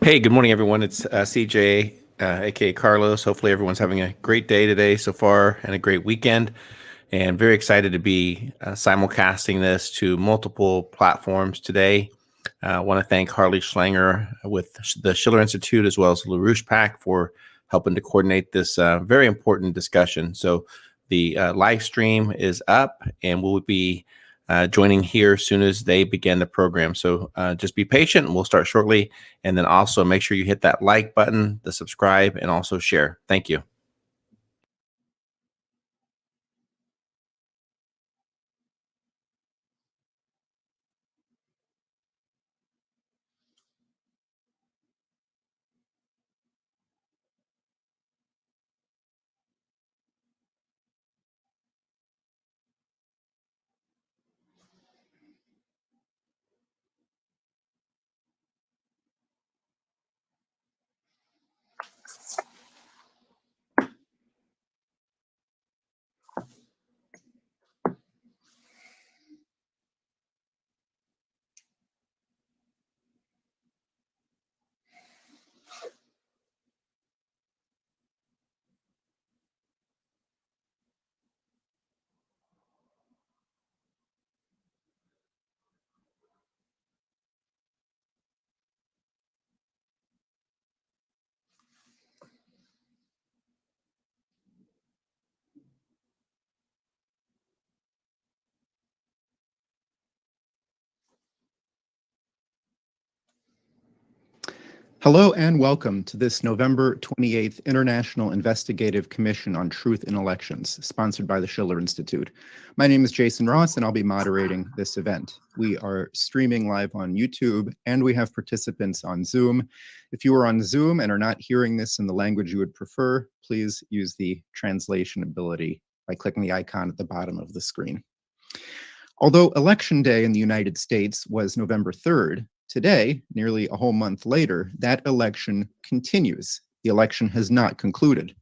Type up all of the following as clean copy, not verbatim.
Hey, good morning, everyone. It's CJ, aka Carlos. Hopefully, everyone's having a great day today so far and a great weekend. And very excited to be simulcasting this to multiple platforms today. I want to thank Harley Schlanger with the Schiller Institute as well as LaRouche PAC for helping to coordinate this very important discussion. So, the live stream is up, and we'll be joining here as soon as they begin the program. So just be patient and we'll start shortly. And then also make sure you hit that like button, the subscribe, and also share. Thank you. Hello and welcome to this November 28th International Investigative Commission on Truth in Elections, sponsored by the Schiller Institute. My name is Jason Ross and I'll be moderating this event. We are streaming live on YouTube and we have participants on Zoom. If you are on Zoom and are not hearing this in the language you would prefer, please use the translation ability by clicking the icon at the bottom of the screen. Although Election Day in the United States was November 3rd, today, nearly a whole month later, that election continues. The election has not concluded.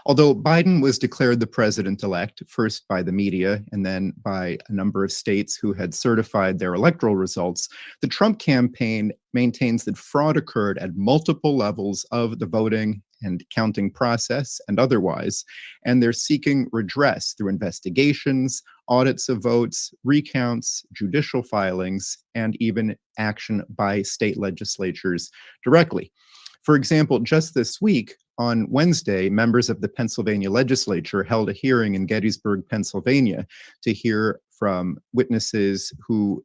Although Biden was declared the president-elect, first by the media and then by a number of states who had certified their electoral results, the Trump campaign maintains that fraud occurred at multiple levels of the voting and counting process and otherwise, and they're seeking redress through investigations, audits of votes, recounts, judicial filings, and even action by state legislatures directly. For example, just this week, on Wednesday, members of the Pennsylvania legislature held a hearing in Gettysburg, Pennsylvania, to hear from witnesses who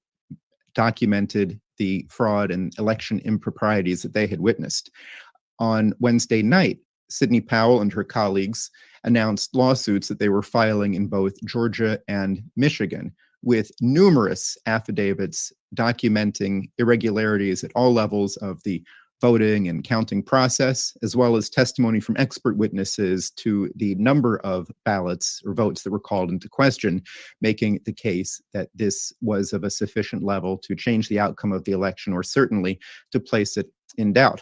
documented the fraud and election improprieties that they had witnessed. On Wednesday night, Sidney Powell and her colleagues announced lawsuits that they were filing in both Georgia and Michigan, with numerous affidavits documenting irregularities at all levels of the voting and counting process, as well as testimony from expert witnesses to the number of ballots or votes that were called into question, making the case that this was of a sufficient level to change the outcome of the election, or certainly to place it in doubt.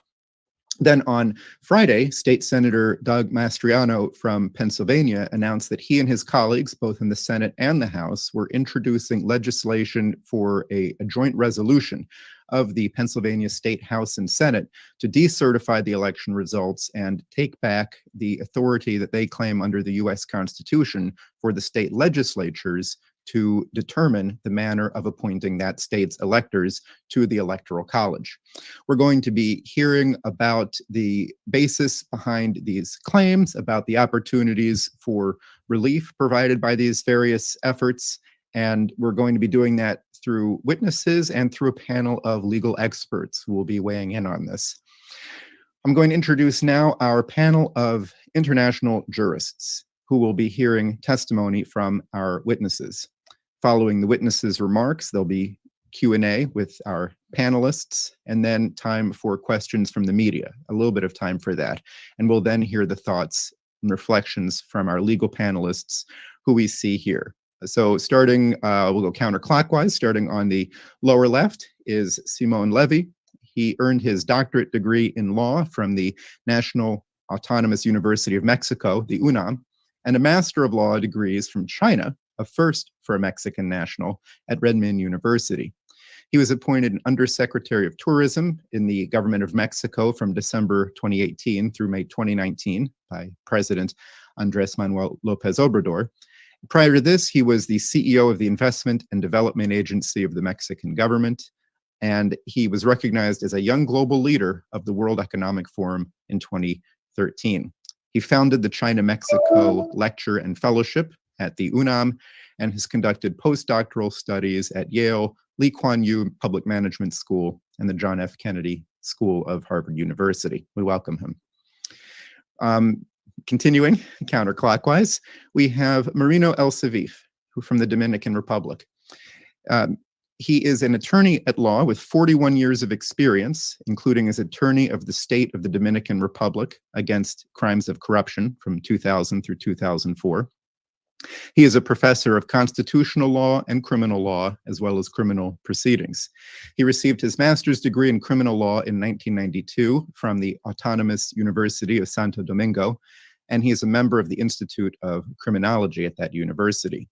Then on Friday, State Senator Doug Mastriano from Pennsylvania announced that he and his colleagues, both in the Senate and the House, were introducing legislation for a joint resolution of the Pennsylvania State House and Senate to decertify the election results and take back the authority that they claim under the U.S. Constitution for the state legislatures to determine the manner of appointing that state's electors to the Electoral College. We're going to be hearing about the basis behind these claims, about the opportunities for relief provided by these various efforts, and we're going to be doing that through witnesses and through a panel of legal experts who will be weighing in on this. I'm going to introduce now our panel of international jurists who will be hearing testimony from our witnesses. Following the witnesses' remarks, there'll be Q&A with our panelists, and then time for questions from the media, a little bit of time for that. And we'll then hear the thoughts and reflections from our legal panelists who we see here. So starting, we'll go counterclockwise. Starting on the lower left is Simon Levy. He earned his doctorate degree in law from the National Autonomous University of Mexico, the UNAM, and a Master of Law degrees from China, a first for a Mexican national, at Renmin University. He was appointed an Undersecretary of Tourism in the government of Mexico from December 2018 through May 2019 by President Andrés Manuel López Obrador. Prior to this, he was the CEO of the Investment and Development Agency of the Mexican government, and he was recognized as a young global leader of the World Economic Forum in 2013. He founded the China-Mexico Lecture and Fellowship at the UNAM and has conducted postdoctoral studies at Yale, Lee Kuan Yew Public Management School, and the John F. Kennedy School of Harvard University. We welcome him. Continuing counterclockwise, we have Marino El Savif, who from the Dominican Republic. He is an attorney at law with 41 years of experience, including as attorney of the state of the Dominican Republic against crimes of corruption from 2000 through 2004. He is a professor of constitutional law and criminal law, as well as criminal proceedings. He received his master's degree in criminal law in 1992 from the Autonomous University of Santo Domingo, and he is a member of the Institute of Criminology at that university.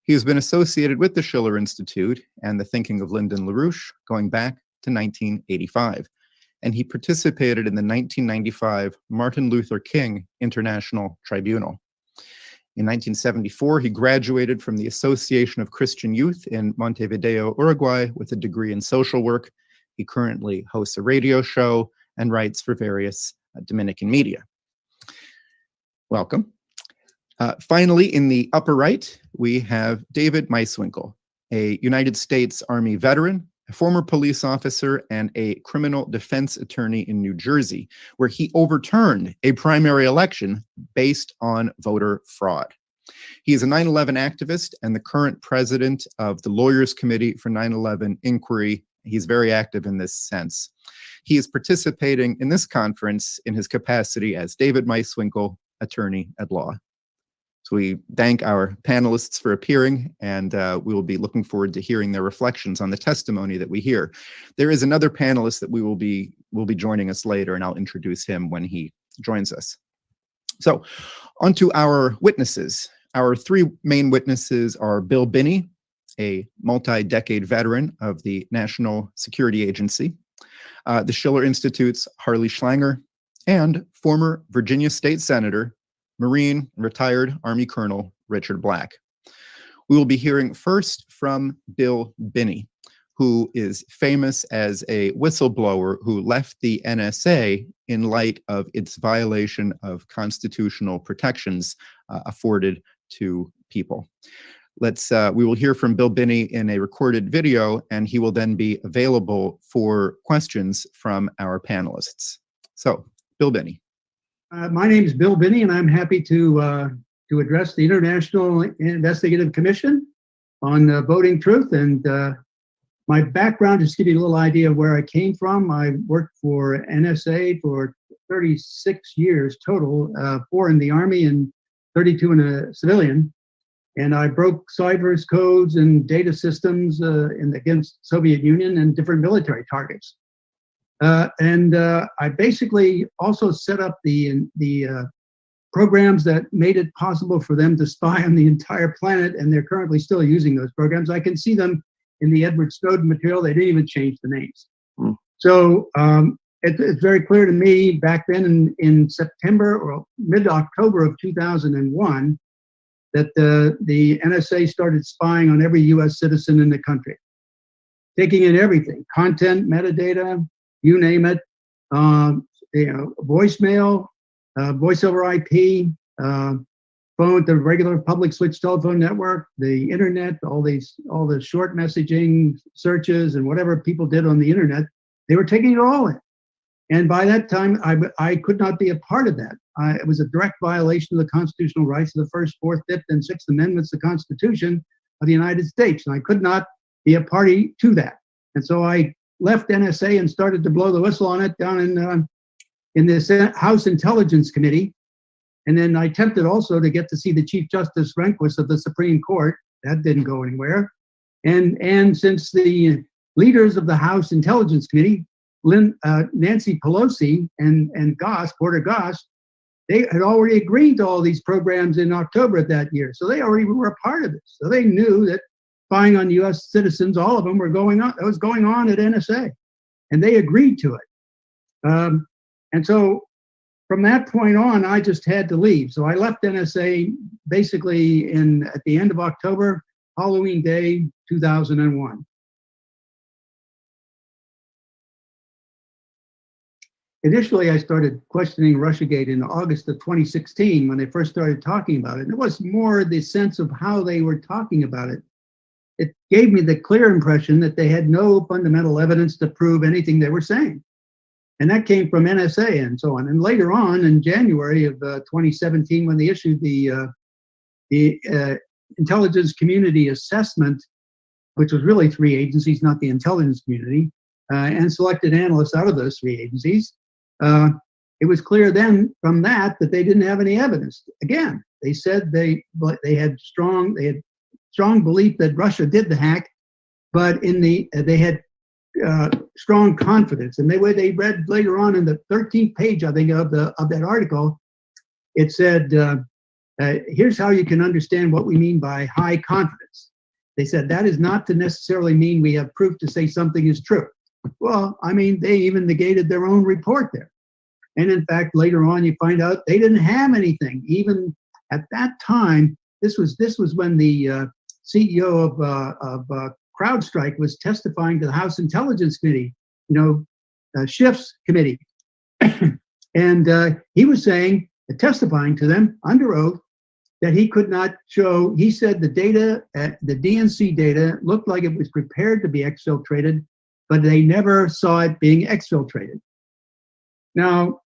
He has been associated with the Schiller Institute and the thinking of Lyndon LaRouche going back to 1985, and he participated in the 1995 Martin Luther King International Tribunal. In 1974, he graduated from the Association of Christian Youth in Montevideo, Uruguay, with a degree in social work. He currently hosts a radio show and writes for various Dominican media. Welcome. Finally, in the upper right, we have David Meiswinkle, a United States Army veteran, a former police officer, and a criminal defense attorney in New Jersey, where he overturned a primary election based on voter fraud. He is a 9/11 activist and the current president of the Lawyers Committee for 9/11 Inquiry. He's very active in this sense. He is participating in this conference in his capacity as David Meiswinkle, attorney at law. So we thank our panelists for appearing, and we will be looking forward to hearing their reflections on the testimony that we hear. There is another panelist that will be joining us later, and I'll introduce him when he joins us. So on to our witnesses. Our three main witnesses are Bill Binney, a multi-decade veteran of the National Security Agency, the Schiller Institute's Harley Schlanger, and former Virginia State Senator, Marine retired Army Colonel Richard Black. We will be hearing first from Bill Binney, who is famous as a whistleblower who left the NSA in light of its violation of constitutional protections afforded to people. We will hear from Bill Binney in a recorded video, and he will then be available for questions from our panelists. So, Bill Binney. My name is Bill Binney, and I'm happy to address the International Investigative Commission on voting truth. And my background, just to give you a little idea of where I came from, I worked for NSA for 36 years total, 4 in the Army and 32 in a civilian. And I broke ciphers, codes, and data systems against Soviet Union and different military targets. I basically also set up the programs that made it possible for them to spy on the entire planet, and they're currently still using those programs. I can see them in the Edward Snowden material. They didn't even change the names. So it's very clear to me back then in September or mid-October of 2001 that the NSA started spying on every US citizen in the country, taking in everything, content, metadata, you name it, voicemail, voice over IP, phone, the regular public switch telephone network, the internet, all the short messaging searches and whatever people did on the internet, they were taking it all in. And by that time, I could not be a part of that. It was a direct violation of the constitutional rights of the First, Fourth, Fifth, and Sixth Amendments of the Constitution of the United States. And I could not be a party to that. And so I left NSA and started to blow the whistle on it down in this House Intelligence Committee. And then I attempted also to get to see the Chief Justice Rehnquist of the Supreme Court. That didn't go anywhere. And since the leaders of the House Intelligence Committee, Nancy Pelosi and Porter Goss, they had already agreed to all these programs in October of that year. So they already were a part of it. So they knew that spying on U.S. citizens, all of them were going on. It was going on at NSA, and they agreed to it. And so from that point on, I just had to leave. So I left NSA basically at the end of October, Halloween Day, 2001. Initially, I started questioning Russiagate in August of 2016 when they first started talking about it. And it was more the sense of how they were talking about it. It gave me the clear impression that they had no fundamental evidence to prove anything they were saying. And that came from NSA and so on. And later on, in January of 2017, when they issued the intelligence community assessment, which was really 3 agencies, not the intelligence community, and selected analysts out of those 3 agencies, it was clear then from that they didn't have any evidence. Again, they said they had strong belief that Russia did the hack, but they had strong confidence. And they read later on in the 13th page, I think, of that article, it said, here's how you can understand what we mean by high confidence. They said that is not to necessarily mean we have proof to say something is true. Well, I mean, they even negated their own report there. And in fact, later on, you find out they didn't have anything. Even at that time, this was when the CEO of CrowdStrike was testifying to the House Intelligence Committee, Schiff's committee. And he was testifying to them under oath, that he could not show. He said the data, the DNC data, looked like it was prepared to be exfiltrated, but they never saw it being exfiltrated. Now,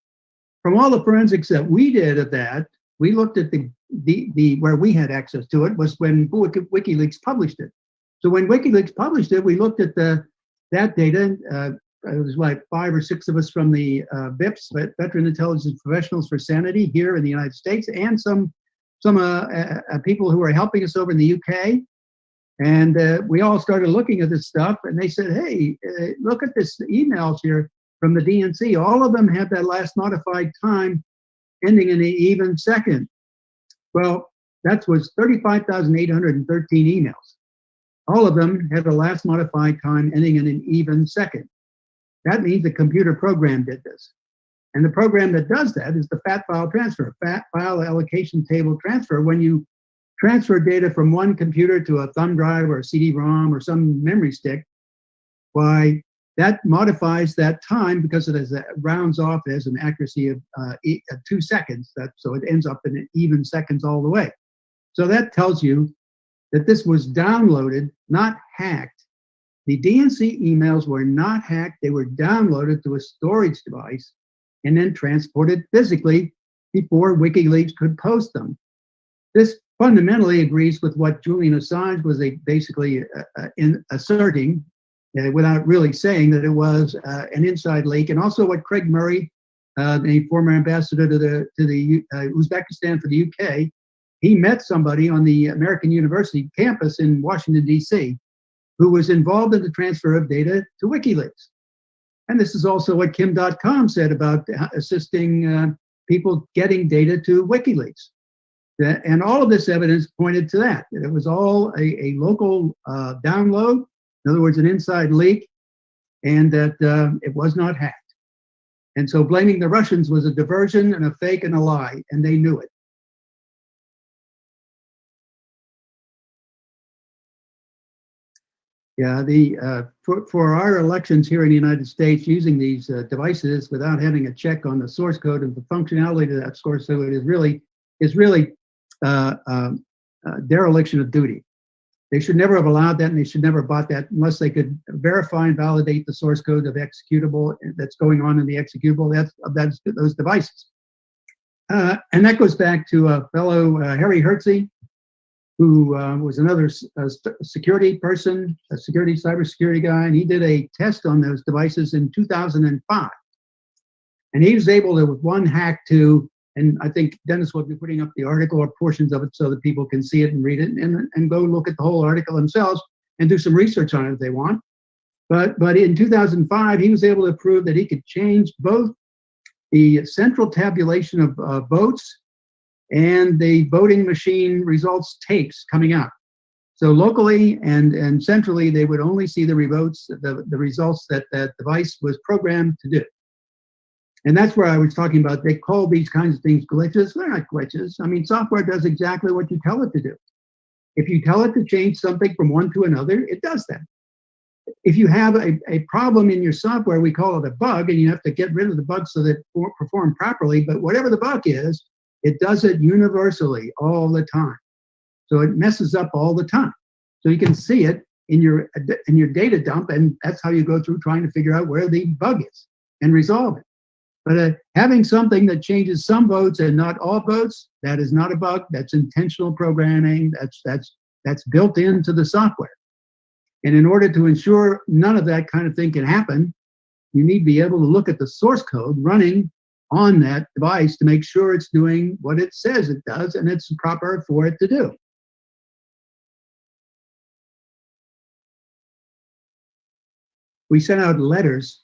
from all the forensics that we did of that, we looked at the where we had access to it was when WikiLeaks published it. So when WikiLeaks published it, we looked at that data. It was like 5 or 6 of us from the VIPs, Veteran Intelligence Professionals for Sanity, here in the United States, and some people who were helping us over in the UK. And we all started looking at this stuff, and they said, hey, look at this emails here from the DNC. All of them had that last modified time ending in an even second. Well, that was 35,813 emails. All of them had the last modified time ending in an even second. That means the computer program did this. And the program that does that is the fat file transfer, fat file allocation table transfer. When you transfer data from one computer to a thumb drive or a CD-ROM or some memory stick, why, that modifies that time because it rounds off as an accuracy of 2 seconds. So it ends up in even seconds all the way. So that tells you that this was downloaded, not hacked. The DNC emails were not hacked. They were downloaded to a storage device and then transported physically before WikiLeaks could post them. This fundamentally agrees with what Julian Assange was basically asserting, without really saying that it was an inside leak, and also what Craig Murray, the former ambassador to the Uzbekistan for the UK, he met somebody on the American University campus in Washington, D.C., who was involved in the transfer of data to WikiLeaks. And this is also what Kim.com said about assisting people getting data to WikiLeaks. And all of this evidence pointed to that it was all a local download, in other words, an inside leak, and that it was not hacked. And so blaming the Russians was a diversion and a fake and a lie, and they knew it. Yeah, for our elections here in the United States, using these devices without having a check on the source code and the functionality of that source code is really dereliction of duty. They should never have allowed that, and they should never have bought that unless they could verify and validate the source code of executable that's going on in the executable that's those devices. And that goes back to a fellow, Harry Hertzy, who was another security person, a cybersecurity guy, and he did a test on those devices in 2005. And he was able to, with one hack, and I think Dennis will be putting up the article or portions of it so that people can see it and read it and go look at the whole article themselves and do some research on it if they want. But in 2005, he was able to prove that he could change both the central tabulation of votes and the voting machine results tapes coming out. So locally and centrally, they would only see the results that that device was programmed to do. And that's where I was talking about. They call these kinds of things glitches. They're not glitches. I mean, software does exactly what you tell it to do. If you tell it to change something from one to another, it does that. If you have a problem in your software, we call it a bug, and you have to get rid of the bug so that it will perform properly. But whatever the bug is, it does it universally all the time. So it messes up all the time. So you can see it in your data dump, and that's how you go through trying to figure out where the bug is and resolve it. But having something that changes some votes and not all votes, that is not a bug. That's intentional programming. That's built into the software. And in order to ensure none of that kind of thing can happen, you need to be able to look at the source code running on that device to make sure it's doing what it says it does and it's proper for it to do. We sent out letters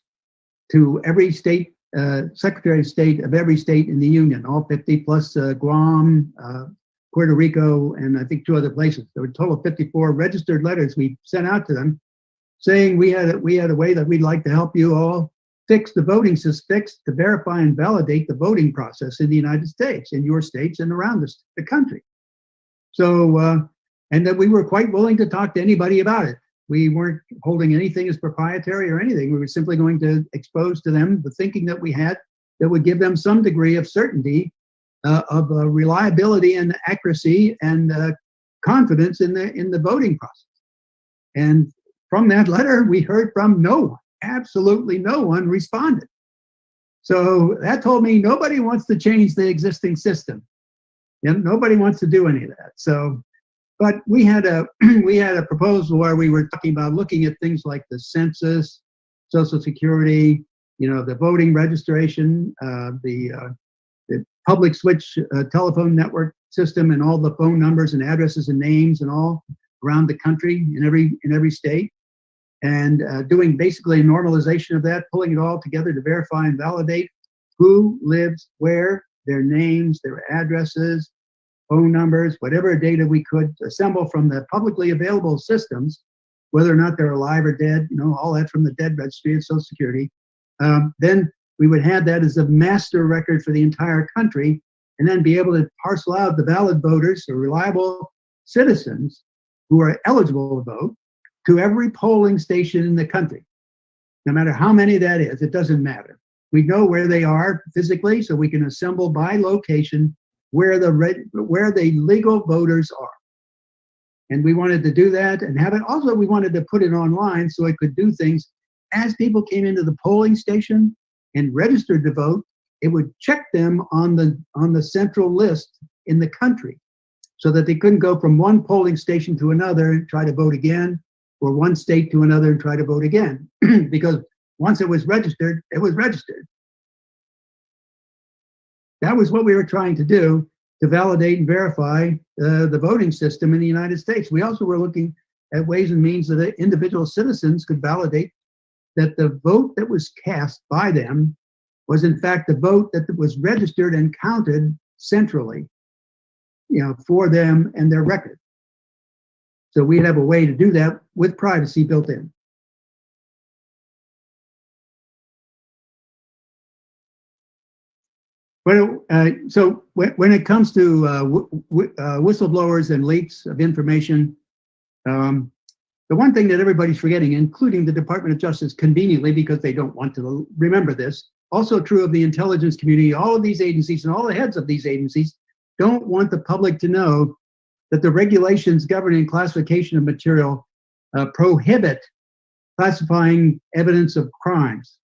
to every state, Secretary of State of every state in the Union, all 50 plus Guam, Puerto Rico, and I think 2 other places. There were a total of 54 registered letters we sent out to them saying we had a way that we'd like to help you all fix the voting system, to verify and validate the voting process in the United States, in your states and around the country. So, and that we were quite willing to talk to anybody about it. We weren't holding anything as proprietary or anything. We were simply going to expose to them the thinking that we had that would give them some degree of certainty of reliability and accuracy and confidence in the voting process. And from that letter, we heard from no one. Absolutely no one responded. So that told me nobody wants to change the existing system. And nobody wants to do any of that. So, but we had a proposal where we were talking about looking at things like the census, Social Security, the voting registration, the public switch telephone network system, and all the phone numbers and addresses and names and all around the country in every state, and doing basically a normalization of that, pulling it all together to verify and validate who lives where, their names, their addresses, phone numbers, whatever data we could assemble from the publicly available systems, whether or not they're alive or dead, all that from the dead registry of Social Security. Then we would have that as a master record for the entire country, and then be able to parcel out the valid voters or reliable citizens who are eligible to vote to every polling station in the country. No matter how many that is, it doesn't matter. We know where they are physically, so we can assemble by location where the legal voters are. And we wanted to do that and have it. Also, we wanted to put it online so it could do things as people came into the polling station and registered to vote. It would check them on the central list in the country, so that they couldn't go from one polling station to another and try to vote again, or one state to another and try to vote again. Because once it was registered, it was registered. That was what we were trying to do to validate and verify the voting system in the United States. We also were looking at ways and means that individual citizens could validate that the vote that was cast by them was in fact the vote that was registered and counted centrally, for them and their record. So we'd have a way to do that with privacy built in. But so when it comes to whistleblowers and leaks of information, the one thing that everybody's forgetting, including the Department of Justice, conveniently, because they don't want to remember this, also true of the intelligence community, all of these agencies and all the heads of these agencies don't want the public to know that the regulations governing classification of material prohibit classifying evidence of crimes.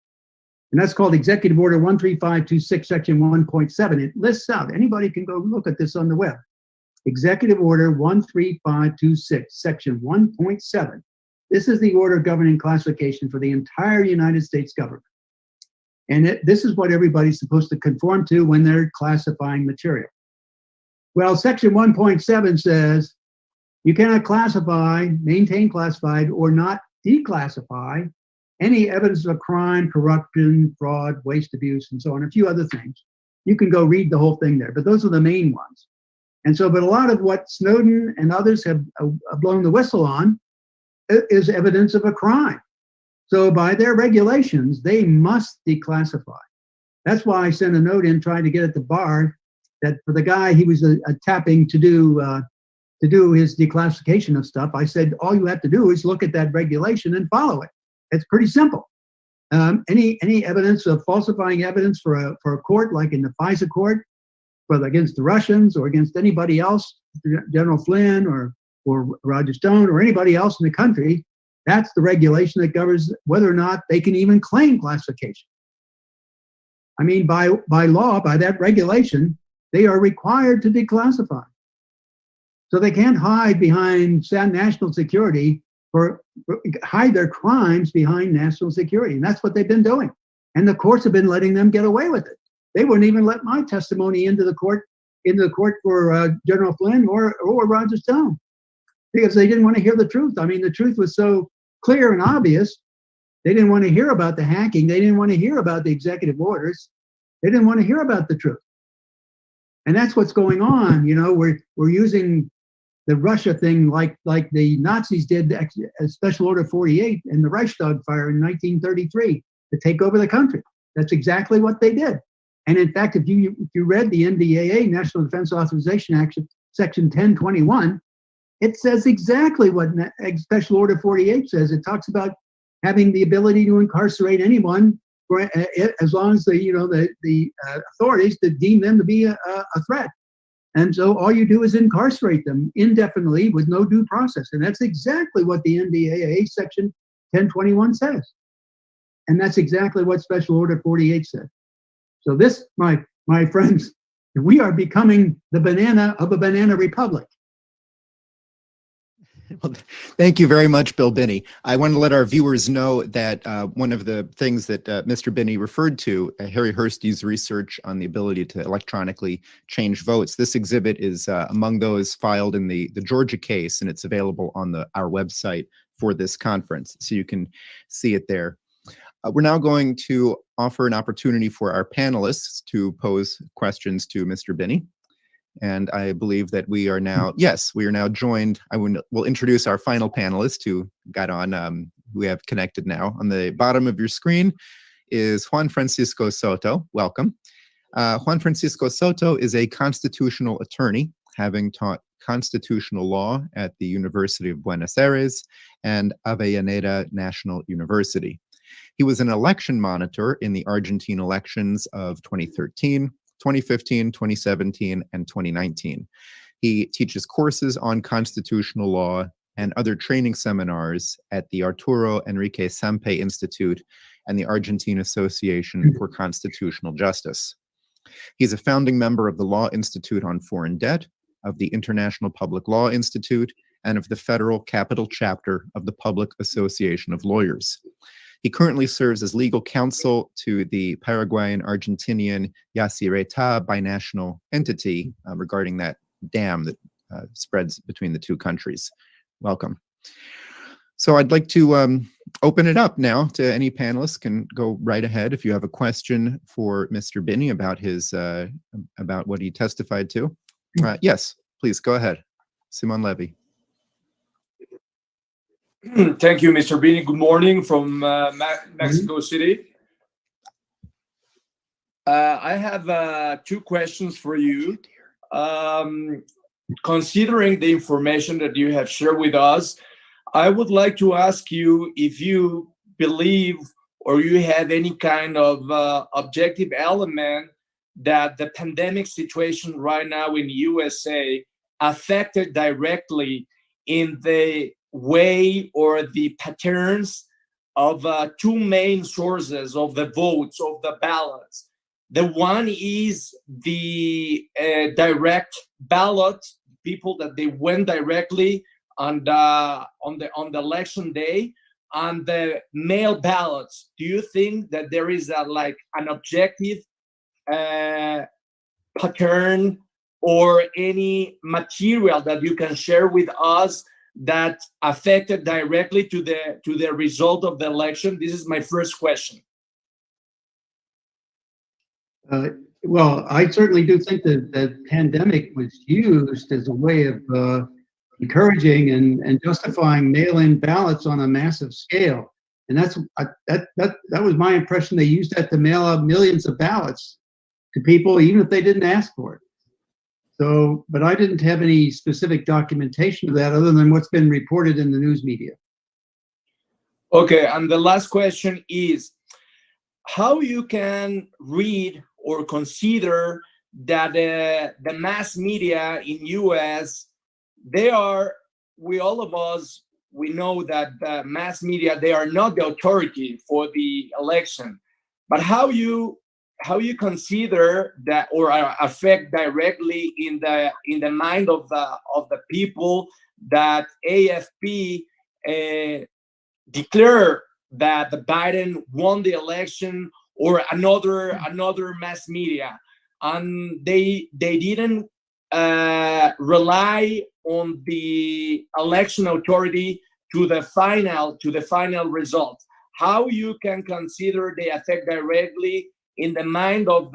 And that's called Executive Order 13526, Section 1.7. It lists out, anybody can go look at this on the web. Executive Order 13526, Section 1.7. This is the order governing classification for the entire United States government. And this is what everybody's supposed to conform to when they're classifying material. Well, Section 1.7 says you cannot classify, maintain classified, or not declassify any evidence of a crime, corruption, fraud, waste, abuse, and so on, a few other things. You can go read the whole thing there, but those are the main ones. And so, but a lot of what Snowden and others have blown the whistle on is evidence of a crime. So by their regulations, they must declassify. That's why I sent a note in trying to get at the bar that for the guy he was tapping to do his declassification of stuff. I said, all you have to do is look at that regulation and follow it. It's pretty simple. Any evidence of falsifying evidence for a court, like in the FISA court, whether against the Russians or against anybody else, General Flynn or Roger Stone or anybody else in the country, that's the regulation that governs whether or not they can even claim classification. I mean, by law, by that regulation, they are required to declassify. So they can't hide behind national security or hide their crimes behind national security. And that's what they've been doing. And the courts have been letting them get away with it. They wouldn't even let my testimony into the court for General Flynn or Roger Stone, because they didn't want to hear the truth. I mean, the truth was so clear and obvious. They didn't want to hear about the hacking. They didn't want to hear about the executive orders. They didn't want to hear about the truth. And that's what's going on. You know, we're using the Russia thing like the Nazis did Special Order 48 in the Reichstag fire in 1933 to take over the country. That's exactly what they did. And in fact, if you read the NDAA, National Defense Authorization Act, Section 1021, it says exactly what Special Order 48 says. It talks about having the ability to incarcerate anyone for as long as the authorities that deem them to be a threat. And so all you do is incarcerate them indefinitely with no due process. And that's exactly what the NDAA Section 1021 says. And that's exactly what Special Order 48 said. So this, my friends, we are becoming the banana of a banana republic. Well, thank you very much, Bill Binney. I want to let our viewers know that one of the things that Mr. Binney referred to, Harry Hursty's research on the ability to electronically change votes, this exhibit is among those filed in the Georgia case, and it's available on our website for this conference, so you can see it there. We're now going to offer an opportunity for our panelists to pose questions to Mr. Binney. And I believe that we are now joined. We'll introduce our final panelist who got on, we have connected now. On the bottom of your screen is Juan Francisco Soto. Welcome. Juan Francisco Soto is a constitutional attorney, having taught constitutional law at the University of Buenos Aires and Avellaneda National University. He was an election monitor in the Argentine elections of 2013, 2015, 2017, and 2019. He teaches courses on constitutional law and other training seminars at the Arturo Enrique Sampe Institute and the Argentine Association for Constitutional Justice. He's a founding member of the Law Institute on Foreign Debt, of the International Public Law Institute, and of the Federal Capital Chapter of the Public Association of Lawyers. He currently serves as legal counsel to the Paraguayan-Argentinian Yacyretá binational entity regarding that dam that spreads between the two countries. Welcome. So I'd like to open it up now to any panelists. Can go right ahead if you have a question for Mr. Binney about his about what he testified to. Yes, please go ahead. Simon Levy. Thank you, Mr. Binney. Good morning from Mexico City. I have two questions for you. Considering the information that you have shared with us, I would like to ask you if you believe or you have any kind of objective element that the pandemic situation right now in the USA affected directly in the way or the patterns of two main sources of the votes, of the ballots. The one is the direct ballot, people that they went directly on the election day, and the mail ballots. Do you think that there is an objective pattern or any material that you can share with us that affected directly to the result of the election? This is my first question. Well, I certainly do think that the pandemic was used as a way of encouraging and justifying mail-in ballots on a massive scale. And that was my impression. They used that to mail out millions of ballots to people, even if they didn't ask for it. So, but I didn't have any specific documentation of that other than what's been reported in the news media. Okay, and the last question is, how you can read or consider that the mass media in US, all of us, we know that the mass media, they are not the authority for the election, but how you consider that or affect directly in the mind of the people that AFP declare that the Biden won the election, or another mass media, and they didn't rely on the election authority to the final result. How you can consider they affect directly in the mind of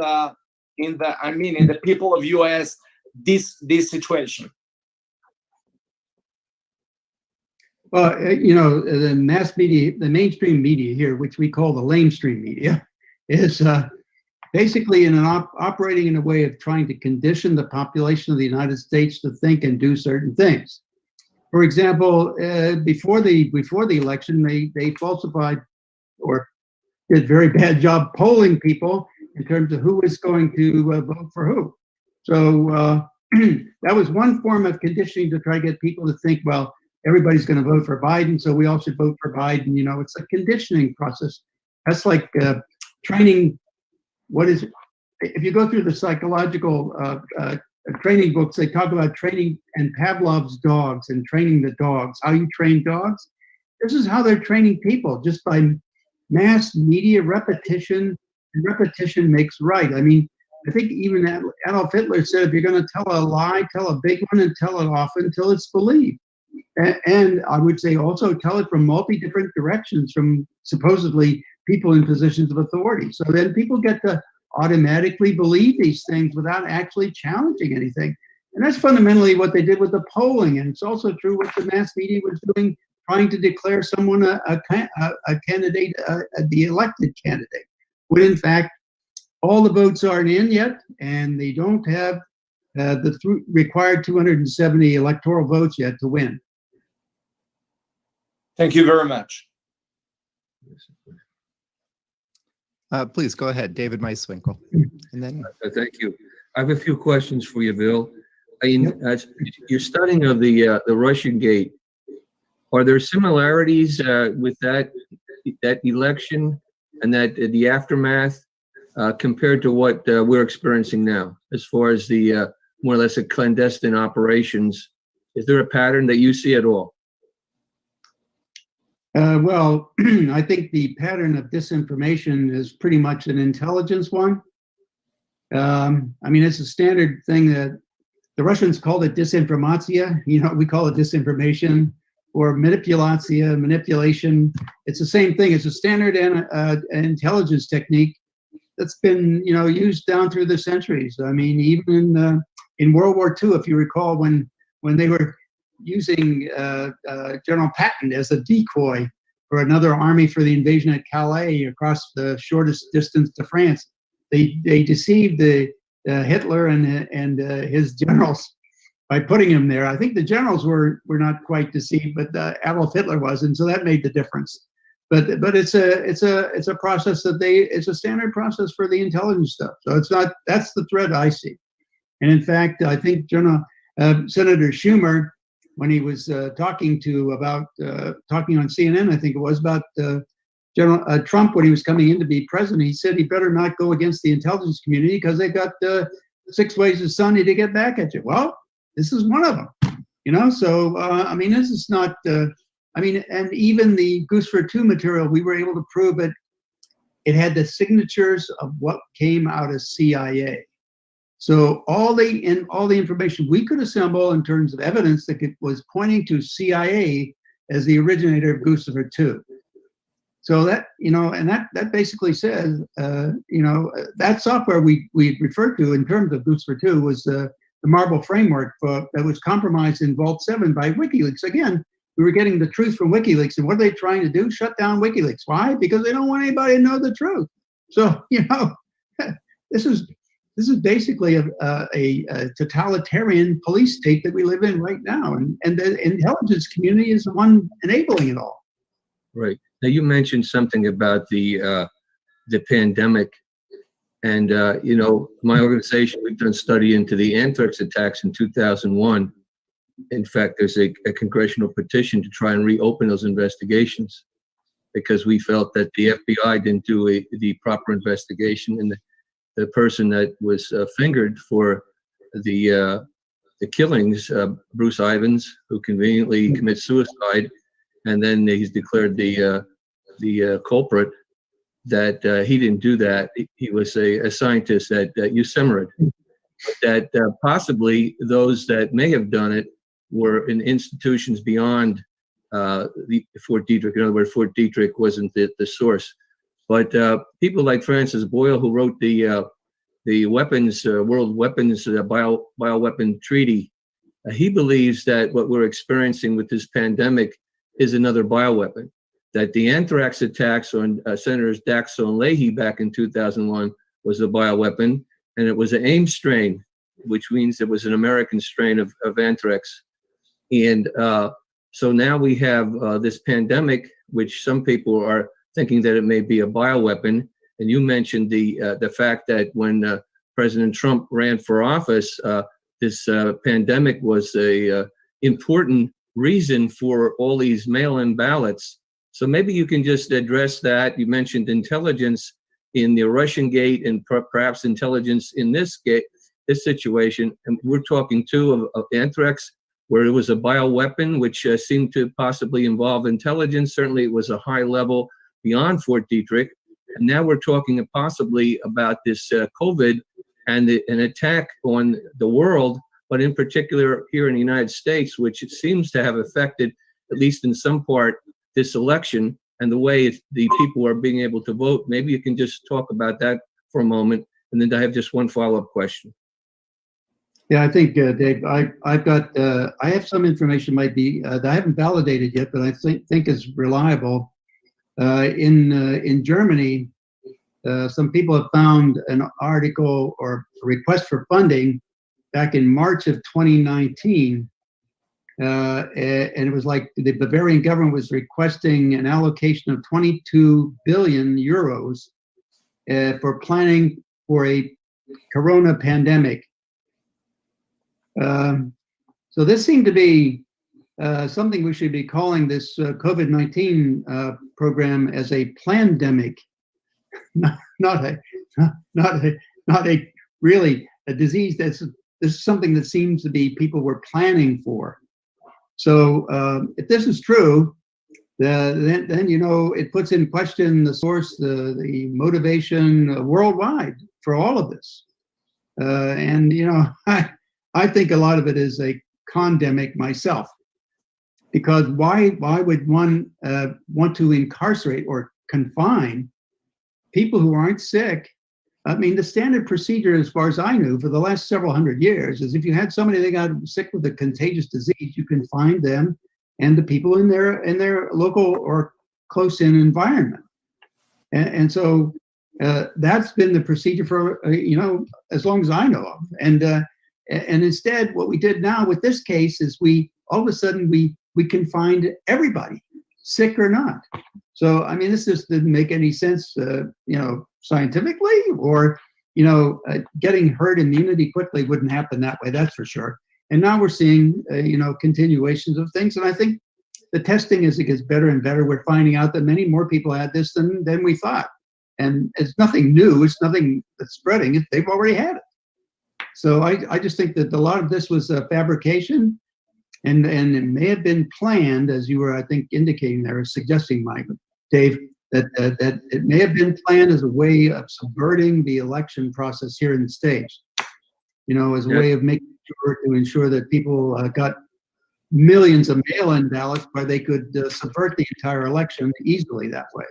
in the people of US this situation? Well, the mass media, the mainstream media here, which we call the lamestream media, is basically operating in a way of trying to condition the population of the United States to think and do certain things. For example, before the election, they falsified or did a very bad job polling people in terms of who was going to vote for who. So that was one form of conditioning to try to get people to think, well, everybody's going to vote for Biden, so we all should vote for Biden. It's a conditioning process. That's like training. If you go through the psychological training books, they talk about training and Pavlov's dogs and training the dogs, how you train dogs. This is how they're training people, just by mass media repetition, and repetition makes right. I mean, I think even Adolf Hitler said, if you're going to tell a lie, tell a big one and tell it often until it's believed. And I would say also tell it from different directions from supposedly people in positions of authority. So then people get to automatically believe these things without actually challenging anything. And that's fundamentally what they did with the polling. And it's also true what the mass media was doing, trying to declare someone a candidate, the elected candidate, when in fact, all the votes aren't in yet, and they don't have the required 270 electoral votes yet to win. Thank you very much. Please go ahead, David Meiswinkle. And then Thank you. I have a few questions for you, Bill. Your studying of the Russian Gate, are there similarities with that election and the aftermath compared to what we're experiencing now, as far as the more or less clandestine operations? Is there a pattern that you see at all? Well, I think the pattern of disinformation is pretty much an intelligence one. I mean, it's a standard thing that the Russians called it disinformatia. We call it disinformation or manipulation. It's the same thing. It's a standard intelligence technique that's been, used down through the centuries. I mean, even in World War II, if you recall, when they were using General Patton as a decoy for another army for the invasion at Calais across the shortest distance to France, they deceived Hitler and his generals by putting him there. I think the generals were not quite deceived, but Adolf Hitler was, and so that made the difference. But it's a process it's a standard process for the intelligence stuff. So that's the thread I see. And in fact, I think Senator Schumer, when he was talking on CNN, I think it was, about General Trump when he was coming in to be president, he said he better not go against the intelligence community because they've got 6 ways of Sunday to get back at you. Well, this is one of them, So, I mean, this is not, and even the Goose for Two material, we were able to prove it had the signatures of what came out of CIA. So all the information we could assemble in terms of evidence that was pointing to CIA as the originator of Goose for Two. So that, and that basically says, that software we referred to in terms of Boots for Two was the Marble framework that was compromised in Vault 7 by WikiLeaks. Again, we were getting the truth from WikiLeaks, and what are they trying to do? Shut down WikiLeaks. Why? Because they don't want anybody to know the truth. So, this is basically a totalitarian police state that we live in right now, and the intelligence community is the one enabling it all. Right. Now, you mentioned something about the pandemic, and my organization, we've done study into the anthrax attacks in 2001. In fact, there's a congressional petition to try and reopen those investigations because we felt that the FBI didn't do the proper investigation, and the person that was fingered for the killings, Bruce Ivins, who conveniently commits suicide, and then he's declared the culprit, that he didn't do that. He was a scientist at USEMRID. That possibly those that may have done it were in institutions beyond Fort Detrick. In other words, Fort Detrick wasn't the source. But people like Francis Boyle, who wrote the weapons, World Weapons Bioweapon Treaty, he believes that what we're experiencing with this pandemic is another bioweapon. That the anthrax attacks on Senators Daxo and Leahy back in 2001 was a bioweapon, and it was an AIM strain, which means it was an American strain of anthrax. And so now we have this pandemic, which some people are thinking that it may be a bioweapon. And you mentioned the fact that when President Trump ran for office, this pandemic was a important reason for all these mail-in ballots. So maybe you can just address that. You mentioned intelligence in the Russian gate and perhaps intelligence in this situation. And we're talking too of anthrax, where it was a bioweapon, which seemed to possibly involve intelligence. Certainly it was a high level beyond Fort Detrick. And now we're talking possibly about this COVID and an attack on the world, but in particular here in the United States, which it seems to have affected, at least in some part, this election and the way the people are being able to vote. Maybe you can just talk about that for a moment. And then I have just one follow-up question. Yeah, I think, Dave, I have some information might be that I haven't validated yet, but I think is reliable. In Germany, some people have found an article or a request for funding back in March of 2019. And it was like the Bavarian government was requesting an allocation of 22 billion euros for planning for a corona pandemic. So this seemed to be something we should be calling this COVID-19 program as a plandemic, not a really a disease this is something that seems to be people were planning for. So if this is true, then it puts in question the source, the motivation worldwide for all of this. And I think a lot of it is a condemic myself, because why would one want to incarcerate or confine people who aren't sick? I mean, the standard procedure, as far as I knew, for the last several hundred years, is if you had somebody that got sick with a contagious disease, you confine them and the people in their local or close-in environment. And so that's been the procedure for as long as I know of. And instead, what we did now with this case is we all of a sudden we confined everybody, sick or not. So I mean, this just didn't make any sense, scientifically, or getting herd immunity quickly wouldn't happen that way. That's for sure. And now we're seeing continuations of things, and I think the testing, as it gets better and better, we're finding out that many more people had this than we thought. And it's nothing new. It's nothing that's spreading. They've already had it. So I just think that a lot of this was a fabrication, and it may have been planned, as you were, I think, indicating there, suggesting, Dave, that it may have been planned as a way of subverting the election process here in the States, as a way of making sure to ensure that people got millions of mail-in ballots where they could subvert the entire election easily that way.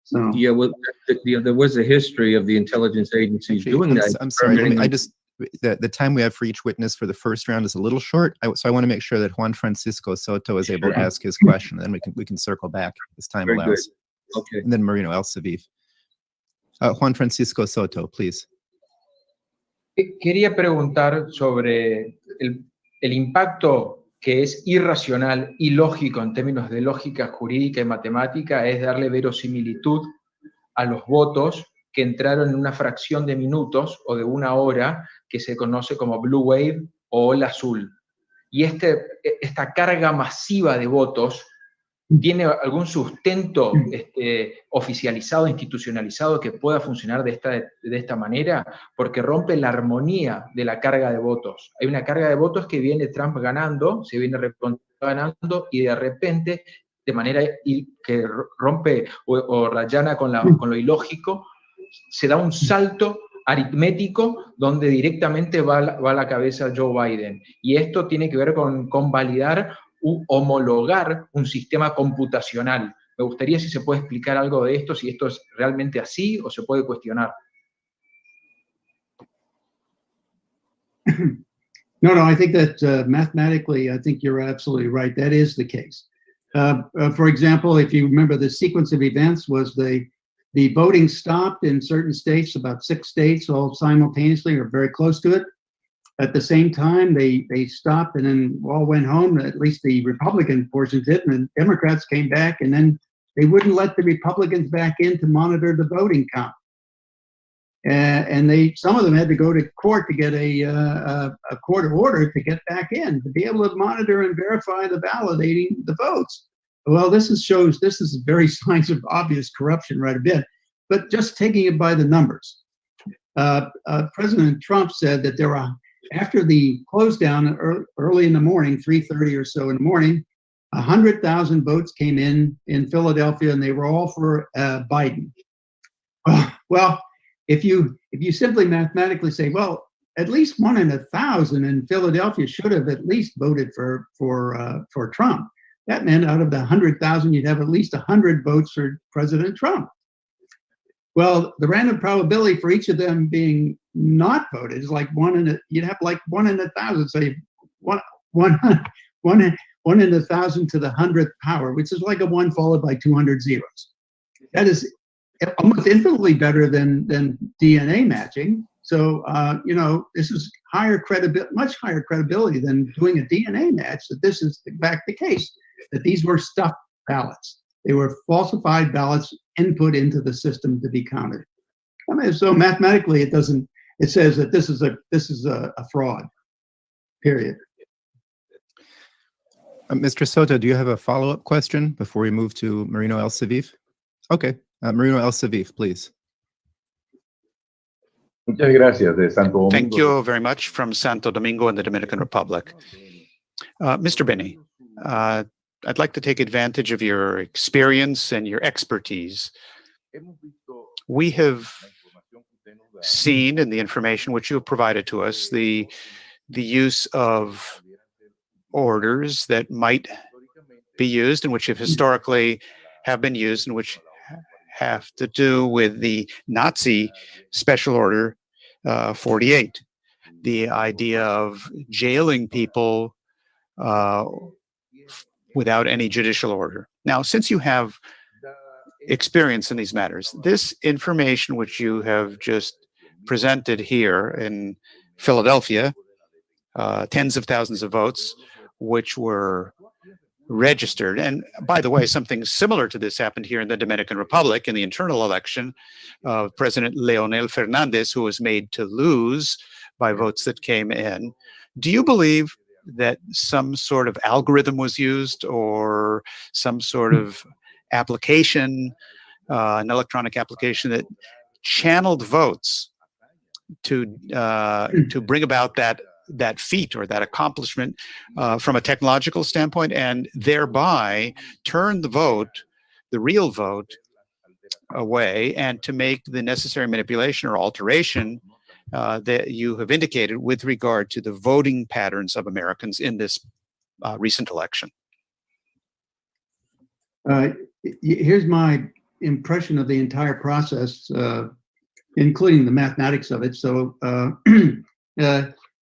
So Yeah, well, there was a history of the intelligence agencies Actually, doing that. I'm sorry. determining- I just the time we have for each witness for the first round is a little short. So I want to make sure that Juan Francisco Soto is able to ask his question, and then we can circle back as time Very good. allows. Okay. And then Marino El Saviv. Juan Francisco Soto, please. Quería preguntar sobre el impacto que es irracional y lógico en términos de lógica jurídica y matemática, es darle verosimilitud a los votos que entraron en una fracción de minutos o de una hora que se conoce como blue wave o ola azul. Y esta carga masiva de votos tiene algún sustento oficializado, institucionalizado que pueda funcionar de esta manera, porque rompe la armonía de la carga de votos. Hay una carga de votos que viene Trump ganando, se viene ganando, y de repente, de manera que rompe o rayana con lo ilógico, se da un salto aritmético donde directamente va a la cabeza Joe Biden. Y esto tiene que ver con validar, homologar un sistema computacional. Me gustaría si se puede explicar algo de esto, si esto es realmente así o se puede cuestionar. no, I think that mathematically, I think you're absolutely right. That is the case. For example, if you remember, the sequence of events was the voting stopped in certain states, about 6 states, all simultaneously or very close to it. At the same time, they stopped and then all went home. At least the Republican portion did, and the Democrats came back, and then they wouldn't let the Republicans back in to monitor the voting count. And some of them had to go to court to get a court order to get back in, to be able to monitor and verify the validating the votes. Well, this is very signs of obvious corruption right a bit, but just taking it by the numbers. President Trump said that there are, after the close down early in the morning, 3:30 or so in the morning, 100,000 votes came in Philadelphia, and they were all for Biden. Well, if you simply mathematically say, well, at least 1 in 1,000 in Philadelphia should have at least voted for Trump. That meant out of the 100,000, you'd have at least 100 votes for President Trump. Well, the random probability for each of them being not voted is like you'd have like 1 in 1,000, say one in 1,000 to the 100th power, which is like a 1 followed by 200 zeros. That is almost infinitely better than DNA matching. So, this is much higher credibility than doing a DNA match, that this is in fact the case, that these were stuffed ballots. They were falsified ballots input into the system to be counted. I mean, so mathematically, it says that this is a fraud, period. Mr. Soto, do you have a follow-up question before we move to Marino El Saviv? Okay, Marino El Saviv, please. Muchas gracias, de Santo Domingo. Thank you very much from Santo Domingo in the Dominican Republic. Mr. Binney, I'd like to take advantage of your experience and your expertise. We have seen in the information which you have provided to us the use of orders that might be used and which have historically have been used and which have to do with the Nazi Special Order 48, the idea of jailing people without any judicial order. Now, since you have experience in these matters, this information which you have just presented here in Philadelphia, tens of thousands of votes, which were registered. And by the way, something similar to this happened here in the Dominican Republic in the internal election of President Leonel Fernandez, who was made to lose by votes that came in. Do you believe that some sort of algorithm was used or some sort of application, an electronic application that channeled votes to bring about that feat or that accomplishment from a technological standpoint, and thereby turn the vote, the real vote, away, and to make the necessary manipulation or alteration that you have indicated with regard to the voting patterns of Americans in this recent election? Here's my impression of the entire process, including the mathematics of it. So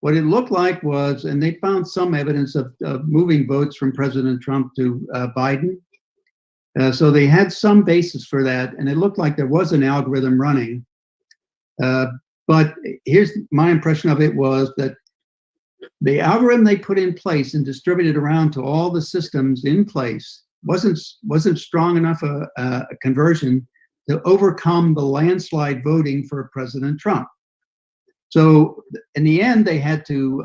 what it looked like was, and they found some evidence of moving votes from President Trump to Biden. So they had some basis for that, and it looked like there was an algorithm running. But here's my impression of it was that the algorithm they put in place and distributed around to all the systems in place wasn't strong enough a conversion to overcome the landslide voting for President Trump. So in the end, they had to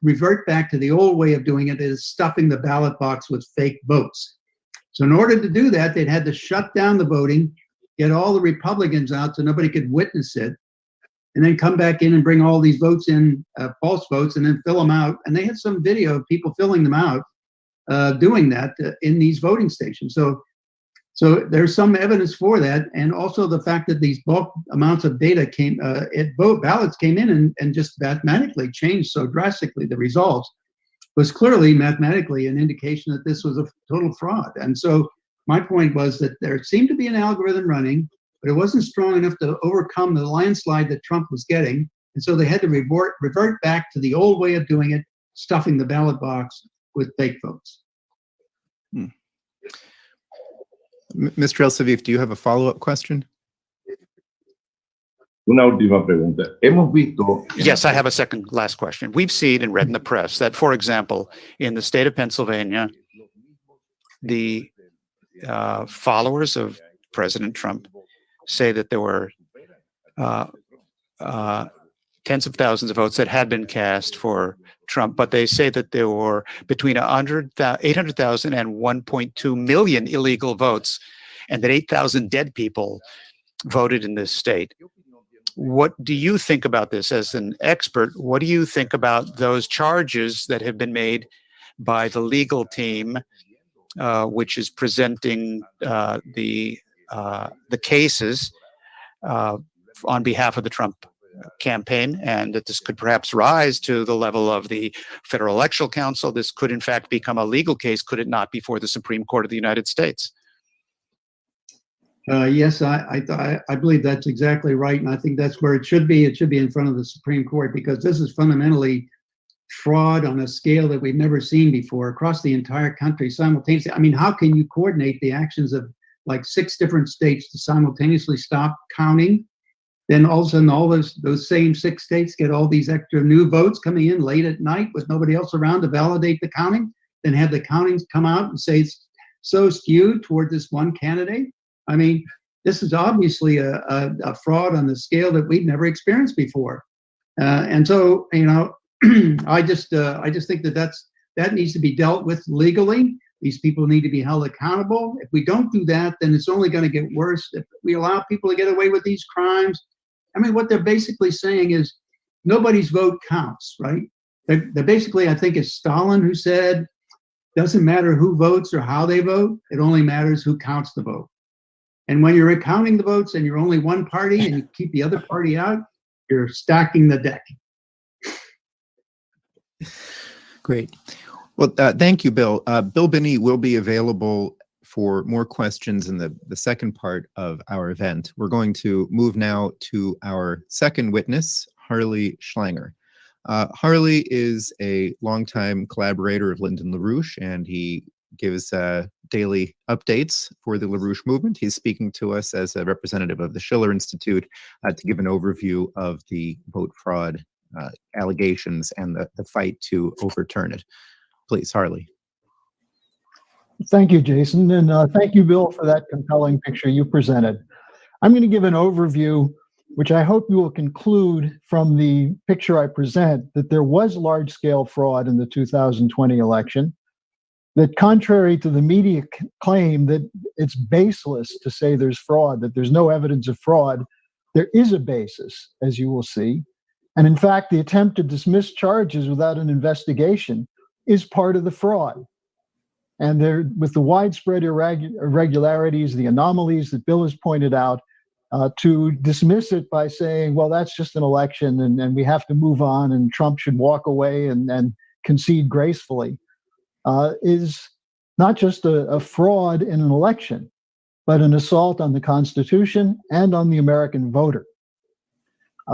revert back to the old way of doing it, is stuffing the ballot box with fake votes. So in order to do that, they'd had to shut down the voting, get all the Republicans out so nobody could witness it, and then come back in and bring all these votes in, false votes, and then fill them out. And they had some video of people filling them out, doing that in these voting stations. So there's some evidence for that, and also the fact that these bulk amounts of data ballots came in and just mathematically changed so drastically the results was clearly mathematically an indication that this was a total fraud. And so my point was that there seemed to be an algorithm running, but it wasn't strong enough to overcome the landslide that Trump was getting, and so they had to revert back to the old way of doing it, stuffing the ballot box with fake votes. Mr. Elseviv, do you have a follow-up question? Una última pregunta. Hemos visto. Yes, I have a second last question. We've seen and read in the press that, for example, in the state of Pennsylvania, the followers of President Trump say that there were tens of thousands of votes that had been cast for Trump, but they say that there were between 800,000 and 1.2 million illegal votes, and that 8,000 dead people voted in this state. What do you think about this as an expert? What do you think about those charges that have been made by the legal team, which is presenting the cases on behalf of the Trump campaign, and that this could perhaps rise to the level of the Federal Electoral Council? This could, in fact, become a legal case, could it not, before the Supreme Court of the United States? Yes, I believe that's exactly right, and I think that's where it should be. It should be in front of the Supreme Court, because this is fundamentally fraud on a scale that we've never seen before across the entire country simultaneously. I mean, how can you coordinate the actions of like 6 different states to simultaneously stop counting? Then all of a sudden, all those same 6 states get all these extra new votes coming in late at night with nobody else around to validate the counting, then have the countings come out and say it's so skewed toward this one candidate. I mean, this is obviously a fraud on the scale that we've never experienced before. And so, you know, I just think that needs to be dealt with legally. These people need to be held accountable. If we don't do that, then it's only going to get worse. If we allow people to get away with these crimes, I mean, what they're basically saying is nobody's vote counts, right? They're basically, I think it's Stalin who said, doesn't matter who votes or how they vote, it only matters who counts the vote. And when you're counting the votes and you're only one party and you keep the other party out, you're stacking the deck. Great. Well, thank you, Bill. Bill Binney will be available for more questions in the second part of our event. We're going to move now to our second witness, Harley Schlanger. Harley is a longtime collaborator of Lyndon LaRouche, and he gives daily updates for the LaRouche movement. He's speaking to us as a representative of the Schiller Institute to give an overview of the vote fraud allegations and the fight to overturn it. Please, Harley. Thank you, Jason, and thank you, Bill, for that compelling picture you presented. I'm going to give an overview, which I hope you will conclude from the picture I present, that there was large-scale fraud in the 2020 election, that contrary to the media claim that it's baseless to say there's fraud, that there's no evidence of fraud, there is a basis, as you will see. And in fact, the attempt to dismiss charges without an investigation is part of the fraud. And there, with the widespread irregularities, the anomalies that Bill has pointed out, to dismiss it by saying, well, that's just an election and we have to move on and Trump should walk away and concede gracefully, is not just a fraud in an election, but an assault on the Constitution and on the American voter.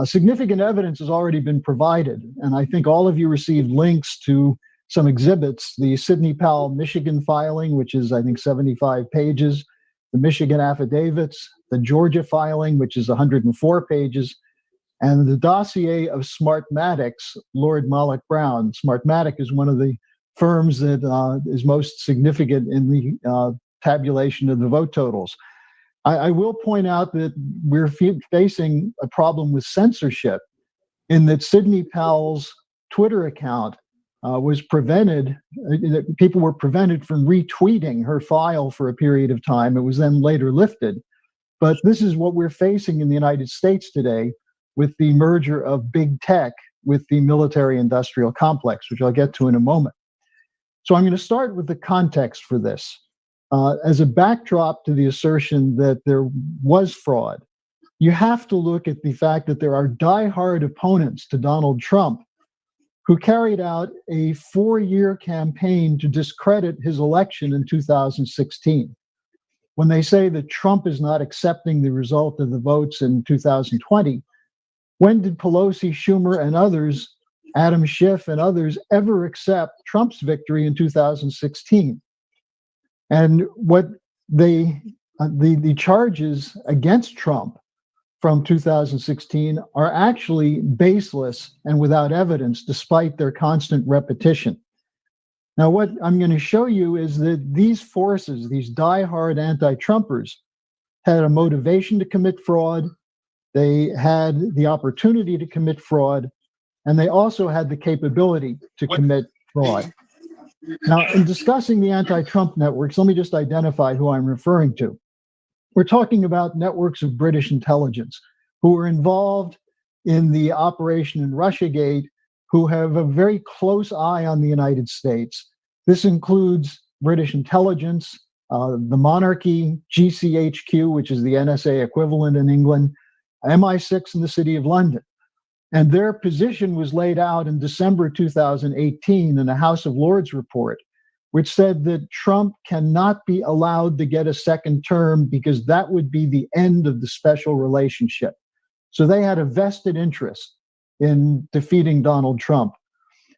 Significant evidence has already been provided, and I think all of you received links to some exhibits, the Sidney Powell, Michigan filing, which is, I think, 75 pages, the Michigan affidavits, the Georgia filing, which is 104 pages, and the dossier of Smartmatic's Lord Malloch Brown. Smartmatic is one of the firms that is most significant in the tabulation of the vote totals. I will point out that we're facing a problem with censorship in that Sidney Powell's Twitter account was prevented, people were prevented from retweeting her file for a period of time. It was then later lifted. But this is what we're facing in the United States today with the merger of big tech with the military-industrial complex, which I'll get to in a moment. So I'm going to start with the context for this. As a backdrop to the assertion that there was fraud, you have to look at the fact that there are diehard opponents to Donald Trump who carried out a 4-year campaign to discredit his election in 2016. When they say that Trump is not accepting the result of the votes in 2020, when did Pelosi, Schumer, and others, Adam Schiff and others, ever accept Trump's victory in 2016? And what the charges against Trump from 2016 are actually baseless and without evidence, despite their constant repetition. Now, what I'm going to show you is that these forces, these diehard anti-Trumpers, had a motivation to commit fraud, they had the opportunity to commit fraud, and they also had the capability to commit fraud. Now, in discussing the anti-Trump networks, let me just identify who I'm referring to. We're talking about networks of British intelligence who were involved in the operation in Russiagate, who have a very close eye on the United States. This includes British intelligence, the monarchy, GCHQ, which is the NSA equivalent in England, MI6 in the City of London. And their position was laid out in December 2018 in a House of Lords report, which said that Trump cannot be allowed to get a second term because that would be the end of the special relationship. So they had a vested interest in defeating Donald Trump.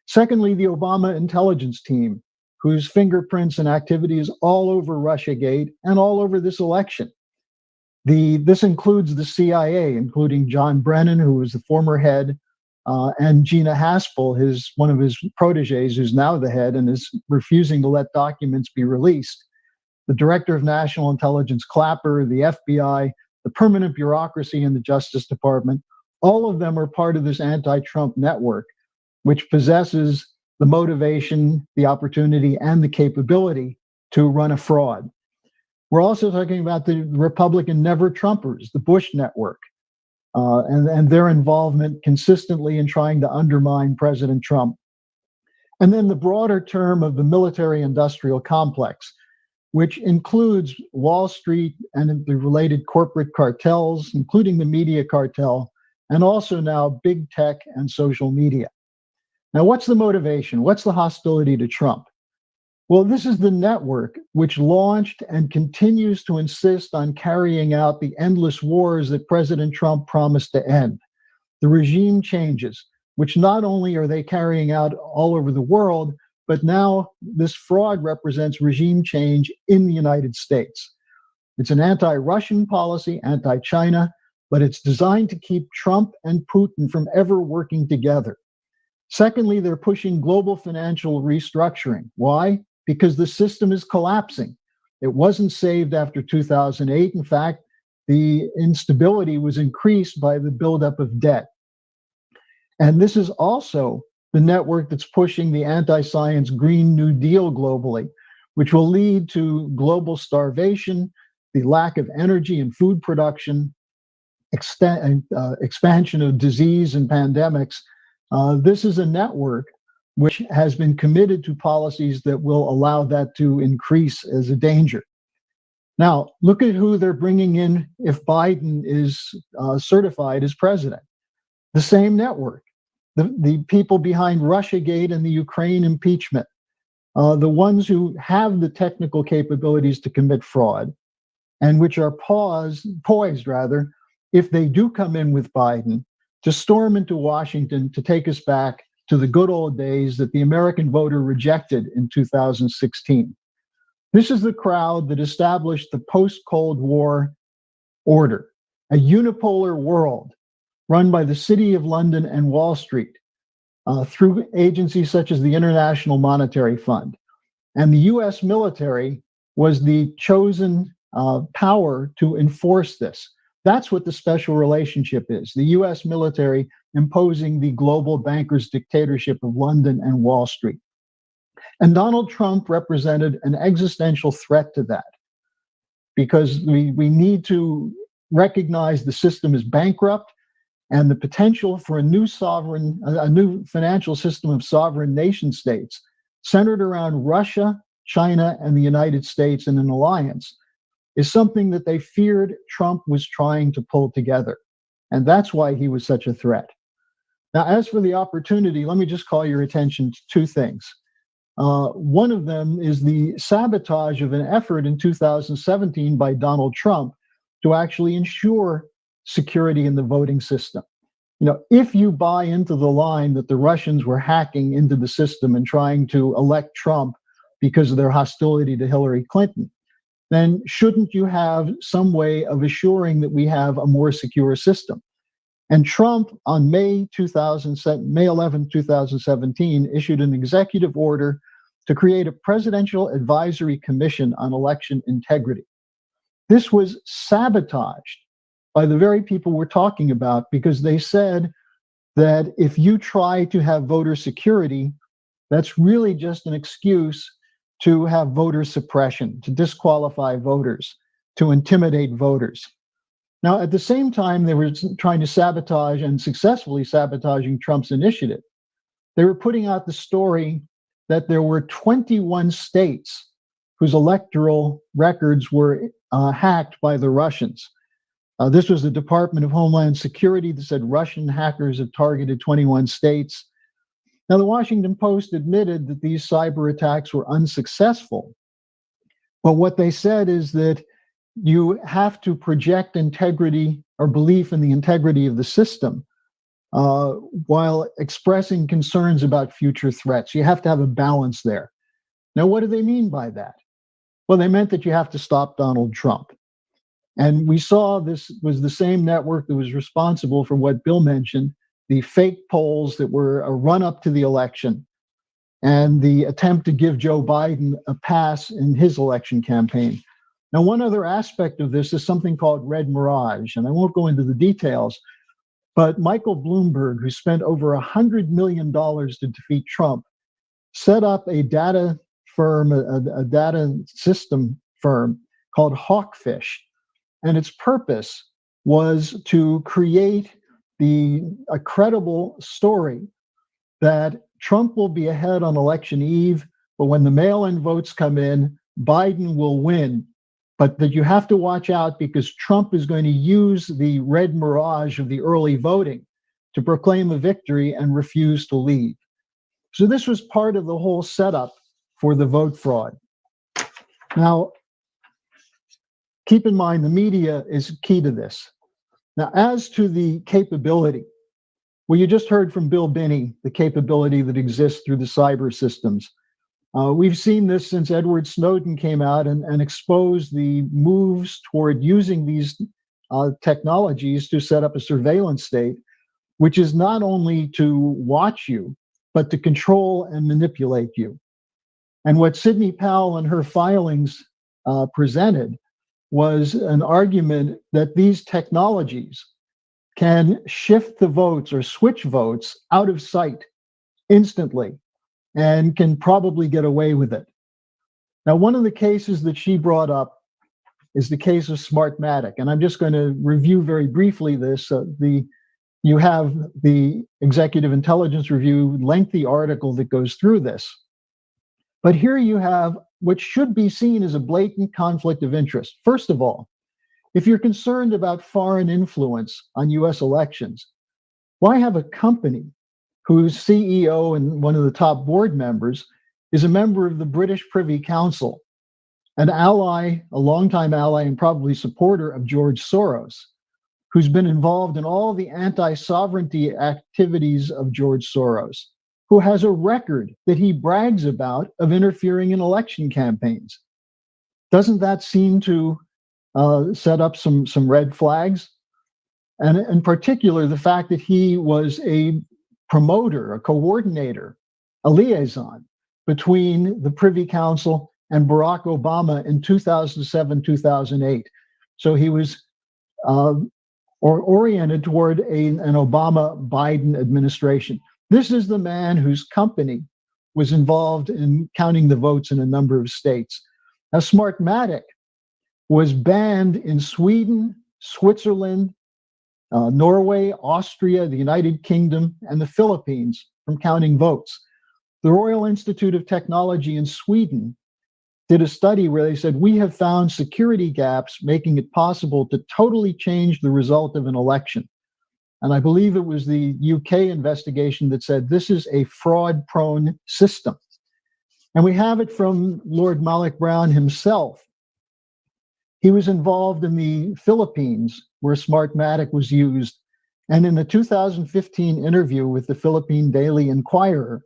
Secondly, the Obama intelligence team, whose fingerprints and activities all over Russiagate and all over this election. This includes the CIA, including John Brennan, who was the former head, and Gina Haspel, one of his proteges, who's now the head and is refusing to let documents be released. The Director of National Intelligence Clapper, the FBI, the permanent bureaucracy in the Justice Department, all of them are part of this anti-Trump network, which possesses the motivation, the opportunity, and the capability to run a fraud. We're also talking about the Republican Never Trumpers, the Bush Network, and their involvement consistently in trying to undermine President Trump. And then the broader term of the military-industrial complex, which includes Wall Street and the related corporate cartels, including the media cartel, and also now big tech and social media. Now, what's the motivation? What's the hostility to Trump? Well, this is the network which launched and continues to insist on carrying out the endless wars that President Trump promised to end. The regime changes, which not only are they carrying out all over the world, but now this fraud represents regime change in the United States. It's an anti-Russian policy, anti-China, but it's designed to keep Trump and Putin from ever working together. Secondly, they're pushing global financial restructuring. Why? Because the system is collapsing. It wasn't saved after 2008. In fact, the instability was increased by the buildup of debt. And this is also the network that's pushing the anti-science Green New Deal globally, which will lead to global starvation, the lack of energy and food production, expansion of disease and pandemics. This is a network which has been committed to policies that will allow that to increase as a danger. Now, look at who they're bringing in if Biden is certified as president. The same network, the people behind Russiagate and the Ukraine impeachment, the ones who have the technical capabilities to commit fraud, and which are poised, if they do come in with Biden, to storm into Washington to take us back to the good old days that the American voter rejected in 2016. This is the crowd that established the post-Cold War order, a unipolar world run by the City of London and Wall Street through agencies such as the International Monetary Fund. And the US military was the chosen power to enforce this. That's what the special relationship is, the US military imposing the global bankers' dictatorship of London and Wall Street. And Donald Trump represented an existential threat to that, because we need to recognize the system is bankrupt, and the potential for a new financial system of sovereign nation states centered around Russia, China, and the United States in an alliance is something that they feared Trump was trying to pull together. And that's why he was such a threat. Now, as for the opportunity, let me just call your attention to two things. One of them is the sabotage of an effort in 2017 by Donald Trump to actually ensure security in the voting system. If you buy into the line that the Russians were hacking into the system and trying to elect Trump because of their hostility to Hillary Clinton, then shouldn't you have some way of assuring that we have a more secure system? And Trump, on May 11, 2017, issued an executive order to create a presidential advisory commission on election integrity. This was sabotaged by the very people we're talking about, because they said that if you try to have voter security, that's really just an excuse to have voter suppression, to disqualify voters, to intimidate voters. Now, at the same time, they were trying to sabotage and successfully sabotaging Trump's initiative. They were putting out the story that there were 21 states whose electoral records were hacked by the Russians. This was the Department of Homeland Security that said Russian hackers have targeted 21 states. Now, the Washington Post admitted that these cyber attacks were unsuccessful. But what they said is that you have to project integrity or belief in the integrity of the system while expressing concerns about future threats. You have to have a balance there. Now, what do they mean by that? Well, they meant that you have to stop Donald Trump. And we saw this was the same network that was responsible for what Bill mentioned, the fake polls that were a run-up to the election and the attempt to give Joe Biden a pass in his election campaign. Now, one other aspect of this is something called red mirage, and I won't go into the details, but Michael Bloomberg, who spent over $100 million to defeat Trump, set up a data firm, a data system firm called Hawkfish. And its purpose was to create a credible story that Trump will be ahead on election eve, but when the mail-in votes come in, Biden will win. But that you have to watch out because Trump is going to use the red mirage of the early voting to proclaim a victory and refuse to leave. So this was part of the whole setup for the vote fraud. Now, keep in mind, the media is key to this. Now, as to the capability, well, you just heard from Bill Binney, the capability that exists through the cyber systems. We've seen this since Edward Snowden came out and exposed the moves toward using these technologies to set up a surveillance state, which is not only to watch you, but to control and manipulate you. And what Sidney Powell and her filings presented was an argument that these technologies can shift the votes or switch votes out of sight instantly and can probably get away with it. Now, one of the cases that she brought up is the case of Smartmatic, and I'm just going to review very briefly this. You have the Executive Intelligence Review lengthy article that goes through this. But here you have what should be seen as a blatant conflict of interest. First of all, if you're concerned about foreign influence on US elections, why have a company whose CEO and one of the top board members is a member of the British Privy Council an ally, a longtime ally and probably supporter of George Soros, who's been involved in all the anti-sovereignty activities of George Soros, who has a record that he brags about of interfering in election campaigns. Doesn't that seem to set up some red flags? And in particular, the fact that he was a promoter, a coordinator, a liaison between the Privy Council and Barack Obama in 2007, 2008. So he was oriented toward an Obama-Biden administration. This is the man whose company was involved in counting the votes in a number of states. Now, Smartmatic was banned in Sweden, Switzerland, Norway, Austria, the United Kingdom, and the Philippines from counting votes. The Royal Institute of Technology in Sweden did a study where they said, we have found security gaps making it possible to totally change the result of an election. And I believe it was the UK investigation that said this is a fraud-prone system. And we have it from Lord Malik Brown himself. He was involved in the Philippines where Smartmatic was used. And in a 2015 interview with the Philippine Daily Inquirer,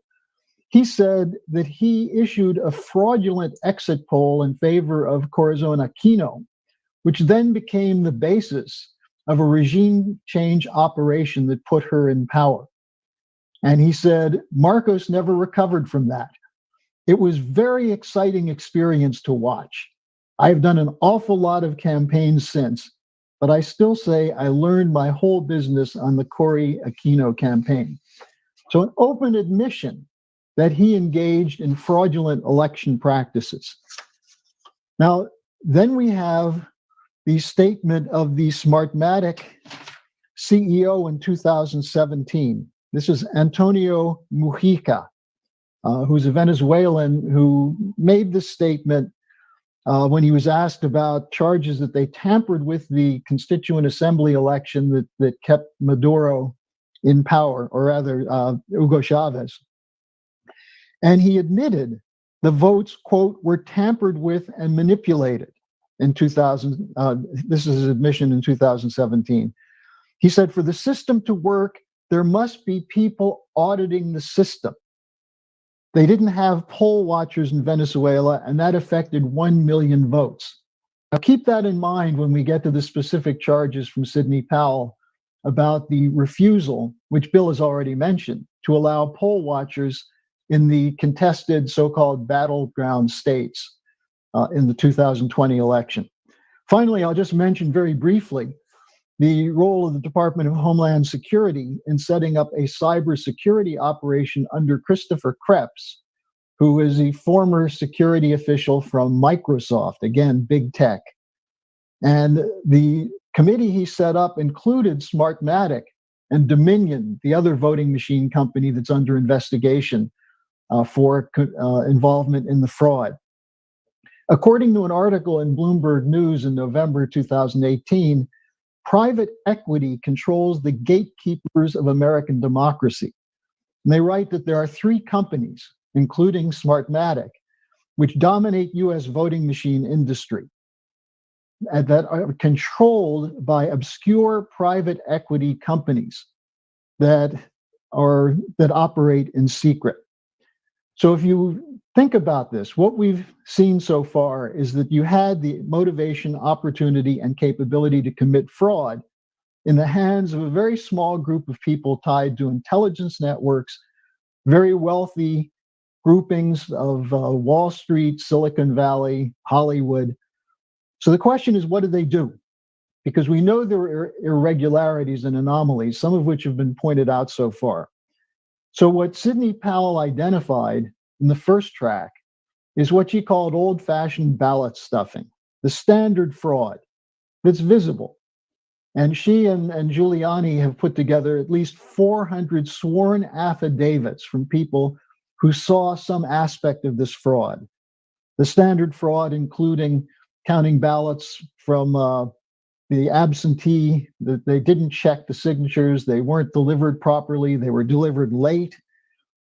he said that he issued a fraudulent exit poll in favor of Corazon Aquino, which then became the basis of a regime change operation that put her in power. And he said, Marcos never recovered from that. It was very exciting experience to watch. I've done an awful lot of campaigns since, but I still say I learned my whole business on the Cory Aquino campaign. So an open admission that he engaged in fraudulent election practices. Now, then we have the statement of the Smartmatic CEO in 2017. This is Antonio Mujica, who's a Venezuelan who made this statement when he was asked about charges that they tampered with the Constituent Assembly election that kept Maduro in power, or rather Hugo Chavez. And he admitted the votes, quote, were tampered with and manipulated in 2000. This is his admission in 2017. He said, for the system to work, there must be people auditing the system. They didn't have poll watchers in Venezuela, and that affected 1 million votes. Now, keep that in mind when we get to the specific charges from Sidney Powell about the refusal, which Bill has already mentioned, to allow poll watchers in the contested so-called battleground states in the 2020 election. Finally, I'll just mention very briefly the role of the Department of Homeland Security in setting up a cybersecurity operation under Christopher Krebs, who is a former security official from Microsoft, again, big tech. And the committee he set up included Smartmatic and Dominion, the other voting machine company that's under investigation for involvement in the fraud. According to an article in Bloomberg News in November 2018, private equity controls the gatekeepers of American democracy. And they write that there are 3 companies, including Smartmatic, which dominate U.S. voting machine industry, and that are controlled by obscure private equity companies that operate in secret. So if you think about this, what we've seen so far is that you had the motivation, opportunity, and capability to commit fraud in the hands of a very small group of people tied to intelligence networks, very wealthy groupings of Wall Street, Silicon Valley, Hollywood. So the question is, what did they do? Because we know there are irregularities and anomalies, some of which have been pointed out so far. So what Sidney Powell identified in the first track is what she called old-fashioned ballot stuffing, the standard fraud that's visible. And she and Giuliani have put together at least 400 sworn affidavits from people who saw some aspect of this fraud. The standard fraud, including counting ballots from the absentee, that they didn't check the signatures, they weren't delivered properly, they were delivered late,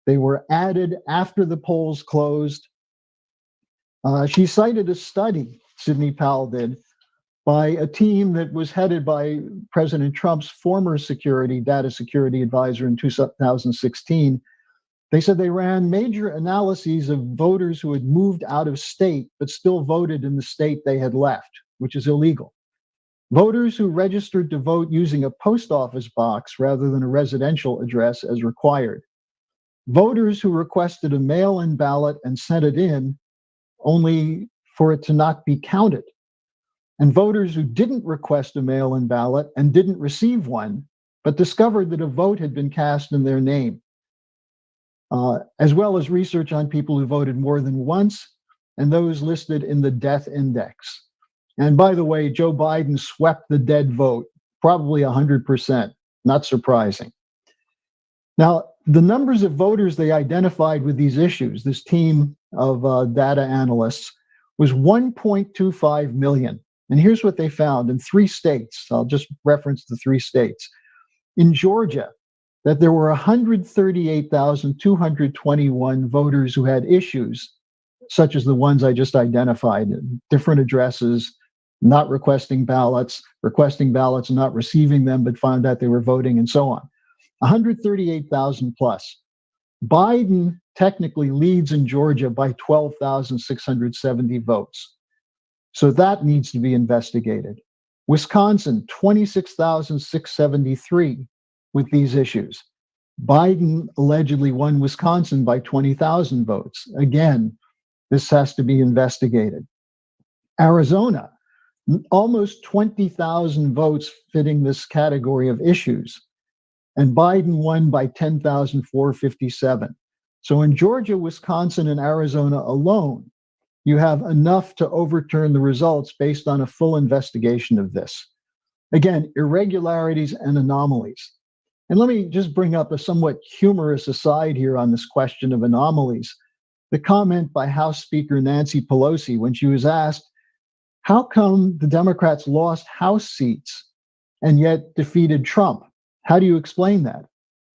they were added after the polls closed. She cited a study, Sidney Powell did, by a team that was headed by President Trump's former data security advisor in 2016. They said they ran major analyses of voters who had moved out of state but still voted in the state they had left, which is illegal. Voters who registered to vote using a post office box rather than a residential address as required. Voters who requested a mail-in ballot and sent it in only for it to not be counted. And voters who didn't request a mail-in ballot and didn't receive one, but discovered that a vote had been cast in their name. As well as research on people who voted more than once and those listed in the death index. And by the way, Joe Biden swept the dead vote, probably 100%, not surprising. Now, the numbers of voters they identified with these issues, this team of data analysts, was 1.25 million. And here's what they found in 3 states. I'll just reference the 3 states. In Georgia, that there were 138,221 voters who had issues, such as the ones I just identified, different addresses, not requesting ballots, not receiving them, but found out they were voting, and so on. 138,000 plus. Biden technically leads in Georgia by 12,670 votes. So that needs to be investigated. Wisconsin, 26,673 with these issues. Biden allegedly won Wisconsin by 20,000 votes. Again, this has to be investigated. Arizona, almost 20,000 votes fitting this category of issues. And Biden won by 10,457. So in Georgia, Wisconsin, and Arizona alone, you have enough to overturn the results based on a full investigation of this. Again, irregularities and anomalies. And let me just bring up a somewhat humorous aside here on this question of anomalies. The comment by House Speaker Nancy Pelosi when she was asked, how come the Democrats lost House seats and yet defeated Trump? How do you explain that?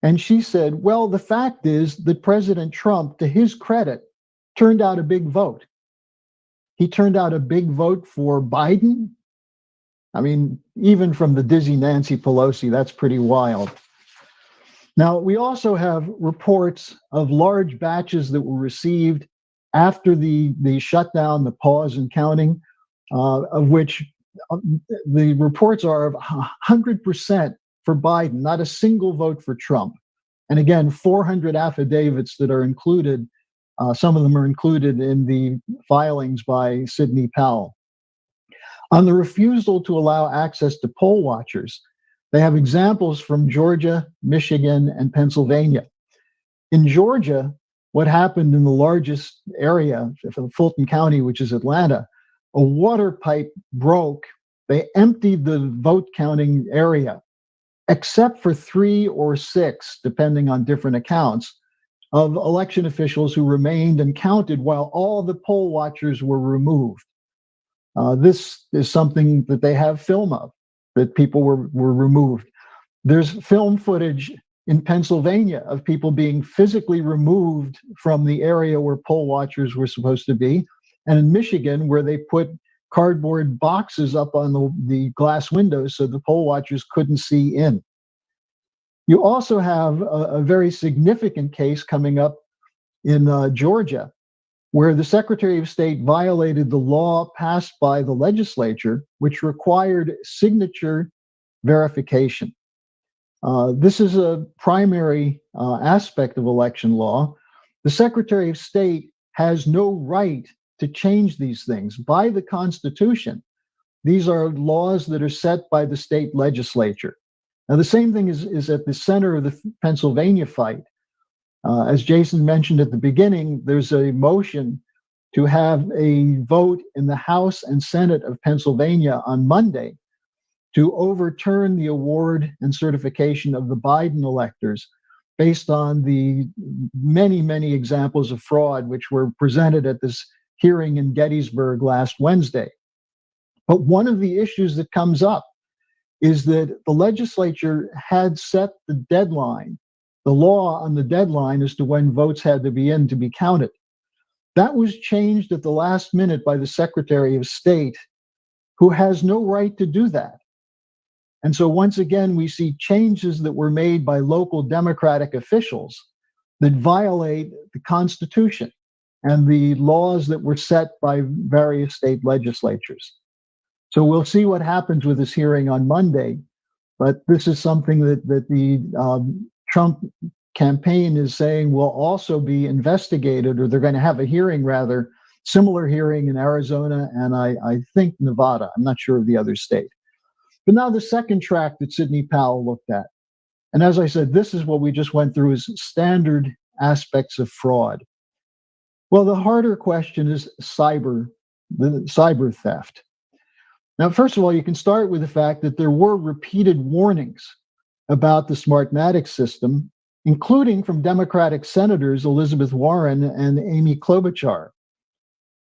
And she said, well, the fact is that President Trump, to his credit, turned out a big vote. He turned out a big vote for Biden. I mean, even from the dizzy Nancy Pelosi, that's pretty wild. Now, we also have reports of large batches that were received after the shutdown, the pause in counting, of which the reports are of 100% for Biden, not a single vote for Trump. And again, 400 affidavits that are included. Some of them are included in the filings by Sidney Powell. On the refusal to allow access to poll watchers, they have examples from Georgia, Michigan, and Pennsylvania. In Georgia, what happened in the largest area, Fulton County, which is Atlanta, a water pipe broke. They emptied the vote counting area, except for 3 or 6, depending on different accounts, of election officials who remained and counted while all the poll watchers were removed. This is something that they have film of, that people were removed. There's film footage in Pennsylvania of people being physically removed from the area where poll watchers were supposed to be, and in Michigan, where they put cardboard boxes up on the glass windows so the poll watchers couldn't see in. You also have a very significant case coming up in Georgia, where the Secretary of State violated the law passed by the legislature, which required signature verification. This is a primary aspect of election law. The Secretary of State has no right to change these things. By the Constitution, these are laws that are set by the state legislature. Now, the same thing is at the center of the Pennsylvania fight. As Jason mentioned at the beginning, there's a motion to have a vote in the House and Senate of Pennsylvania on Monday to overturn the award and certification of the Biden electors based on the many, many examples of fraud which were presented at this hearing in Gettysburg last Wednesday. But one of the issues that comes up is that the legislature had set the deadline, the law on the deadline as to when votes had to be in to be counted. That was changed at the last minute by the Secretary of State, who has no right to do that. And so once again, we see changes that were made by local Democratic officials that violate the Constitution and the laws that were set by various state legislatures. So we'll see what happens with this hearing on Monday, but this is something that the Trump campaign is saying will also be investigated, or they're going to have a hearing, rather, similar hearing in Arizona and I think Nevada. I'm not sure of the other state. But now the second track that Sidney Powell looked at. And as I said, this is what we just went through is standard aspects of fraud. Well, the harder question is the cyber theft. Now, first of all, you can start with the fact that there were repeated warnings about the Smartmatic system, including from Democratic Senators Elizabeth Warren and Amy Klobuchar.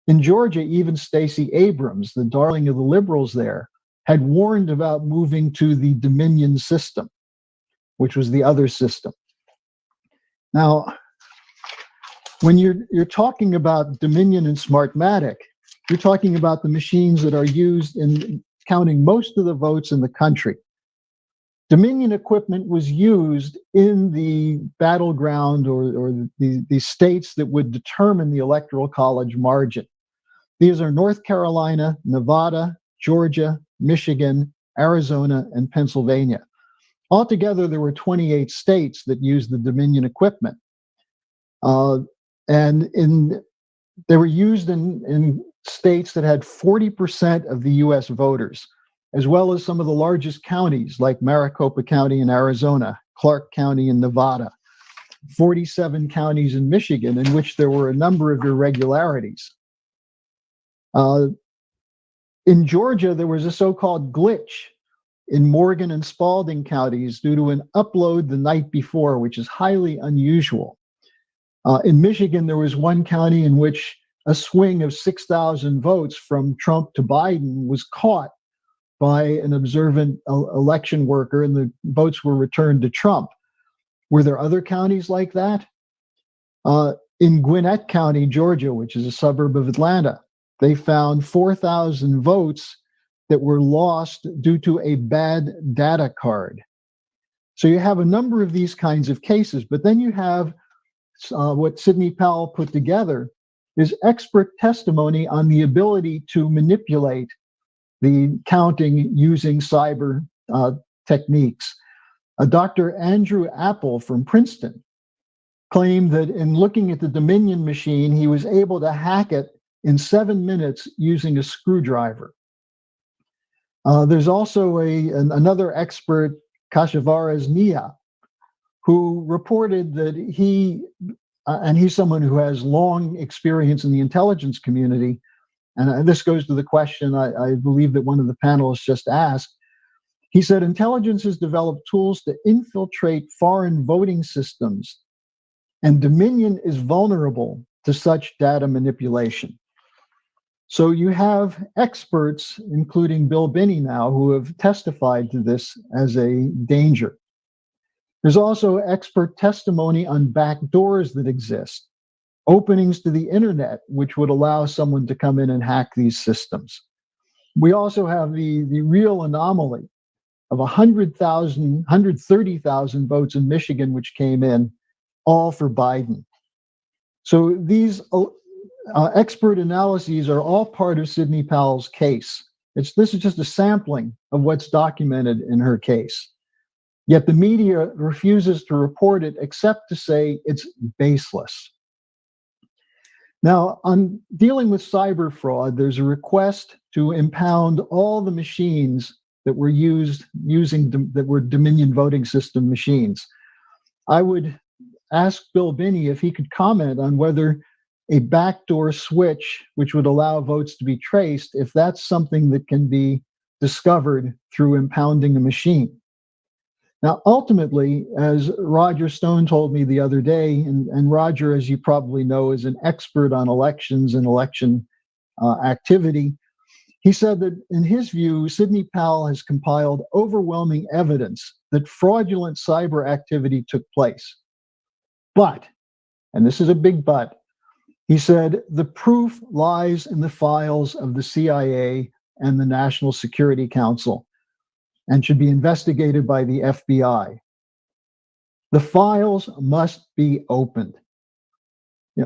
In Georgia, even Stacey Abrams, the darling of the liberals there, had warned about moving to the Dominion system, which was the other system. Now, when you're talking about Dominion and Smartmatic, you're talking about the machines that are used in counting most of the votes in the country. Dominion equipment was used in the battleground or the states that would determine the Electoral College margin. These are North Carolina, Nevada, Georgia, Michigan, Arizona, and Pennsylvania. Altogether, there were 28 states that used the Dominion equipment. They were used in states that had 40% of the US voters, as well as some of the largest counties like Maricopa County in Arizona, Clark County in Nevada, 47 counties in Michigan in which there were a number of irregularities. In Georgia, there was a so-called glitch in Morgan and Spalding counties due to an upload the night before, which is highly unusual. In Michigan, there was one county in which a swing of 6,000 votes from Trump to Biden was caught by an observant election worker, and the votes were returned to Trump. Were there other counties like that? In Gwinnett County, Georgia, which is a suburb of Atlanta, they found 4,000 votes that were lost due to a bad data card. So you have a number of these kinds of cases, but then you have what Sidney Powell put together is expert testimony on the ability to manipulate the counting using cyber techniques. Dr. Andrew Apple from Princeton claimed that in looking at the Dominion machine, he was able to hack it in 7 minutes using a screwdriver. There's also another expert, Kashavaras Nia, who reported that and he's someone who has long experience in the intelligence community, and this goes to the question I believe that one of the panelists just asked. He said, intelligence has developed tools to infiltrate foreign voting systems, and Dominion is vulnerable to such data manipulation. So you have experts, including Bill Binney now, who have testified to this as a danger. There's also expert testimony on back doors that exist, openings to the internet, which would allow someone to come in and hack these systems. We also have the real anomaly of 130,000 votes in Michigan, which came in, all for Biden. So these expert analyses are all part of Sidney Powell's case. This is just a sampling of what's documented in her case. Yet the media refuses to report it except to say it's baseless. Now, on dealing with cyber fraud, there's a request to impound all the machines that were that were Dominion voting system machines. I would ask Bill Binney if he could comment on whether a backdoor switch, which would allow votes to be traced, if that's something that can be discovered through impounding a machine. Now, ultimately, as Roger Stone told me the other day, and Roger, as you probably know, is an expert on elections and election activity, he said that in his view, Sidney Powell has compiled overwhelming evidence that fraudulent cyber activity took place. But, and this is a big but, He said, the proof lies in the files of the CIA and the National Security Council and should be investigated by the FBI. The files must be opened.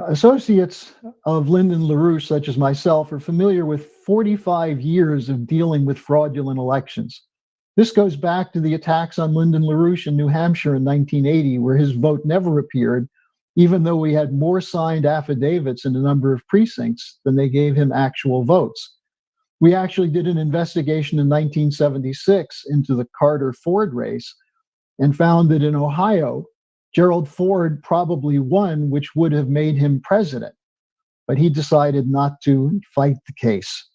Associates of Lyndon LaRouche, such as myself, are familiar with 45 years of dealing with fraudulent elections. This goes back to the attacks on Lyndon LaRouche in New Hampshire in 1980, where his vote never appeared, even though we had more signed affidavits in a number of precincts than they gave him actual votes. We actually did an investigation in 1976 into the Carter-Ford race and found that in Ohio, Gerald Ford probably won, which would have made him president, but he decided not to fight the case.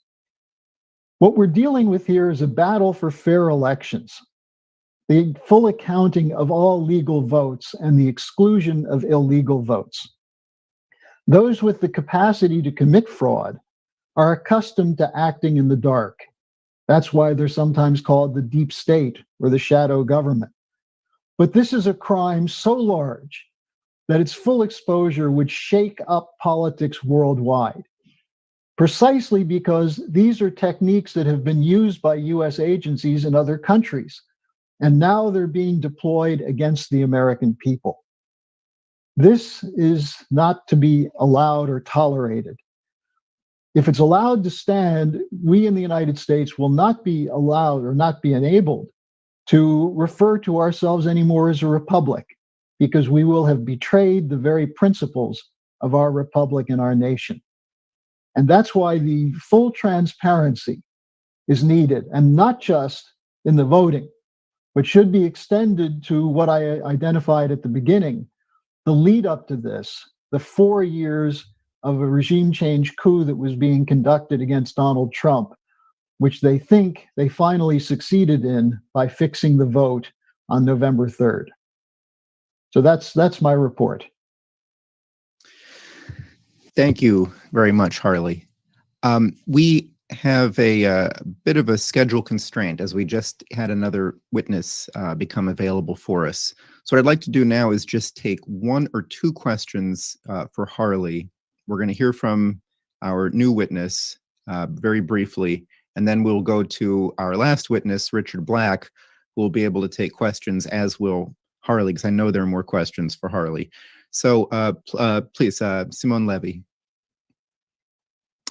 What we're dealing with here is a battle for fair elections, the full accounting of all legal votes and the exclusion of illegal votes. Those with the capacity to commit fraud are accustomed to acting in the dark. That's why they're sometimes called the deep state or the shadow government. But this is a crime so large that its full exposure would shake up politics worldwide, precisely because these are techniques that have been used by US agencies in other countries, and now they're being deployed against the American people. This is not to be allowed or tolerated. If it's allowed to stand, we in the United States will not be allowed or not be enabled to refer to ourselves anymore as a republic, because we will have betrayed the very principles of our republic and our nation. And that's why the full transparency is needed, and not just in the voting, but should be extended to what I identified at the beginning, the lead up to this, the 4 years of a regime change coup that was being conducted against Donald Trump, which they think they finally succeeded in by fixing the vote on November 3rd. So that's my report. Thank you very much, Harley. We have a bit of a schedule constraint, as we just had another witness become available for us. So what I'd like to do now is just take one or two questions for Harley. We're going to hear from our new witness very briefly, and then we'll go to our last witness, Richard Black, who will be able to take questions, as will Harley, because I know there are more questions for Harley. So please, Simone Levy.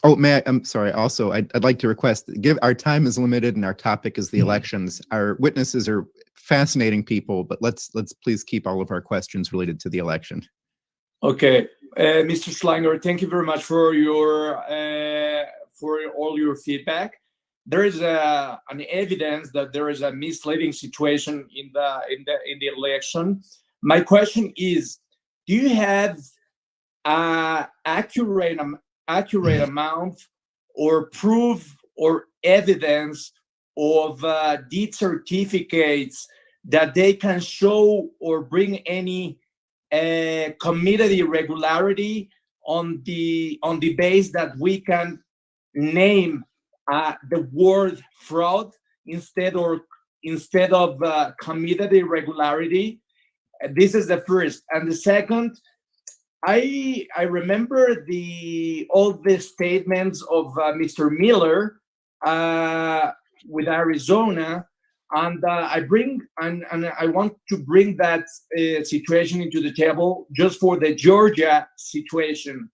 Oh, I'm sorry. Also, I'd like to request, our time is limited and our topic is the elections. Our witnesses are fascinating people, but let's please keep all of our questions related to the election. Okay, Mr. Schlanger, thank you very much for all your feedback. There is an evidence that there is a misleading situation in the election. My question is, do you have accurate amount or proof or evidence of deed certificates that they can show or bring any committed irregularity on the base that we can name the word fraud instead of committed irregularity? This is the first. And the second, I remember all the statements of Mr. Miller with Arizona, and I want to bring that situation into the table just for the Georgia situation.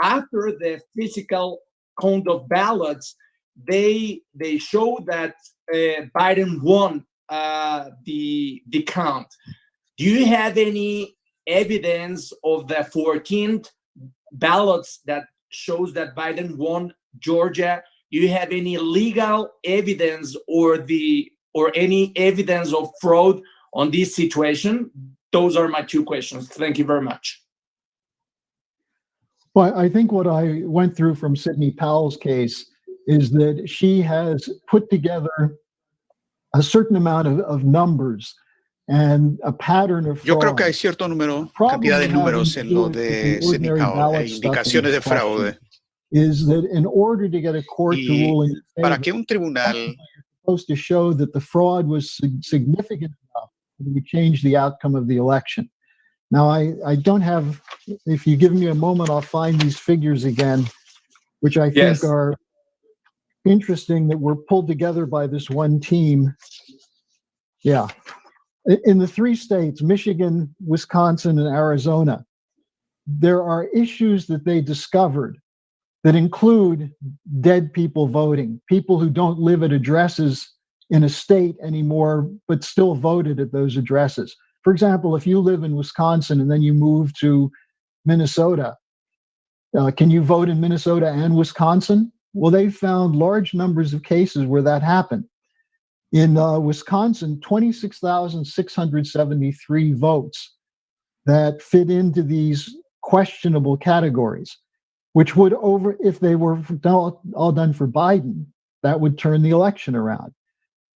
After the physical count of ballots, they show that Biden won the count. Do you have any evidence of the 14th ballots that shows that Biden won Georgia? Do you have any legal evidence or any evidence of fraud on this situation? Those are my two questions. Thank you very much. Well, I think what I went through from Sidney Powell's case is that she has put together a certain amount of numbers and a pattern of fraud. Yo creo que hay cierto cantidad de números en lo de Sidney Powell e indicaciones de fraude. Is that in order to get a court to rule in para que un tribunal supposed to show that the fraud was significant enough to change the outcome of the election. Now, I don't have, if you give me a moment, I'll find these figures again, which I think Yes. are interesting, that were pulled together by this one team. Yeah. In the 3 states, Michigan, Wisconsin, and Arizona, there are issues that they discovered that include dead people voting, people who don't live at addresses in a state anymore, but still voted at those addresses. For example, if you live in Wisconsin and then you move to Minnesota, can you vote in Minnesota and Wisconsin? Well, they found large numbers of cases where that happened. In Wisconsin, 26,673 votes that fit into these questionable categories, which would if they were all done for Biden, that would turn the election around.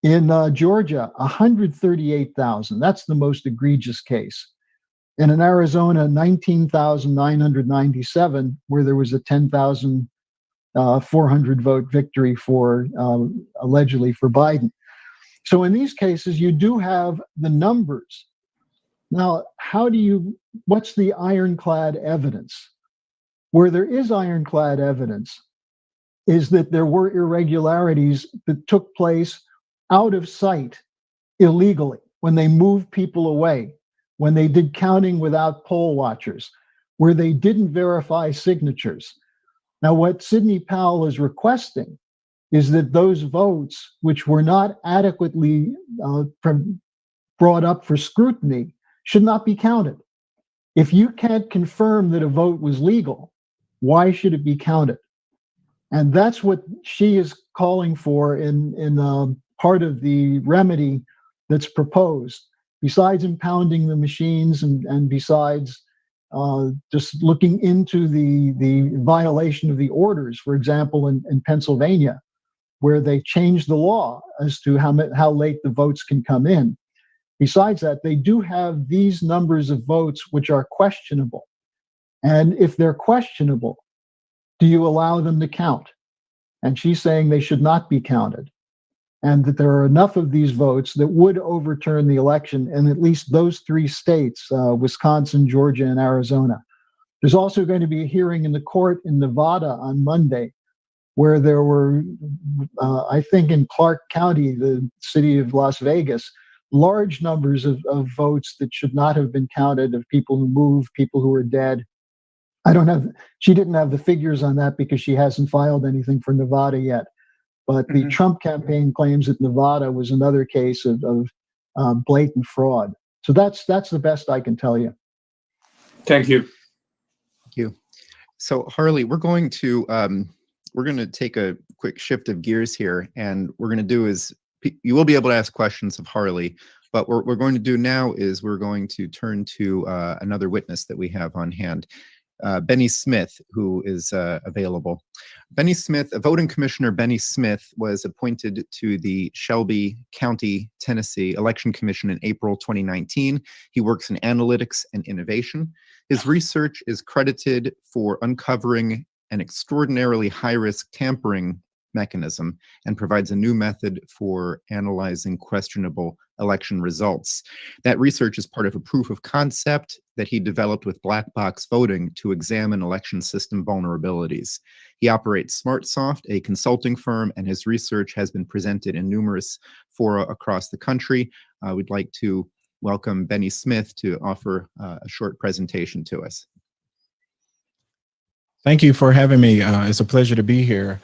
In Georgia, 138,000, that's the most egregious case. And in Arizona, 19,997, where there was a 10,400 vote victory for allegedly for Biden. So in these cases, you do have the numbers. Now, what's the ironclad evidence? Where there is ironclad evidence is that there were irregularities that took place out of sight illegally, when they moved people away, when they did counting without poll watchers, where they didn't verify signatures. Now, what Sidney Powell is requesting is that those votes, which were not adequately brought up for scrutiny, should not be counted. If you can't confirm that a vote was legal, why should it be counted? And that's what she is calling for in part of the remedy that's proposed. Besides impounding the machines and besides just looking into the violation of the orders, for example, in Pennsylvania, where they changed the law as to how late the votes can come in. Besides that, they do have these numbers of votes which are questionable. And if they're questionable, do you allow them to count? And she's saying they should not be counted, and that there are enough of these votes that would overturn the election in at least those 3 states, Wisconsin, Georgia, and Arizona. There's also going to be a hearing in the court in Nevada on Monday, where there were, I think in Clark County, the city of Las Vegas, large numbers of votes that should not have been counted, of people who moved, people who are dead. She didn't have the figures on that because she hasn't filed anything for Nevada yet. But the Trump campaign claims that Nevada was another case of blatant fraud. So that's the best I can tell you. Thank you. Thank you. So Harley, we're going to take a quick shift of gears here, and we're going to do is you will be able to ask questions of Harley. But what we're going to do now is we're going to turn to another witness that we have on hand. Benny Smith, who is available. Voting Commissioner Benny Smith was appointed to the Shelby County, Tennessee Election Commission in April 2019. He works in analytics and innovation. His research is credited for uncovering an extraordinarily high-risk tampering mechanism and provides a new method for analyzing questionable election results. That research is part of a proof of concept that he developed with black box voting to examine election system vulnerabilities. He operates SmartSoft, a consulting firm, and his research has been presented in numerous fora across the country. We'd like to welcome Benny Smith to offer a short presentation to us. Thank you for having me. It's a pleasure to be here.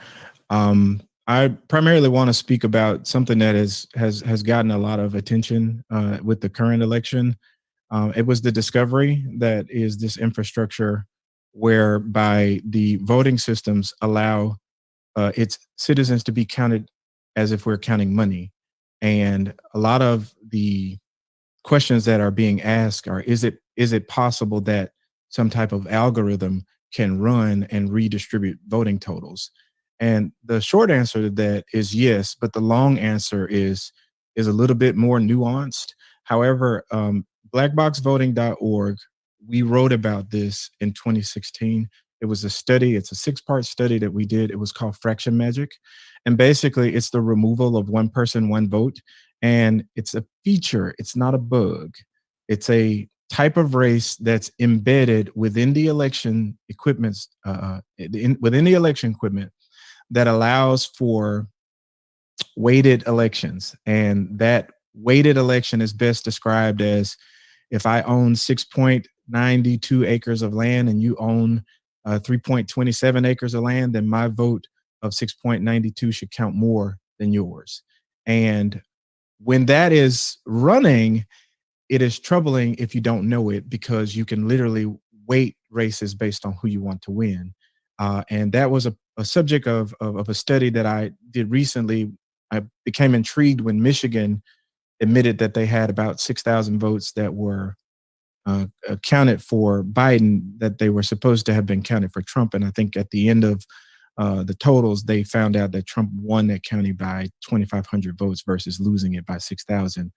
I primarily want to speak about something that has gotten a lot of attention with the current election. It was the discovery that is this infrastructure whereby the voting systems allow its citizens to be counted as if we're counting money. And a lot of the questions that are being asked are, is it possible that some type of algorithm can run and redistribute voting totals? And the short answer to that is yes, but the long answer is a little bit more nuanced. However, blackboxvoting.org, we wrote about this in 2016. It was a study, it's a 6-part study that we did. It was called Fraction Magic. And basically it's the removal of one person, one vote. And it's a feature, it's not a bug. It's a type of race that's embedded within the election equipment, within the election equipment that allows for weighted elections. And that weighted election is best described as if I own 6.92 acres of land and you own 3.27 acres of land, then my vote of 6.92 should count more than yours. And when that is running, it is troubling if you don't know it, because you can literally weight races based on who you want to win. And that was a subject of a study that I did recently. I became intrigued when Michigan admitted that they had about 6,000 votes that were counted for Biden that they were supposed to have been counted for Trump. And I think at the end of the totals, they found out that Trump won that county by 2,500 votes versus losing it by 6,000.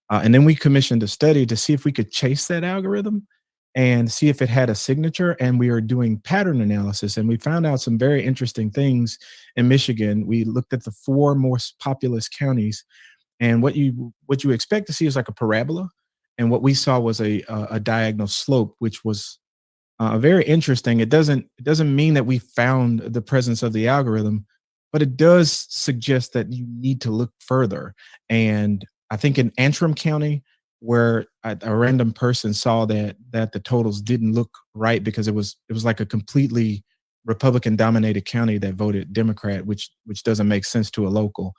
And then we commissioned a study to see if we could chase that algorithm and see if it had a signature. And we are doing pattern analysis. And we found out some very interesting things in Michigan. We looked at the 4 most populous counties. And what you expect to see is like a parabola. And what we saw was a diagonal slope, which was very interesting. It doesn't mean that we found the presence of the algorithm, but it does suggest that you need to look further. And I think in Antrim County, where a random person saw that the totals didn't look right because it was like a completely Republican-dominated county that voted Democrat, which doesn't make sense to a local.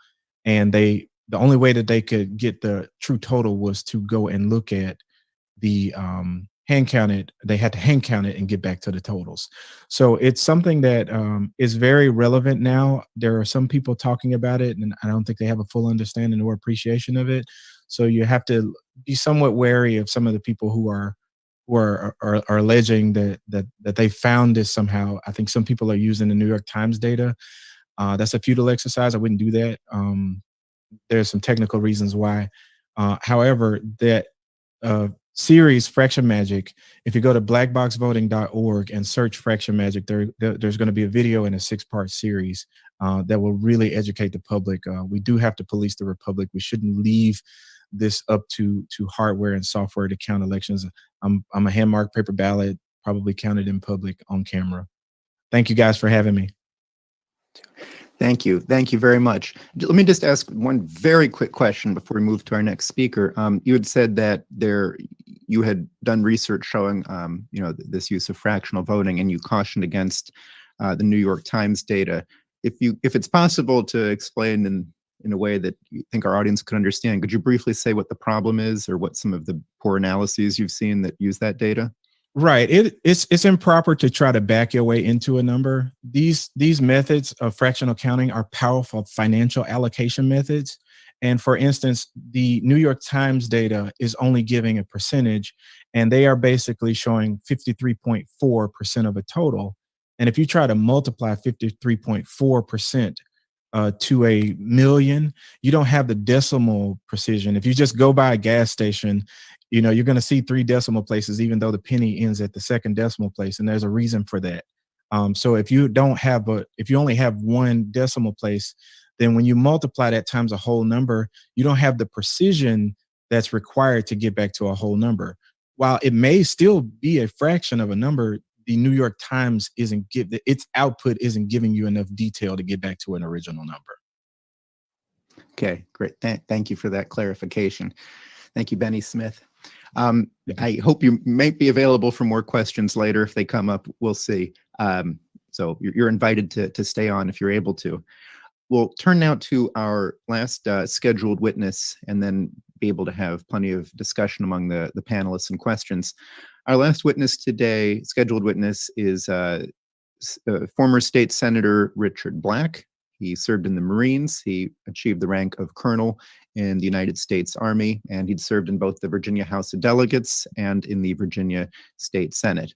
And the only way that they could get the true total was to go and look at the hand counted. They had to hand count it and get back to the totals. So it's something that is very relevant now. There are some people talking about it, and I don't think they have a full understanding or appreciation of it. So you have to be somewhat wary of some of the people who are alleging that they found this somehow. I think some people are using the New York Times data. That's a futile exercise. I wouldn't do that. There's some technical reasons why. However, that series Fraction Magic, if you go to blackboxvoting.org and search Fraction Magic, there's going to be a video in a 6-part series that will really educate the public. We do have to police the republic. We shouldn't leave this up to hardware and software to count elections. I'm a hand-marked paper ballot, probably counted in public on camera. Thank you guys for having me. Thank you. Thank you very much. Let me just ask one very quick question before we move to our next speaker. You had said that you had done research showing, this use of fractional voting, and you cautioned against the New York Times data. If it's possible to explain in a way that you think our audience could understand, could you briefly say what the problem is or what some of the poor analyses you've seen that use that data? Right. It's improper to try to back your way into a number. These methods of fractional counting are powerful financial allocation methods. And for instance, the New York Times data is only giving a percentage, and they are basically showing 53.4% of a total. And if you try to multiply 53.4% to a million, you don't have the decimal precision. If you just go by a gas station, you're going to see 3 decimal places, even though the penny ends at the 2nd decimal place. And there's a reason for that. So if you only have 1 decimal place, then when you multiply that times a whole number, you don't have the precision that's required to get back to a whole number. While it may still be a fraction of a number, the New York Times its output isn't giving you enough detail to get back to an original number. Okay, great. Thank you for that clarification. Thank you, Benny Smith. I hope you might be available for more questions later. If they come up, we'll see. So you're invited to stay on if you're able to. We'll turn now to our last scheduled witness and then be able to have plenty of discussion among the panelists and questions. Our last witness today, scheduled witness, is former State Senator Richard Black. He served in the Marines. He achieved the rank of colonel in the United States Army, and he'd served in both the Virginia House of Delegates and in the Virginia State Senate.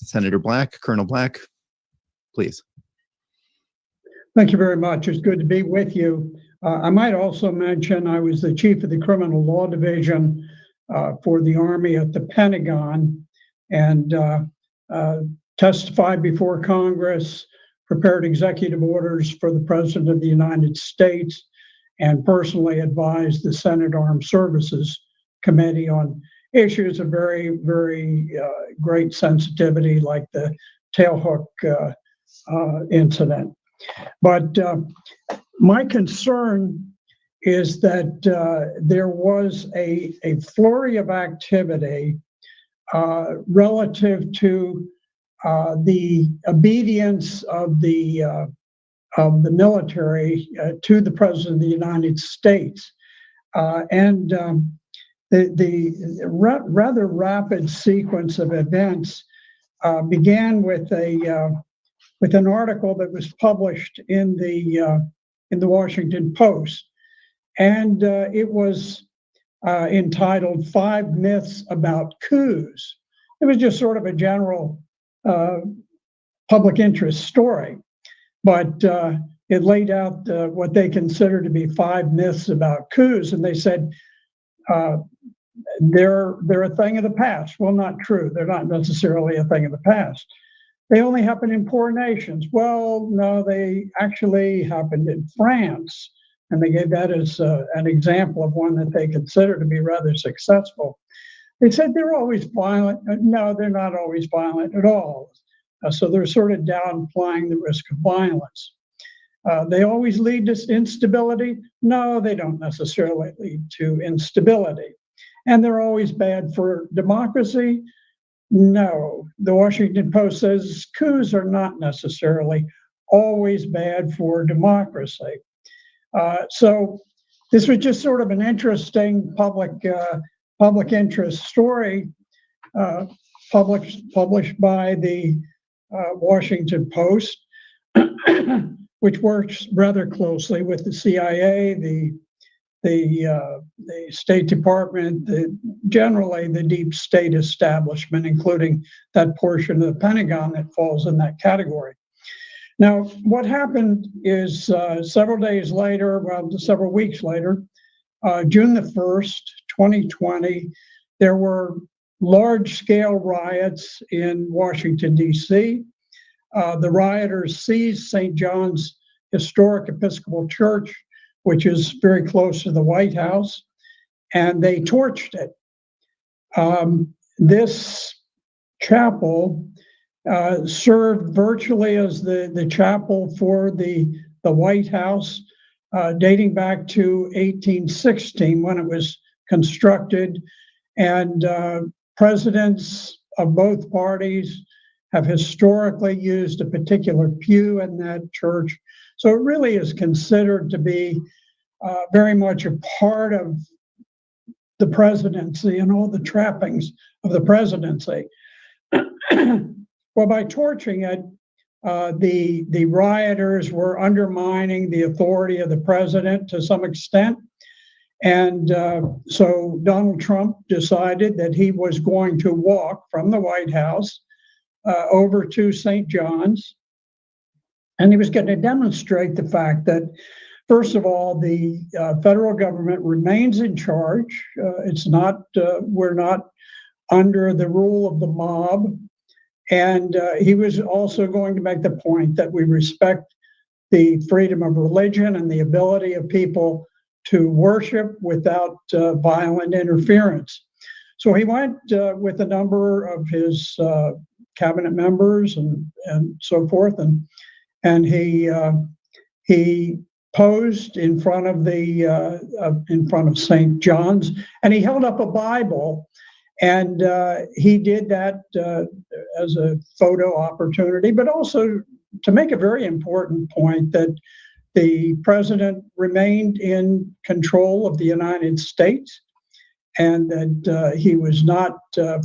Senator Black, Colonel Black, please. Thank you very much. It's good to be with you. I might also mention I was the chief of the Criminal Law Division for the Army at the Pentagon, and testified before Congress, prepared executive orders for the President of the United States, and personally advised the Senate Armed Services Committee on issues of very, very great sensitivity, like the tailhook incident. But my concern is that there was a flurry of activity relative to the obedience of the military to the President of the United States, and the rather rapid sequence of events began with an article that was published in the Washington Post, and it was entitled "5 Myths About Coups." It was just sort of a general public interest story, but it laid out what they consider to be 5 myths about coups, and they said they're a thing of the past. Well, not true. They're not necessarily a thing of the past. They only happen in poor nations. Well, no, they actually happened in France, and they gave that as an example of one that they consider to be rather successful. They said they're always violent. No, they're not always violent at all. So they're sort of downplaying the risk of violence. They always lead to instability. No, they don't necessarily lead to instability. And they're always bad for democracy. No, the Washington Post says coups are not necessarily always bad for democracy. So this was just sort of an interesting public interest story published by the Washington Post, which works rather closely with the CIA, the State Department, generally the deep state establishment, including that portion of the Pentagon that falls in that category. Now, what happened is several days later, well, several weeks later, June the 1st, 2020, there were large-scale riots in Washington, D.C. The rioters seized St. John's Historic Episcopal Church, which is very close to the White House, and they torched it. This chapel served virtually as the chapel for the White House, dating back to 1816 when it was constructed, and presidents of both parties have historically used a particular pew in that church. So it really is considered to be very much a part of the presidency and all the trappings of the presidency. Well, by torching it, the rioters were undermining the authority of the president to some extent. And so Donald Trump decided that he was going to walk from the White House over to St. John's. And he was going to demonstrate the fact that, first of all, the federal government remains in charge. We're not under the rule of the mob. And he was also going to make the point that we respect the freedom of religion and the ability of people to worship without violent interference. So he went with a number of his cabinet members and so forth, and he posed in front of St. John's, and he held up a Bible, and he did that as a photo opportunity, but also to make a very important point that the president remained in control of the United States, and that he was not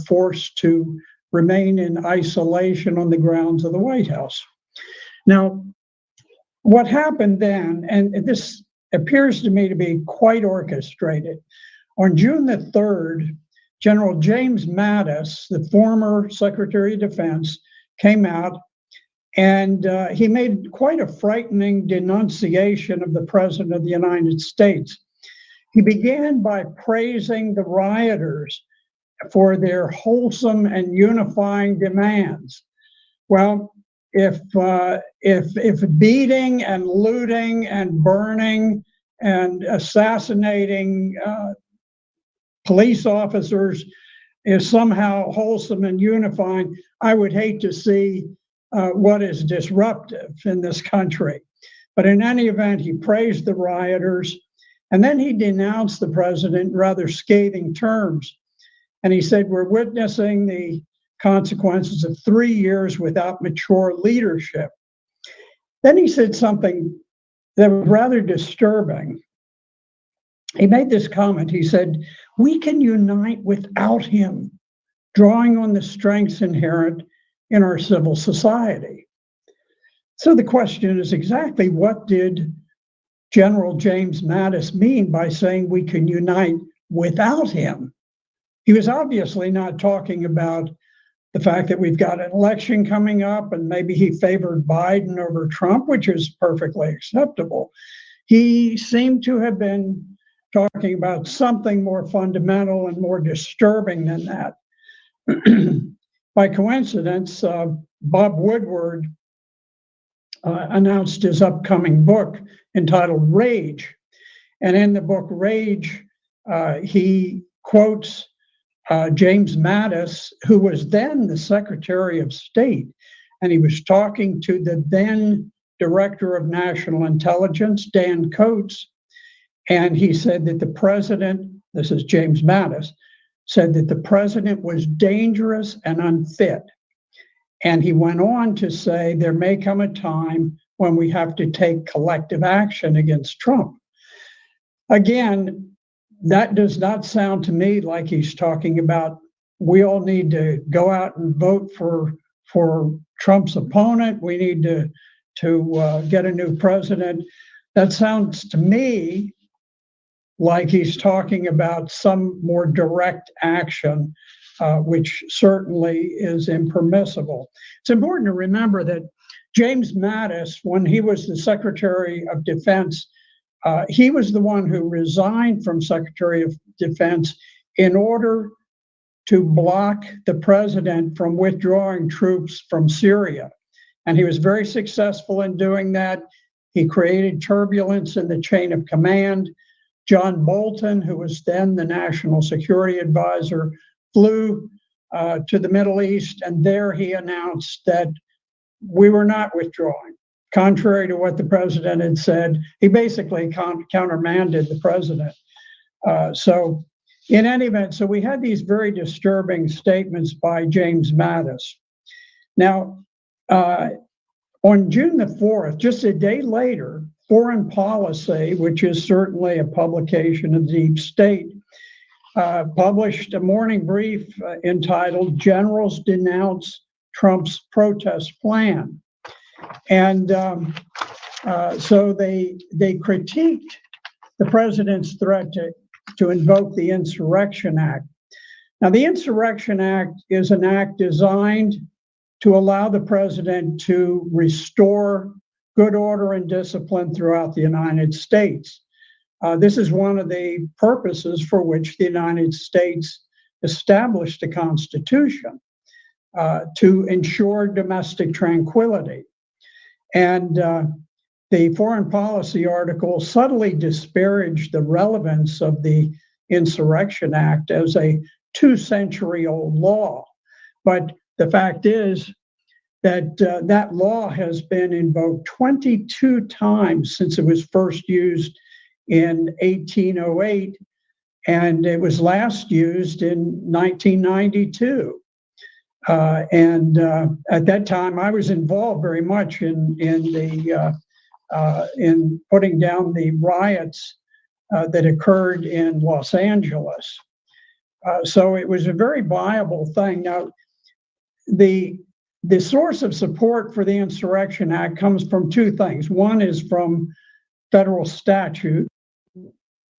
forced to remain in isolation on the grounds of the White House. Now, what happened then, and this appears to me to be quite orchestrated, on June the 3rd, General James Mattis, the former Secretary of Defense, came out and he made quite a frightening denunciation of the President of the United States. He began by praising the rioters for their wholesome and unifying demands. Well, if beating and looting and burning and assassinating police officers is somehow wholesome and unifying, I would hate to see what is disruptive in this country. But in any event, he praised the rioters, and then he denounced the president in rather scathing terms. And he said, we're witnessing the consequences of 3 years without mature leadership. Then he said something that was rather disturbing. He made this comment. He said, we can unite without him, drawing on the strengths inherent in our civil society. So the question is exactly what did General James Mattis mean by saying we can unite without him? He was obviously not talking about the fact that we've got an election coming up and maybe he favored Biden over Trump, which is perfectly acceptable. He seemed to have been talking about something more fundamental and more disturbing than that. By coincidence, Bob Woodward announced his upcoming book entitled Rage. And in the book Rage, he quotes James Mattis, who was then the Secretary of State, and he was talking to the then Director of National Intelligence, Dan Coates, and he said that the president, this is James Mattis, said that the president was dangerous and unfit. And he went on to say there may come a time when we have to take collective action against Trump. Again, that does not sound to me like he's talking about we all need to go out and vote for Trump's opponent. We need to get a new president. That sounds to me like he's talking about some more direct action, which certainly is impermissible. It's important to remember that James Mattis, when he was the Secretary of Defense, he was the one who resigned from Secretary of Defense in order to block the president from withdrawing troops from Syria. And he was very successful in doing that. He created turbulence in the chain of command. John Bolton, who was then the National Security Advisor, flew to the Middle East, and there he announced that we were not withdrawing. Contrary to what the president had said, he basically countermanded the president. So in any event, so we had these very disturbing statements by James Mattis. Now, on June the 4th, just a day later, Foreign Policy, which is certainly a publication of the deep state, published a morning brief entitled Generals Denounce Trump's Protest Plan. And so they critiqued the president's threat to invoke the Insurrection Act. Now, the Insurrection Act is an act designed to allow the president to restore good order and discipline throughout the United States. This is one of the purposes for which the United States established a constitution, to ensure domestic tranquility. And the Foreign Policy article subtly disparaged the relevance of the Insurrection Act as a 2-century-old law. But the fact is that that law has been invoked 22 times since it was first used in 1808, and it was last used in 1992. And at that time, I was involved very much in putting down the riots that occurred in Los Angeles. So it was a very viable thing. Now, the source of support for the Insurrection Act comes from two things. One is from federal statute.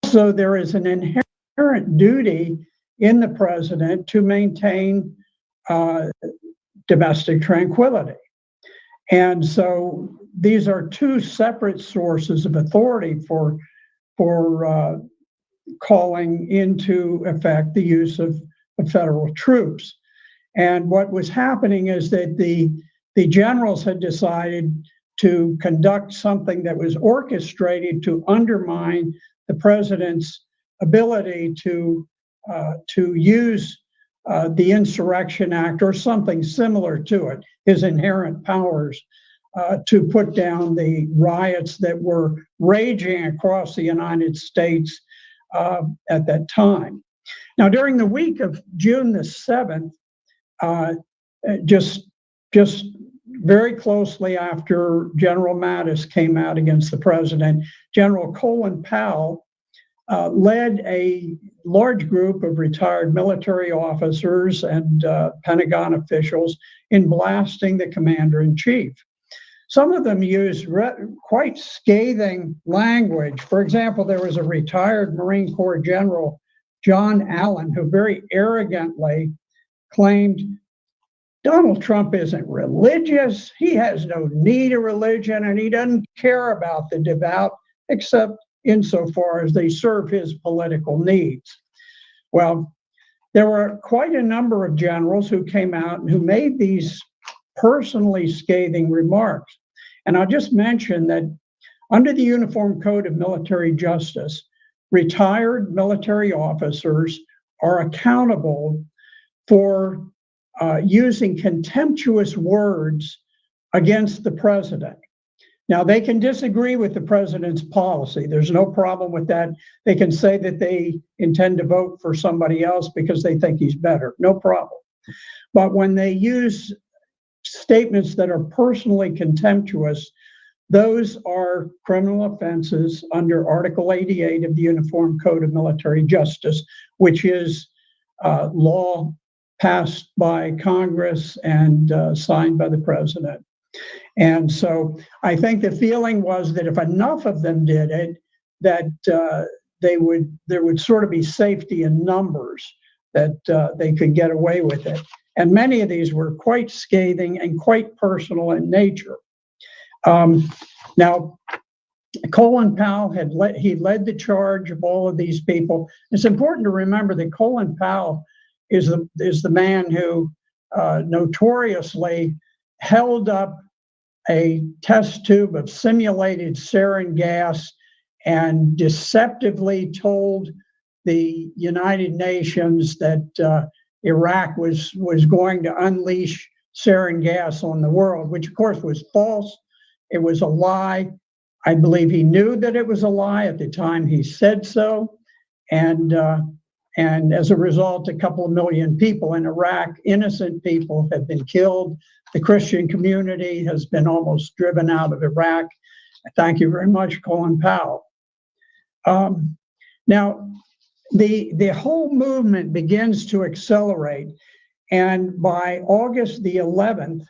So there is an inherent duty in the president to maintain domestic tranquility. And so these are two separate sources of authority for calling into effect the use of federal troops. And what was happening is that the generals had decided to conduct something that was orchestrated to undermine the president's ability to use the Insurrection Act or something similar to it, his inherent powers to put down the riots that were raging across the United States at that time. Now, during the week of June the 7th, just very closely after General Mattis came out against the president, General Colin Powell led a large group of retired military officers and Pentagon officials in blasting the commander-in-chief. Some of them used quite scathing language. For example, there was a retired Marine Corps General, John Allen, who very arrogantly claimed Donald Trump isn't religious, he has no need of religion, and he doesn't care about the devout except insofar as they serve his political needs. Well, there were quite a number of generals who came out and who made these personally scathing remarks. And I'll just mention that under the Uniform Code of Military Justice, retired military officers are accountable for using contemptuous words against the president. Now, they can disagree with the president's policy. There's no problem with that. They can say that they intend to vote for somebody else because they think he's better. No problem. But when they use statements that are personally contemptuous, those are criminal offenses under Article 88 of the Uniform Code of Military Justice, which is law passed by Congress and signed by the president. And so I think the feeling was that if enough of them did it, that there would sort of be safety in numbers, that they could get away with it. And many of these were quite scathing and quite personal in nature. Now, Colin Powell led the charge of all of these people. It's important to remember that Colin Powell is the man who notoriously held up a test tube of simulated sarin gas and deceptively told the United Nations that Iraq was going to unleash sarin gas on the world, which of course was false. It was a lie. I believe he knew that it was a lie at the time he said so. And as a result, a couple of million people in Iraq, innocent people, have been killed. The Christian community has been almost driven out of Iraq. Thank you very much, Colin Powell. Now, the whole movement begins to accelerate. And by August the 11th,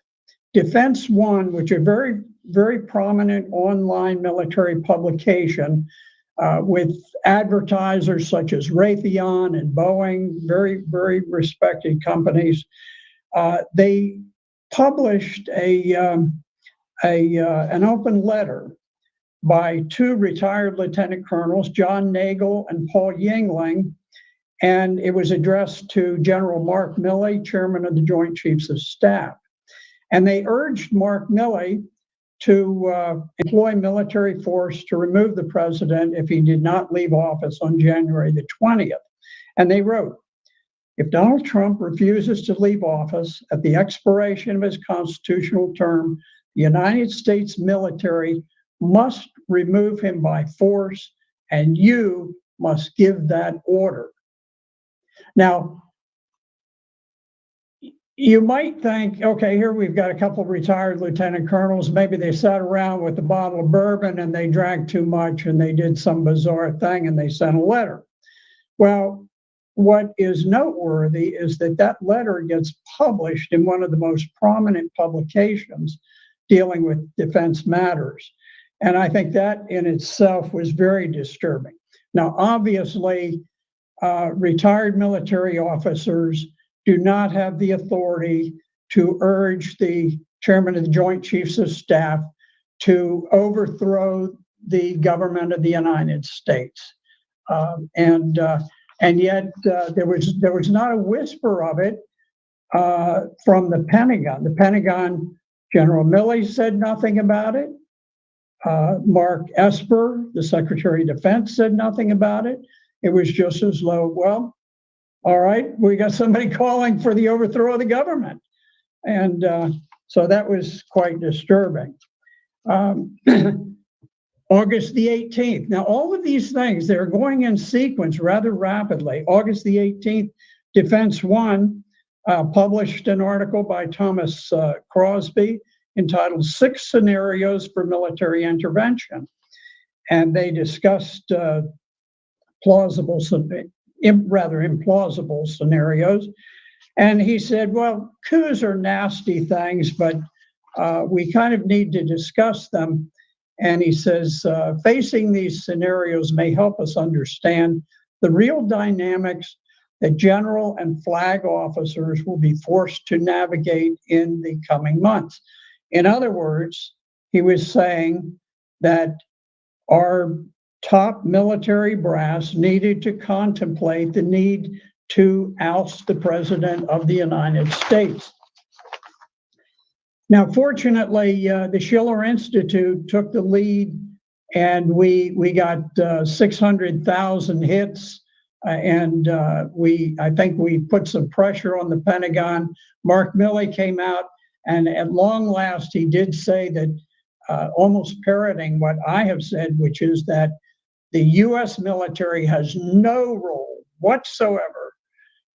Defense One, which is a very, very prominent online military publication with advertisers such as Raytheon and Boeing, very, very respected companies, they published an open letter by two retired lieutenant colonels, John Nagel and Paul Yingling, and it was addressed to General Mark Milley, chairman of the Joint Chiefs of Staff. And they urged Mark Milley to employ military force to remove the president if he did not leave office on January the 20th. And they wrote, if Donald Trump refuses to leave office at the expiration of his constitutional term, the United States military must remove him by force, and you must give that order. Now, you might think, okay, here we've got a couple of retired lieutenant colonels. Maybe they sat around with a bottle of bourbon and they drank too much and they did some bizarre thing and they sent a letter. Well, what is noteworthy is that that letter gets published in one of the most prominent publications dealing with defense matters. And I think that in itself was very disturbing. Now, obviously, retired military officers do not have the authority to urge the chairman of the Joint Chiefs of Staff to overthrow the government of the United States. And yet there was not a whisper of it from the Pentagon. The Pentagon, General Milley said nothing about it. Mark Esper, the Secretary of Defense, said nothing about it. It was just as though, well, all right, we got somebody calling for the overthrow of the government. And so that was quite disturbing. August the 18th. Now, all of these things, they're going in sequence rather rapidly. August the 18th, Defense One published an article by Thomas Crosby entitled 6 Scenarios for Military Intervention. And they discussed rather implausible scenarios. And he said, well, coups are nasty things, but we kind of need to discuss them. And he says, facing these scenarios may help us understand the real dynamics that general and flag officers will be forced to navigate in the coming months. In other words, he was saying that our top military brass needed to contemplate the need to oust the President of the United States. Now, fortunately, the Schiller Institute took the lead, and we got 600,000 hits, and I think we put some pressure on the Pentagon. Mark Milley came out, and at long last, he did say that, almost parroting what I have said, which is that the U.S. military has no role whatsoever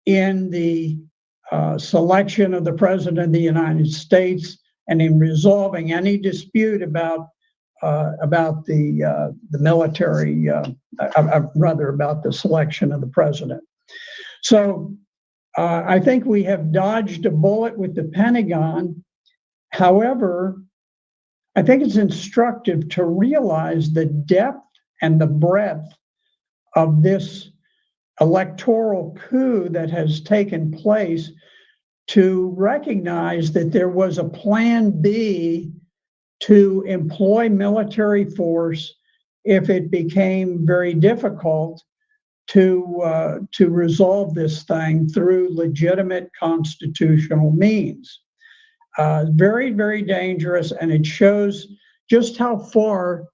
in the selection of the President of the United States and in resolving any dispute about the military, rather about the selection of the President. So I think we have dodged a bullet with the Pentagon. However, I think it's instructive to realize the depth and the breadth of this electoral coup that has taken place, to recognize that there was a plan B to employ military force if it became very difficult to resolve this thing through legitimate constitutional means. Very, very dangerous, and it shows just how far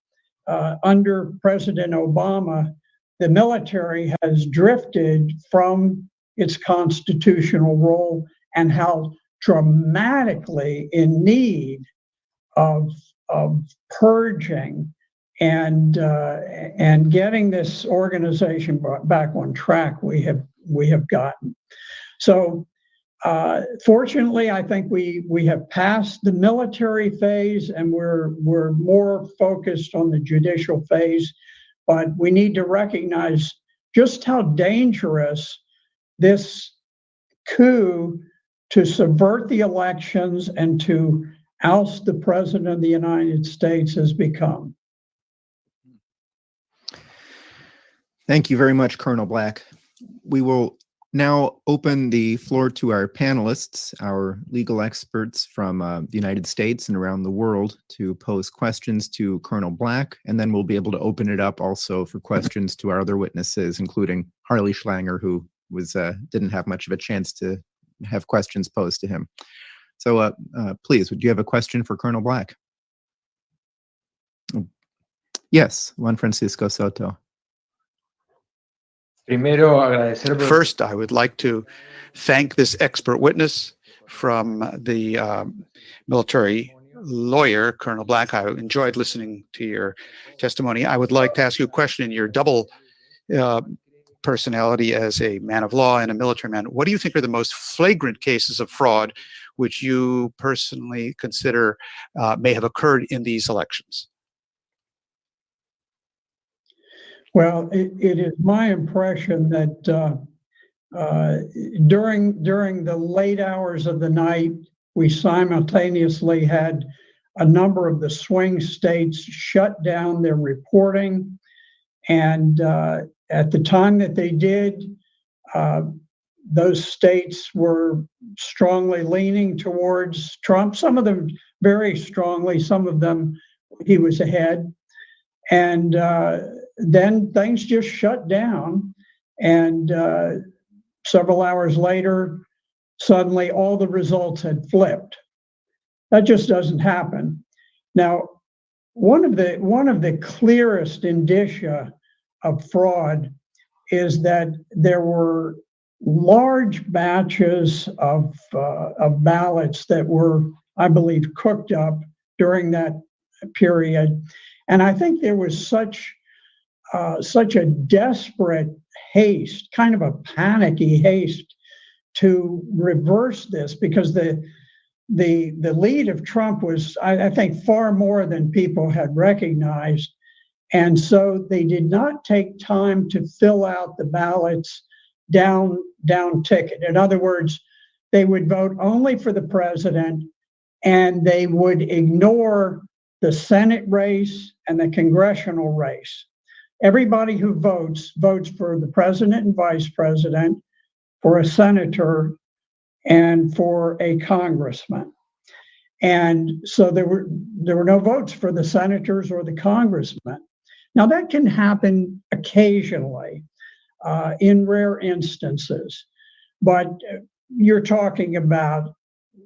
under President Obama the military has drifted from its constitutional role, and how dramatically in need of purging and getting this organization back on track we have gotten. So fortunately, I think we have passed the military phase, and we're more focused on the judicial phase. But we need to recognize just how dangerous this coup to subvert the elections and to oust the President of the United States has become. Thank you very much, Colonel Black. We will now open the floor to our panelists, our legal experts from the United States and around the world, to pose questions to Colonel Black, and then we'll be able to open it up also for questions to our other witnesses, including Harley Schlanger, who didn't have much of a chance to have questions posed to him. So please, would you have a question for Colonel Black? Yes, Juan Francisco Soto. First, I would like to thank this expert witness from the military lawyer, Colonel Black. I enjoyed listening to your testimony. I would like to ask you a question in your double personality as a man of law and a military man. What do you think are the most flagrant cases of fraud which you personally consider may have occurred in these elections? Well, it is my impression that during the late hours of the night, we simultaneously had a number of the swing states shut down their reporting. And at the time that they did, those states were strongly leaning towards Trump, some of them very strongly, some of them he was ahead. And then things just shut down, and several hours later, suddenly all the results had flipped. That just doesn't happen. Now, one of the clearest indicia of fraud is that there were large batches of ballots that were, I believe, cooked up during that period. And I think there was such a desperate haste, kind of a panicky haste to reverse this, because the lead of Trump was, I think, far more than people had recognized. And so they did not take time to fill out the ballots down ticket. In other words, they would vote only for the president, and they would ignore the Senate race and the congressional race. Everybody who votes for the president and vice president, for a senator, and for a congressman. And so there were no votes for the senators or the congressmen. Now that can happen occasionally, in rare instances, but you're talking about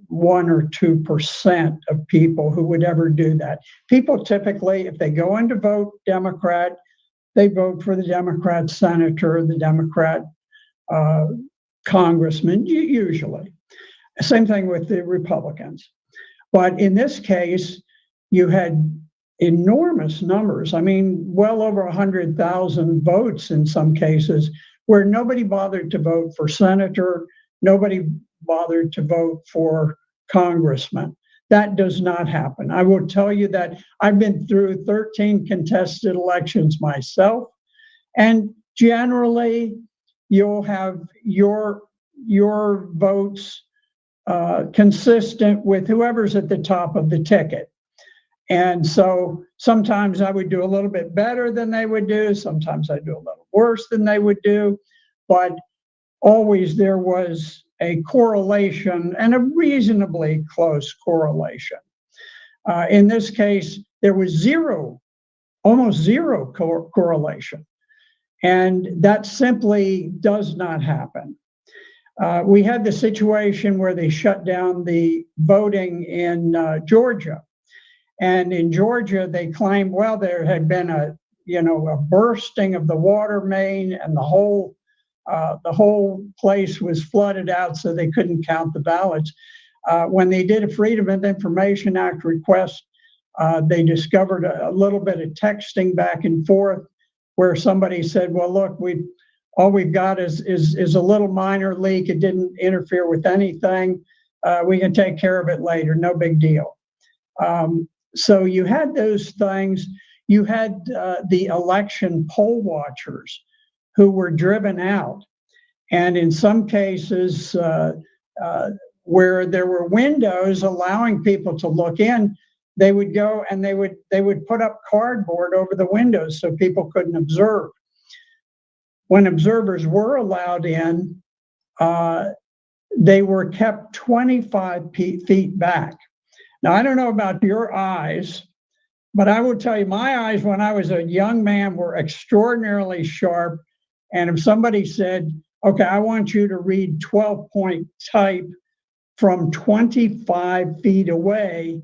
1 or 2% of people who would ever do that. People typically, if they go in to vote Democrat, they vote for the Democrat senator, the Democrat congressman, usually. Same thing with the Republicans. But in this case, you had enormous numbers. I mean, well over 100,000 votes in some cases, where nobody bothered to vote for senator, nobody bothered to vote for congressman. That does not happen. I will tell you that I've been through 13 contested elections myself, and generally you'll have your votes consistent with whoever's at the top of the ticket. And so sometimes I would do a little bit better than they would do. Sometimes I do a little worse than they would do. But always there was a correlation, and a reasonably close correlation. In this case, there was almost zero correlation. And that simply does not happen. We had the situation where they shut down the voting in Georgia. And in Georgia, they claimed, well, there had been a bursting of the water main, and the whole place was flooded out, so they couldn't count the ballots. When they did a Freedom of Information Act request, they discovered a little bit of texting back and forth where somebody said, well, look, all we've got is a little minor leak. It didn't interfere with anything. We can take care of it later. No big deal. So you had those things. You had the election poll watchers who were driven out. And in some cases where there were windows allowing people to look in, they would go and they would put up cardboard over the windows so people couldn't observe. When observers were allowed in, they were kept 25 feet back. Now, I don't know about your eyes, but I will tell you, my eyes when I was a young man were extraordinarily sharp. And if somebody said, okay, I want you to read 12-point type from 25 feet away,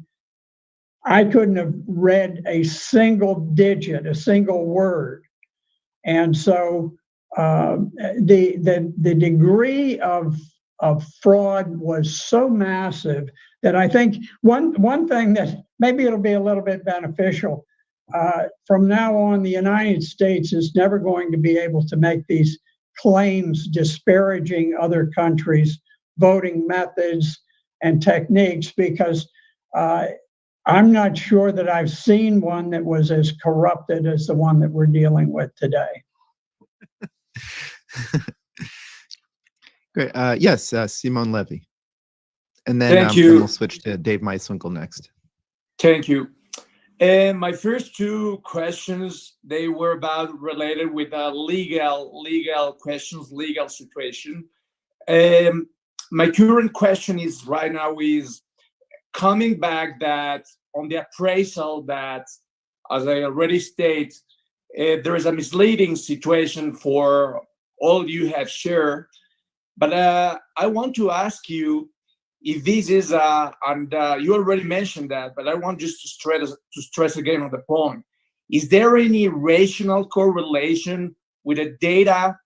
I couldn't have read a single digit, a single word. And so the degree of fraud was so massive that I think one thing that maybe it'll be a little bit beneficial, from now on, the United States is never going to be able to make these claims disparaging other countries' voting methods and techniques, because I'm not sure that I've seen one that was as corrupted as the one that we're dealing with today. Great. Yes, Simone Levy. And then, Thank you. then we'll switch to Dave Meiswinkle next. Thank you. And my first two questions, they were related with legal questions, legal situation. My current question is right now is coming back that on the appraisal that, as I already stated, there is a misleading situation for all you have shared. But I want to ask you if this is, and you already mentioned that, but I want just to stress again on the point. Is there any rational correlation with the data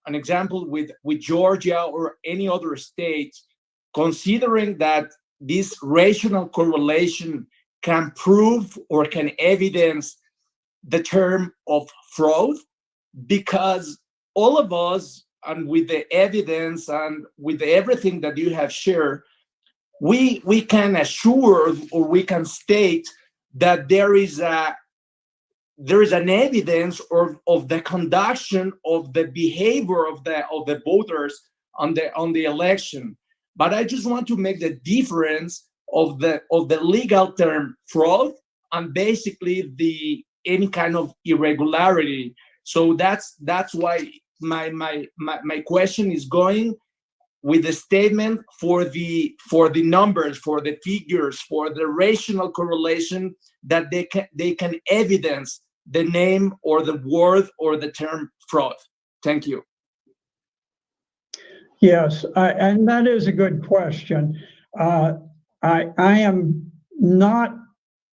an example with Georgia or any other state, considering that this rational correlation can prove or can evidence the term of fraud? Because all of us, and with the evidence and with everything that you have shared, we can assure or we can state that there is an evidence of the conduction of the behavior of the voters on the election. But I just want to make the difference of the legal term fraud and basically any kind of irregularity. So that's why my question is going with the statement for the numbers, for the figures, for the rational correlation that they can evidence the name or the word or the term fraud. Thank you. Yes, and that is a good question. I am not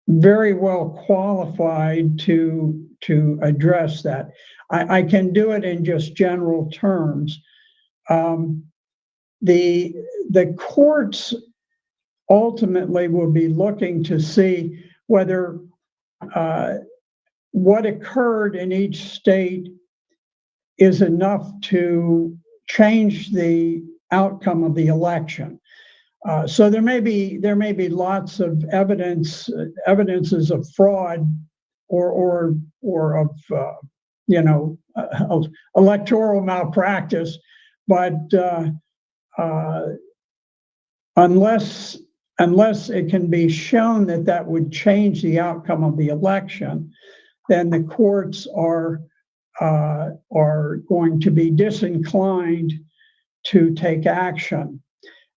very well qualified to address that. I can do it in just general terms. The courts ultimately will be looking to see whether what occurred in each state is enough to change the outcome of the election. So there may be lots of evidences of fraud or of electoral malpractice, but unless it can be shown that would change the outcome of the election, then the courts are going to be disinclined to take action.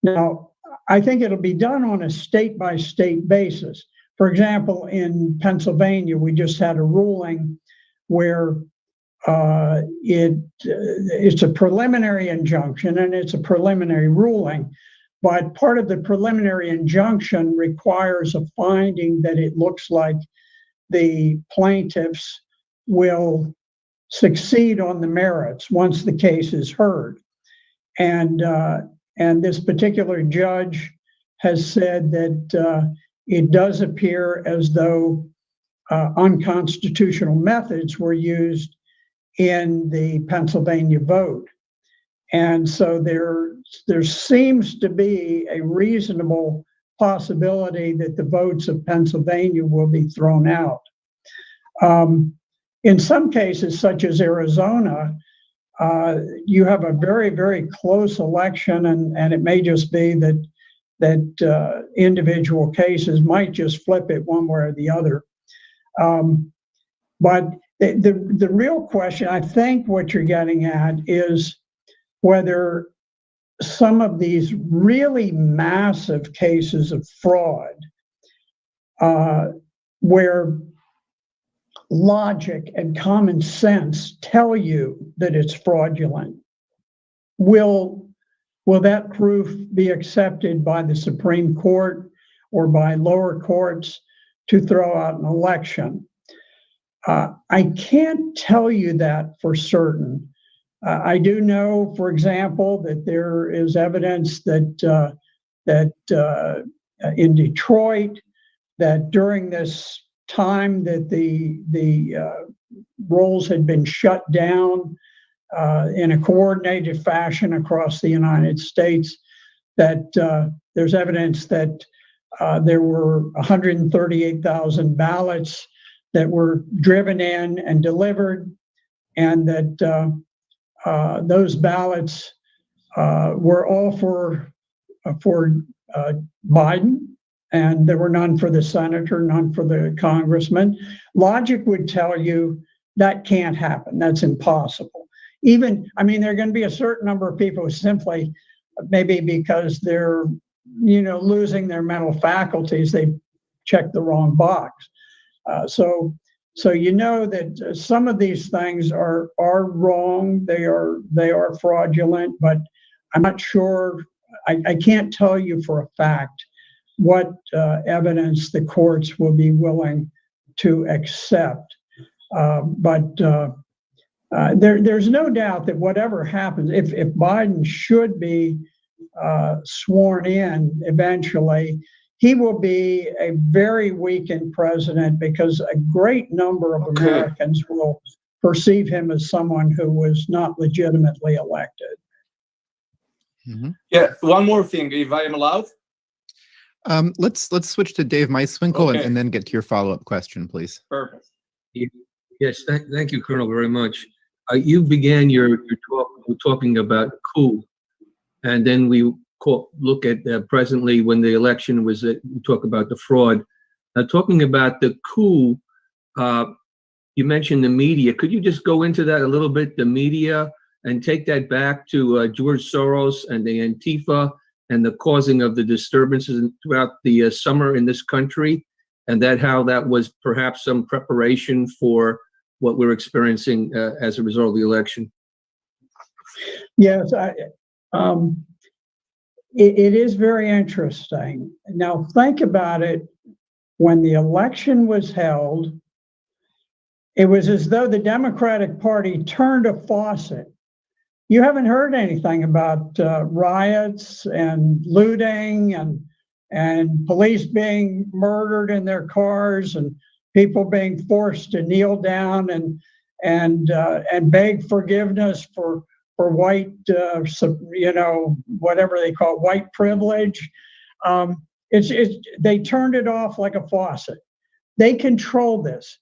Now, I think it'll be done on a state-by-state basis. For example, in Pennsylvania, we just had a ruling where it's a preliminary injunction and it's a preliminary ruling, but part of the preliminary injunction requires a finding that it looks like the plaintiffs will succeed on the merits once the case is heard. And this particular judge has said that it does appear as though unconstitutional methods were used in the Pennsylvania vote. And so there seems to be a reasonable possibility that the votes of Pennsylvania will be thrown out. In some cases, such as Arizona, you have a very, very close election, and it may just be that individual cases might just flip it one way or the other. But the real question, I think what you're getting at, is whether some of these really massive cases of fraud, where logic and common sense tell you that it's fraudulent, will that proof be accepted by the Supreme Court or by lower courts to throw out an election? I can't tell you that for certain. I do know, for example, that there is evidence that in Detroit, that during this time that the rolls had been shut down in a coordinated fashion across the United States, that there's evidence that there were 138,000 ballots that were driven in and delivered, and that those ballots were all for Biden, and there were none for the senator, none for the congressman. Logic would tell you that can't happen. That's impossible. There are going to be a certain number of people who simply, maybe because they're, losing their mental faculties, they checked the wrong box. So that some of these things are wrong. They are fraudulent, but I'm not sure. I can't tell you for a fact what evidence the courts will be willing to accept. But there's no doubt that whatever happens, if Biden should be sworn in eventually, he will be a very weakened president because a great number of Americans will perceive him as someone who was not legitimately elected. Yeah, one more thing, if I am allowed. Let's switch to Dave Meiswinkle Okay. and then get to your follow-up question, please. Perfect. Yes, thank you, Colonel, very much. You began your talk talking about coup, and then we look at presently when the election was, we talk about the fraud. Talking about the coup, you mentioned the media. Could you just go into that a little bit, the media, and take that back to George Soros and the Antifa and the causing of the disturbances throughout the summer in this country, and how that was perhaps some preparation for what we're experiencing as a result of the election? Yes, it is very interesting. Now, think about it. When the election was held, it was as though the Democratic Party turned a faucet. You haven't heard anything about riots and looting and police being murdered in their cars and people being forced to kneel down and beg forgiveness for white, whatever they call it, white privilege. They turned it off like a faucet. They control this.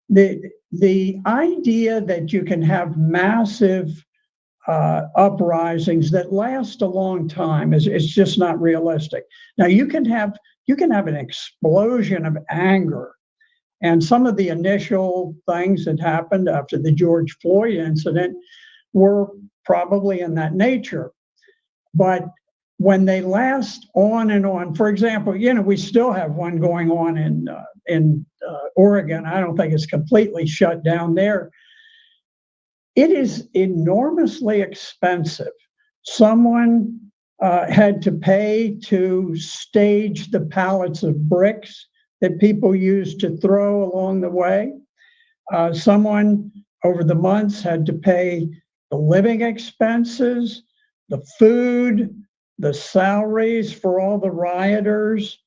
The idea that you can have massive uprisings that last a long time is just not realistic. Now you can have an explosion of anger, and some of the initial things that happened after the George Floyd incident were probably in that nature. But when they last on and on, for example, we still have one going on in Oregon. I don't think it's completely shut down there. It is enormously expensive. Someone had to pay to stage the pallets of bricks that people used to throw along the way. Someone over the months had to pay the living expenses, the food, the salaries for all the rioters.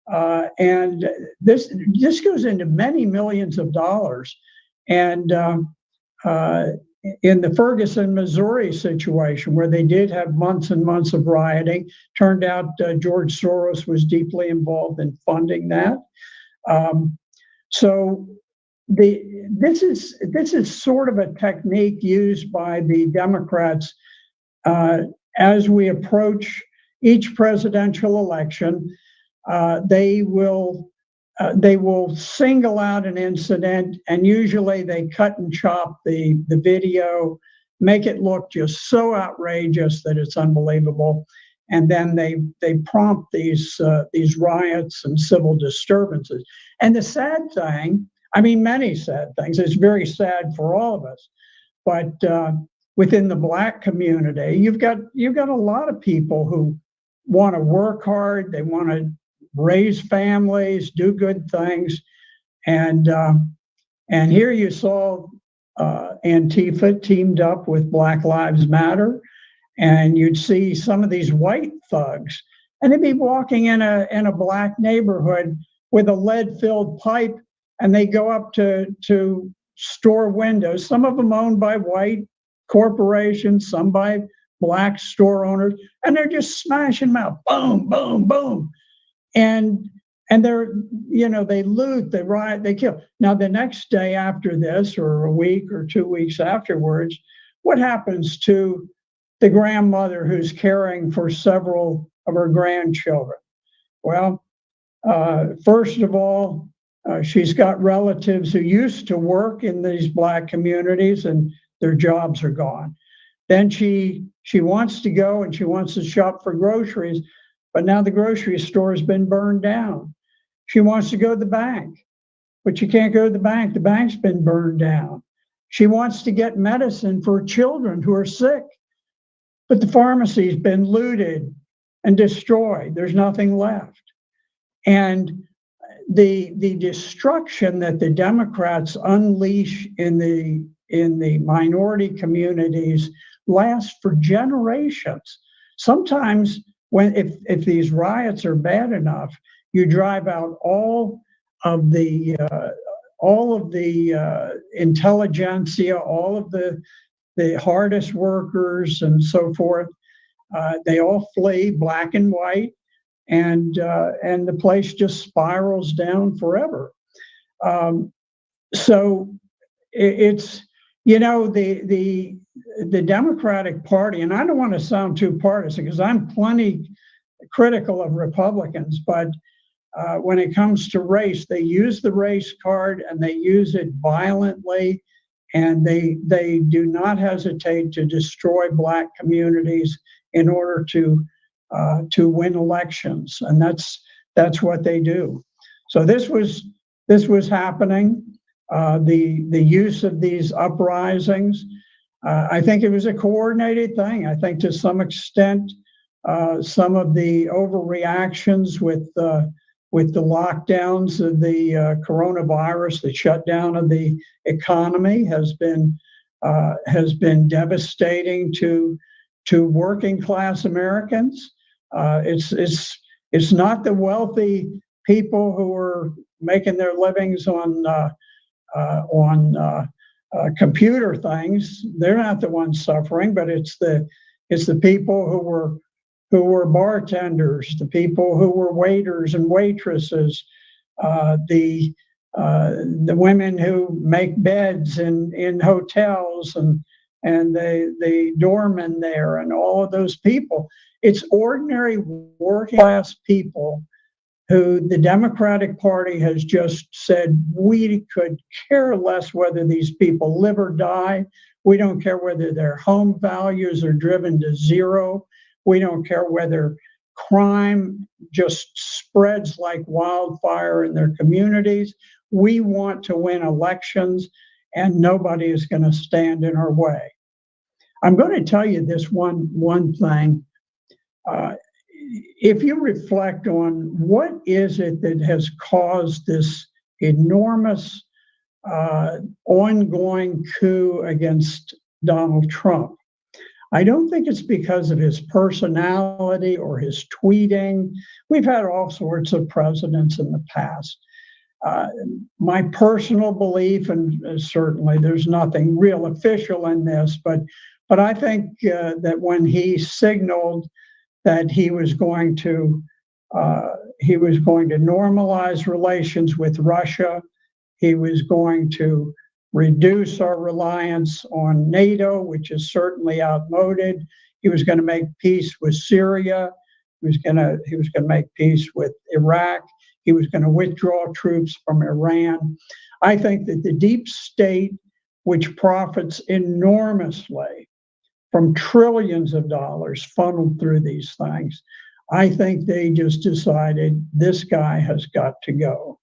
And this goes into many millions of dollars. And in the Ferguson, Missouri situation, where they did have months and months of rioting, turned out George Soros was deeply involved in funding that. So this is sort of a technique used by the Democrats as we approach each presidential election. They will single out an incident, and usually they cut and chop the video, make it look just so outrageous that it's unbelievable, and then they prompt these riots and civil disturbances. And the sad thing, many sad things. It's very sad for all of us, but within the Black community, you've got a lot of people who want to work hard. They want to raise families, do good things, and here you saw Antifa teamed up with Black Lives Matter, and you'd see some of these white thugs, and they'd be walking in a Black neighborhood with a lead-filled pipe, and they go up to store windows. Some of them owned by white corporations, some by Black store owners, and they're just smashing them out, boom, boom, boom. And they're, they loot, they riot, they kill. Now, the next day after this, or a week or 2 weeks afterwards, what happens to the grandmother who's caring for several of her grandchildren? Well, first of all, she's got relatives who used to work in these Black communities and their jobs are gone. Then she wants to go and she wants to shop for groceries, but now the grocery store has been burned down. She wants to go to the bank, but she can't go to the bank. The bank's been burned down. She wants to get medicine for children who are sick, but the pharmacy's been looted and destroyed. There's nothing left. And the destruction that the Democrats unleash in in the minority communities last for generations. Sometimes if these riots are bad enough, you drive out all of the intelligentsia, all of the hardest workers and so forth. They all flee, black and white, and the place just spirals down forever. So it's, the Democratic Party, and I don't want to sound too partisan because I'm plenty critical of Republicans, but when it comes to race, they use the race card and they use it violently, and they do not hesitate to destroy Black communities in order to win elections, and that's what they do. So this was happening. The use of these uprisings, I think it was a coordinated thing. I think to some extent, some of the overreactions with the lockdowns of the coronavirus, the shutdown of the economy has been devastating to working class Americans. It's not the wealthy people who are making their livings on computer things. They're not the ones suffering, but it's the people who were bartenders, the people who were waiters and waitresses, the women who make beds in hotels and the doormen there and all of those people. It's ordinary working class people who the Democratic Party has just said, we could care less whether these people live or die. We don't care whether their home values are driven to zero. We don't care whether crime just spreads like wildfire in their communities. We want to win elections, and nobody is going to stand in our way. I'm going to tell you this one thing. If you reflect on what is it that has caused this enormous ongoing coup against Donald Trump, I don't think it's because of his personality or his tweeting. We've had all sorts of presidents in the past. My personal belief, and certainly there's nothing real official in this, but I think that when he signaled that he was going to normalize relations with Russia, he was going to reduce our reliance on NATO, which is certainly outmoded. He was going to make peace with Syria. He was going to make peace with Iraq. He was going to withdraw troops from Iran. I think that the deep state, which profits enormously from trillions of dollars funneled through these things, I think they just decided this guy has got to go.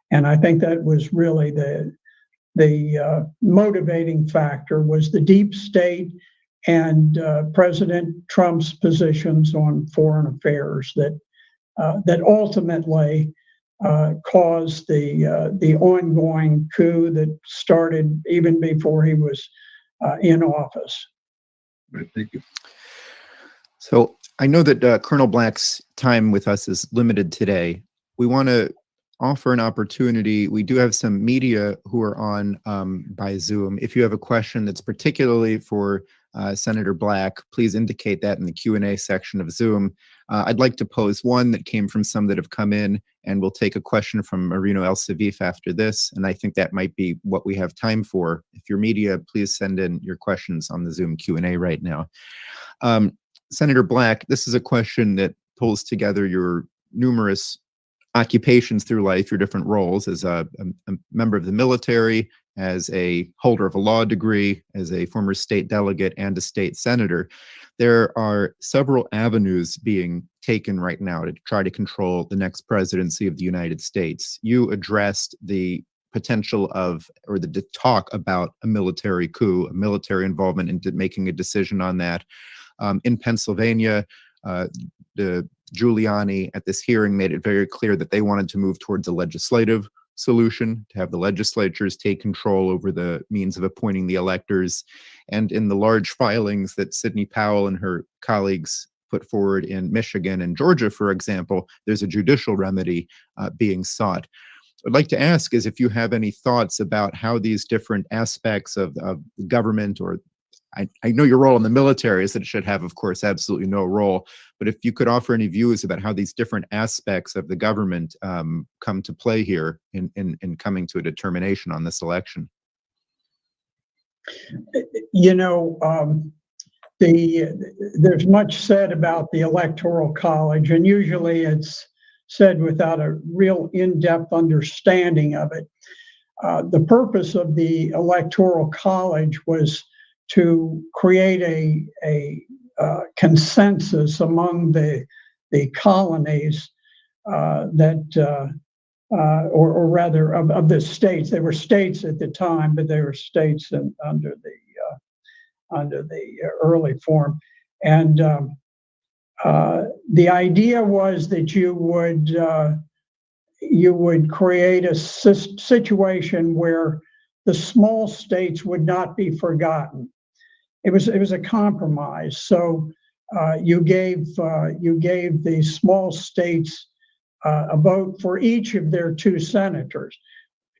And I think that was really the motivating factor, was the deep state and President Trump's positions on foreign affairs that ultimately caused the ongoing coup that started even before he was in office. Right, thank you. So I know that Colonel Black's time with us is limited today. We want to offer an opportunity. We do have some media who are on by Zoom. If you have a question that's particularly for Senator Black, please indicate that in the Q&A section of Zoom. I'd like to pose one that came from some that have come in, and we'll take a question from Marino El Savif after this, and I think that might be what we have time for. If you're media, please send in your questions on the Zoom Q&A right now. Senator Black, this is a question that pulls together your numerous occupations through life, your different roles as a member of the military, as a holder of a law degree, as a former state delegate, and a state senator. There are several avenues being taken right now to try to control the next presidency of the United States. You addressed the potential of, or the talk about a military coup, a military involvement into making a decision on that. In Pennsylvania, the Giuliani at this hearing made it very clear that they wanted to move towards a legislative solution, to have the legislatures take control over the means of appointing the electors. And in the large filings that Sidney Powell and her colleagues put forward in Michigan and Georgia, for example, there's a judicial remedy being sought. I'd like to ask is if you have any thoughts about how these different aspects of government, or I know your role in the military is that it should have, of course, absolutely no role, but if you could offer any views about how these different aspects of the government come to play here in coming to a determination on this election. You know, there's much said about the Electoral College, and usually it's said without a real in-depth understanding of it. The purpose of the Electoral College was to create a consensus among the colonies that, or rather of the states. They were states at the time, but they were states under the early form. And the idea was that you would create a situation where the small states would not be forgotten. It was a compromise. So you gave the small states a vote for each of their 2 senators.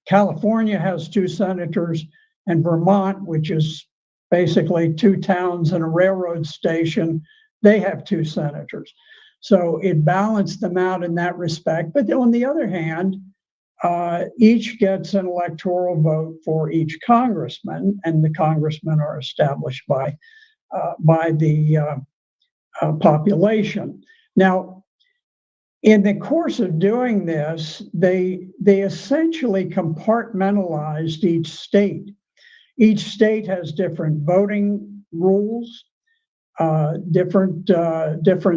California has 2 senators, and Vermont, which is basically 2 towns and a railroad station, they have 2 senators. So it balanced them out in that respect. But on the other hand, each gets an electoral vote for each congressman, and the congressmen are established by the population. Now, in the course of doing this, they essentially compartmentalized each state. Each state has different voting rules, different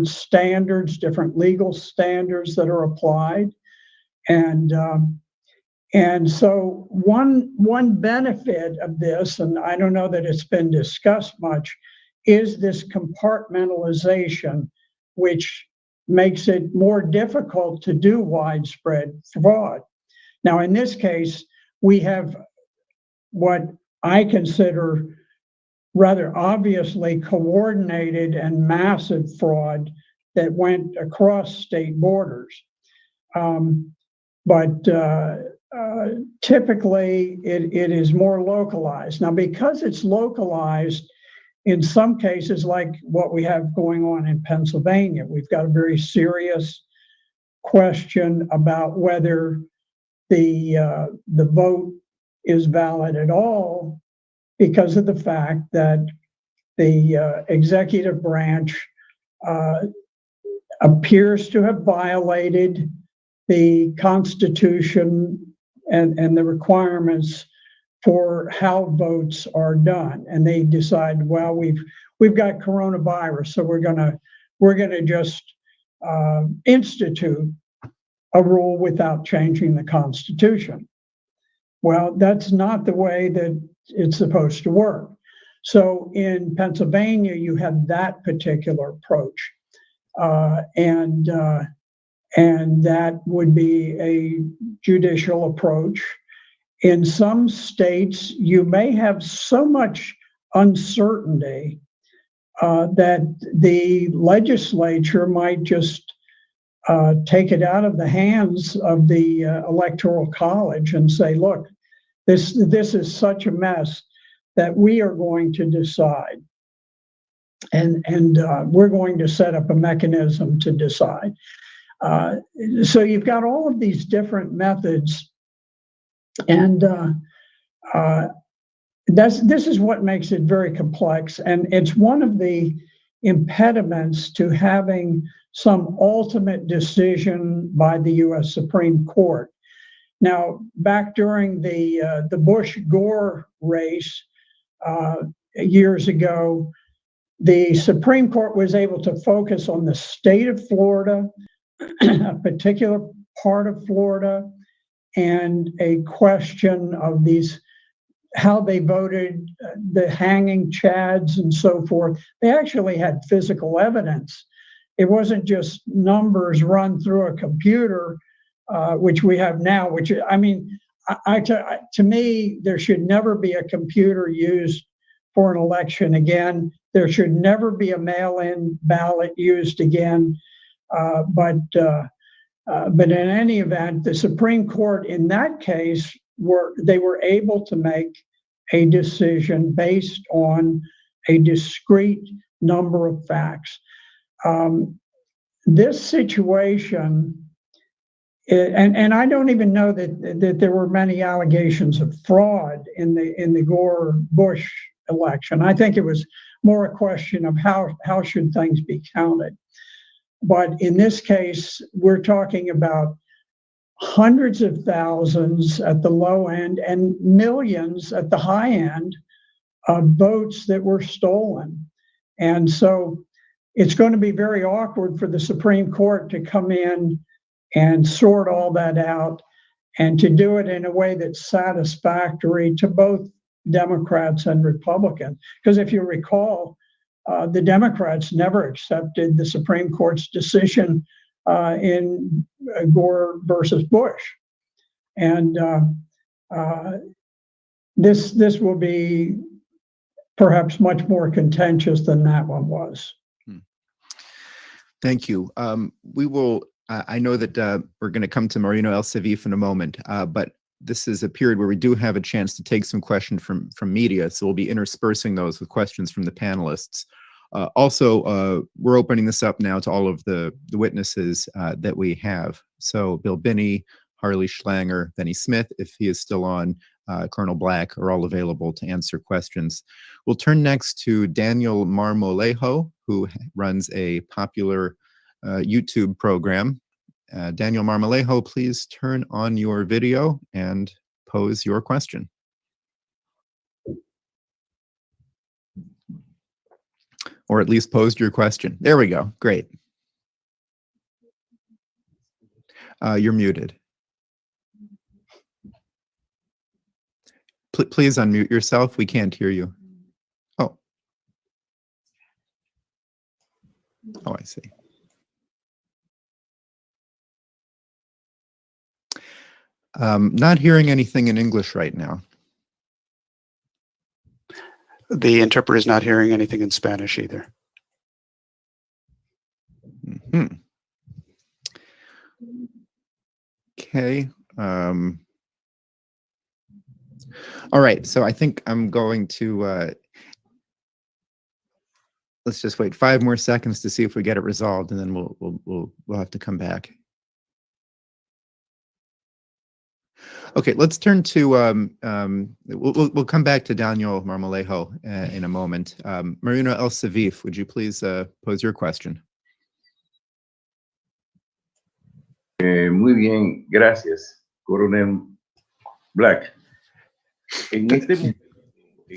standards, different legal standards that are applied. And so one benefit of this, and I don't know that it's been discussed much, is this compartmentalization, which makes it more difficult to do widespread fraud. Now, in this case, we have what I consider rather obviously coordinated and massive fraud that went across state borders. But typically it is more localized. Now, because it's localized, in some cases, like what we have going on in Pennsylvania, we've got a very serious question about whether the vote is valid at all, because of the fact that the executive branch appears to have violated the Constitution and the requirements for how votes are done. And they decide, well, we've got coronavirus, so we're gonna just institute a rule without changing the Constitution. Well, that's not the way that it's supposed to work. So in Pennsylvania, you have that particular approach, and that would be a judicial approach. In some states, you may have so much uncertainty that the legislature might just take it out of the hands of the Electoral College and say, look, this is such a mess that we are going to decide. And we're going to set up a mechanism to decide. So you've got all of these different methods, and this is what makes it very complex, and it's one of the impediments to having some ultimate decision by the U.S. Supreme Court. Now, back during the Bush-Gore race years ago, the Supreme Court was able to focus on the state of Florida, a particular part of Florida, and a question of how they voted, the hanging chads and so forth. They actually had physical evidence. It wasn't just numbers run through a computer which we have now, which, I mean, to me, there should never be a computer used for an election again. There should never be a mail-in ballot used again. But in any event, the Supreme Court in that case were able to make a decision based on a discrete number of facts. This situation, and I don't even know that there were many allegations of fraud in the Gore-Bush election. I think it was more a question of how should things be counted. But in this case, we're talking about hundreds of thousands at the low end and millions at the high end of votes that were stolen. And so it's going to be very awkward for the Supreme Court to come in and sort all that out and to do it in a way that's satisfactory to both Democrats and Republicans. Because if you recall, the Democrats never accepted the Supreme Court's decision in Gore versus Bush. And this will be perhaps much more contentious than that one was. Thank you. We will, I know that we're going to come to Marino El-Savif in a moment, but this is a period where we do have a chance to take some questions from media, so we'll be interspersing those with questions from the panelists. Also, we're opening this up now to all of the witnesses that we have. So Bill Binney, Harley Schlanger, Benny Smith, if he is still on, Colonel Black, are all available to answer questions. We'll turn next to Daniel Marmolejo, who runs a popular YouTube program. Daniel Marmolejo, please turn on your video and pose your question. Or at least posed your question. There we go. Great. You're muted. Please unmute yourself. We can't hear you. Oh. Oh, I see. Not hearing anything in English right now. The interpreter is not hearing anything in Spanish either. Mm-hmm. Okay. All right. So I think I'm going to let's just wait 5 more seconds to see if we get it resolved, and then we'll have to come back. Okay, let's turn to we'll come back to Daniel Marmolejo in a moment. Marino El-Savif, would you please pose your question? Muy bien, gracias, Coronel Black.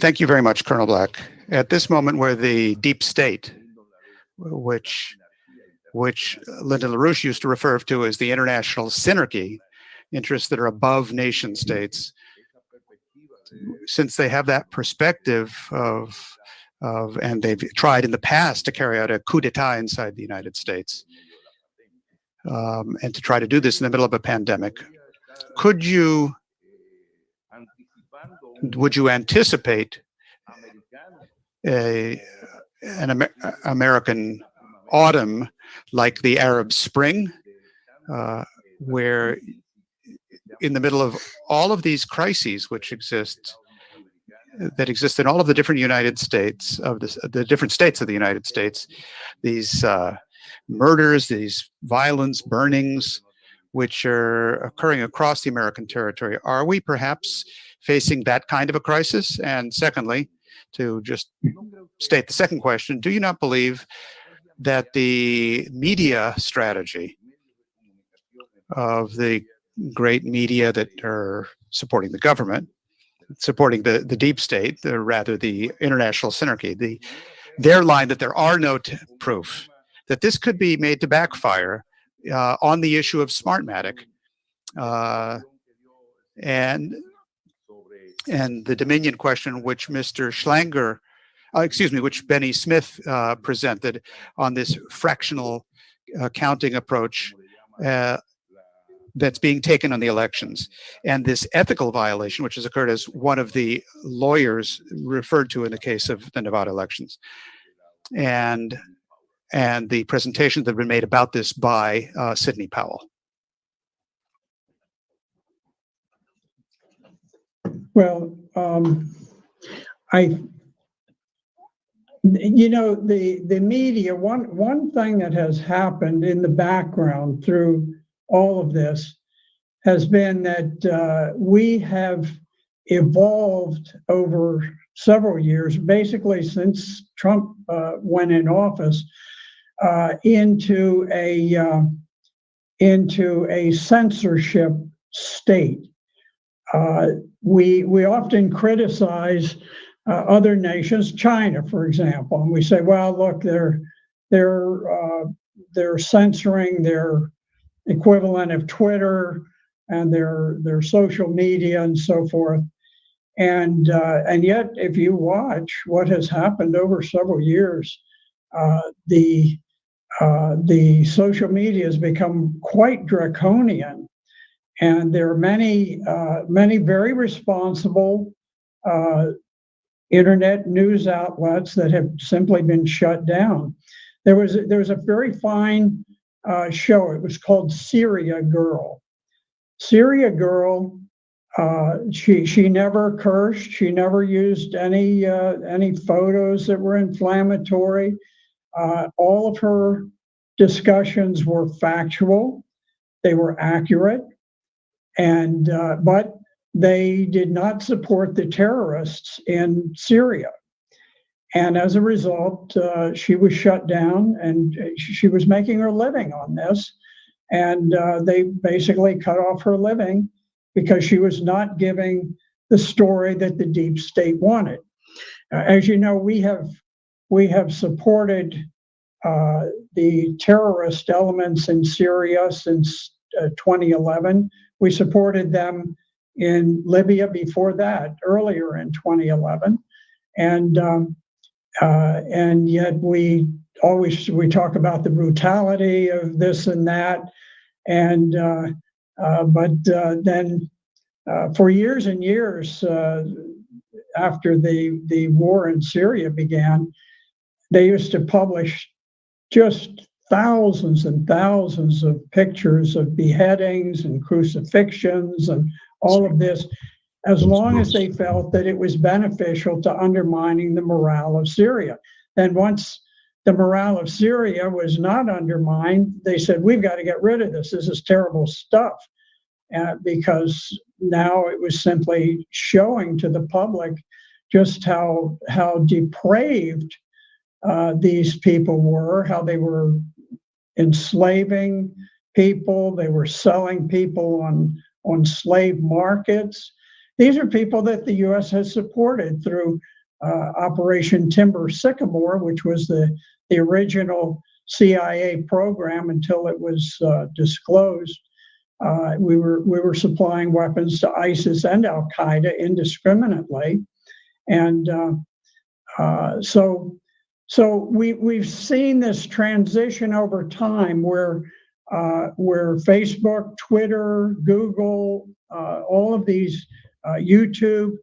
Thank you very much, Colonel Black. At this moment, where the deep state, which Lyndon LaRouche used to refer to as the international synarchy, interests that are above nation states, since they have that perspective and they've tried in the past to carry out a coup d'etat inside the United States, and to try to do this in the middle of a pandemic, would you anticipate an American autumn like the Arab Spring, where in the middle of all of these crises which exist in all of the different United States, of the different states of the United States, these murders, these violence, burnings, which are occurring across the American territory, are we perhaps facing that kind of a crisis? And secondly, to just state the second question, do you not believe that the media strategy of the great media that are supporting the government, supporting the deep state, rather the international synarchy, their line that there are no proof, that this could be made to backfire on the issue of Smartmatic and the Dominion question, which Mr. Schlanger, which Benny Smith presented on this fractional counting approach, that's being taken on the elections. And this ethical violation, which has occurred, as one of the lawyers referred to in the case of the Nevada elections. And the presentations that have been made about this by Sidney Powell. Well, the media, one thing that has happened in the background through all of this has been that we have evolved over several years, basically since Trump went in office, into a censorship state. We often criticize other nations, China, for example, and we say, well, look, they're censoring their equivalent of Twitter and their social media and so forth. And yet, if you watch what has happened over several years, the social media has become quite draconian, and there are many very responsible internet news outlets that have simply been shut down. There was a very fine show. It was called Syria Girl. Syria Girl. She never cursed. She never used any photos that were inflammatory. All of her discussions were factual. They were accurate, and but they did not support the terrorists in Syria. And as a result, she was shut down, and she was making her living on this. And they basically cut off her living because she was not giving the story that the deep state wanted. As you know, we have supported the terrorist elements in Syria since 2011. We supported them in Libya before that, earlier in 2011, and yet we talk about the brutality of this and that, and but then for years and years after the war in Syria began, they used to publish just thousands and thousands of pictures of beheadings and crucifixions and all of this, as long as they felt that it was beneficial to undermining the morale of Syria. Then once the morale of Syria was not undermined, they said, we've got to get rid of this. This is terrible stuff. Because now it was simply showing to the public just how depraved these people were, how they were enslaving people, they were selling people on slave markets. These are people that the U.S. has supported through Operation Timber Sycamore, which was the original CIA program until it was disclosed. We were supplying weapons to ISIS and Al Qaeda indiscriminately, and so we've seen this transition over time where Facebook, Twitter, Google, all of these, YouTube,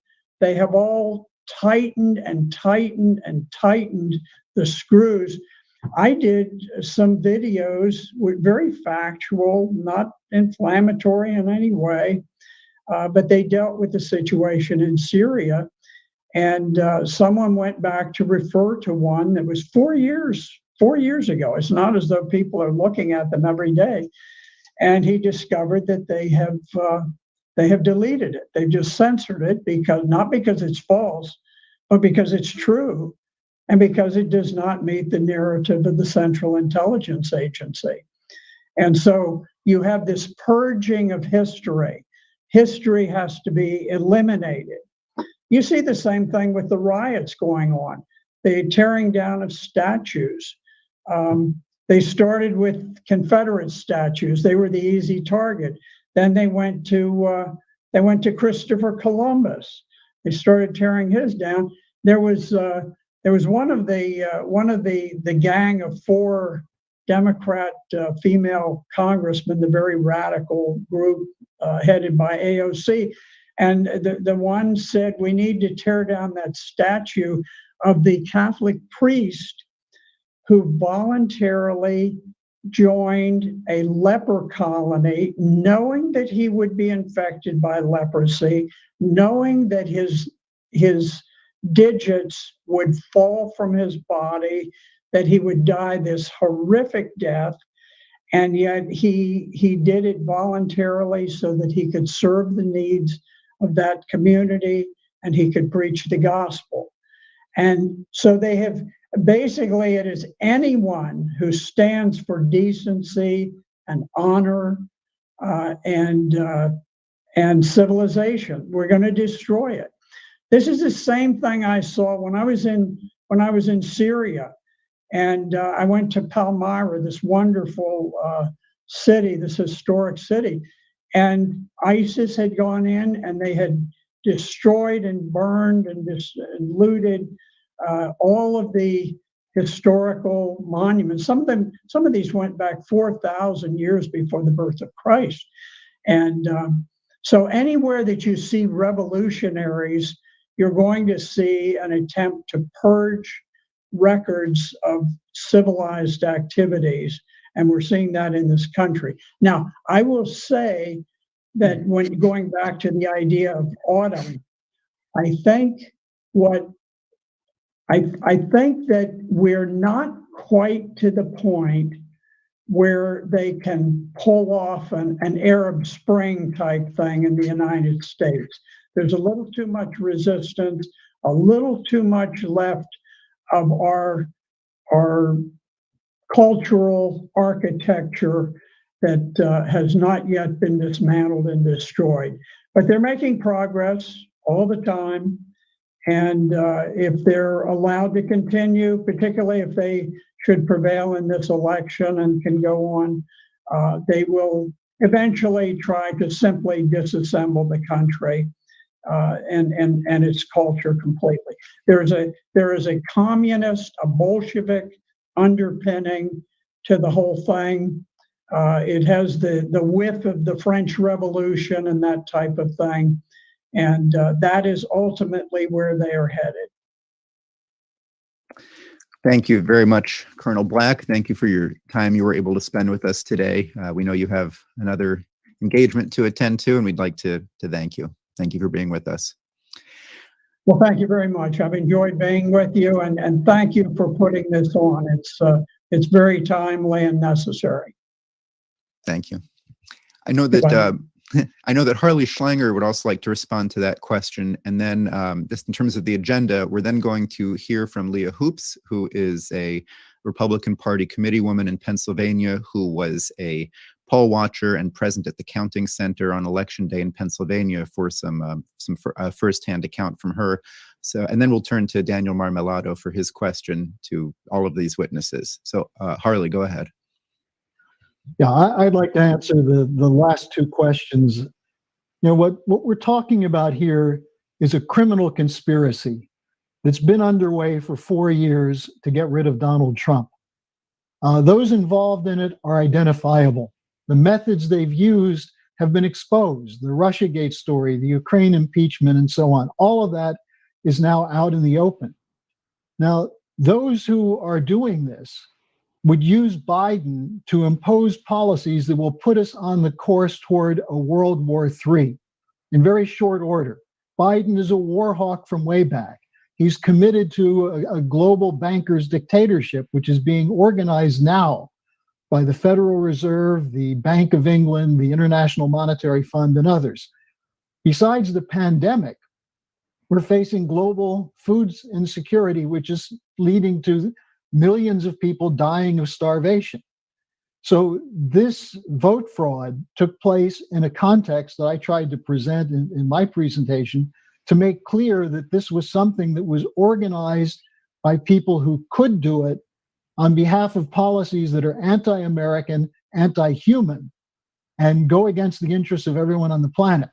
they have all tightened and tightened and tightened the screws. I did some videos with very factual, not inflammatory in any way, but they dealt with the situation in Syria. And someone went back to refer to one that was 4 years ago. It's not as though people are looking at them every day. And he discovered that they have deleted it. They've just censored it not because it's false, but because it's true, and because it does not meet the narrative of the Central Intelligence Agency. And so you have this purging of history. History has to be eliminated. You see the same thing with the riots going on, the tearing down of statues. They started with Confederate statues. They were the easy target. Then they went to Christopher Columbus. They started tearing his down. There was one of the gang of four Democrat female congressman, the very radical group headed by AOC. And the one said, we need to tear down that statue of the Catholic priest who voluntarily joined a leper colony, knowing that he would be infected by leprosy, knowing that his digits would fall from his body, that he would die this horrific death. And yet he did it voluntarily so that he could serve the needs of that community and he could preach the gospel. And so they have basically, it is anyone who stands for decency and honor and civilization. We're going to destroy it. This is the same thing I saw when I was in Syria, and I went to Palmyra, this wonderful city, this historic city, and ISIS had gone in and they had destroyed and burned and looted all of the historical monuments. Some of these went back 4,000 years before the birth of Christ. And so anywhere that you see revolutionaries, you're going to see an attempt to purge records of civilized activities. And we're seeing that in this country. Now, I will say that when going back to the idea of autumn, I think that we're not quite to the point where they can pull off an Arab Spring type thing in the United States. There's a little too much resistance, a little too much left of our cultural architecture that has not yet been dismantled and destroyed. But they're making progress all the time. And if they're allowed to continue, particularly if they should prevail in this election and can go on, they will eventually try to simply disassemble the country and its culture completely. There is a communist, a Bolshevik underpinning to the whole thing. It has the whiff of the French Revolution and that type of thing. And that is ultimately where they are headed. Thank you very much, Colonel Black. Thank you for your time you were able to spend with us today. We know you have another engagement to attend to, and we'd like to thank you. Thank you for being with us. Well, thank you very much. I've enjoyed being with you, and thank you for putting this on. It's very timely and necessary. Thank you. I know that Harley Schlanger would also like to respond to that question. And then just in terms of the agenda, we're then going to hear from Leah Hoops, who is a Republican Party committee woman in Pennsylvania, who was a poll watcher and present at the counting center on election day in Pennsylvania for some firsthand account from her. So, and then we'll turn to Daniel Marmelato for his question to all of these witnesses. So Harley, go ahead. Yeah, I'd like to answer the last two questions. You know, what we're talking about here is a criminal conspiracy that's been underway for 4 years to get rid of Donald Trump. Those involved in it are identifiable. The methods they've used have been exposed. The Russiagate story, the Ukraine impeachment, and so on. All of that is now out in the open. Now, those who are doing this would use Biden to impose policies that will put us on the course toward a World War III in very short order. Biden is a war hawk from way back. He's committed to a global bankers dictatorship, which is being organized now by the Federal Reserve, the Bank of England, the International Monetary Fund, and others. Besides the pandemic, we're facing global food insecurity, which is leading to millions of people dying of starvation. So this vote fraud took place in a context that I tried to present in my presentation to make clear that this was something that was organized by people who could do it on behalf of policies that are anti-American, anti-human, and go against the interests of everyone on the planet.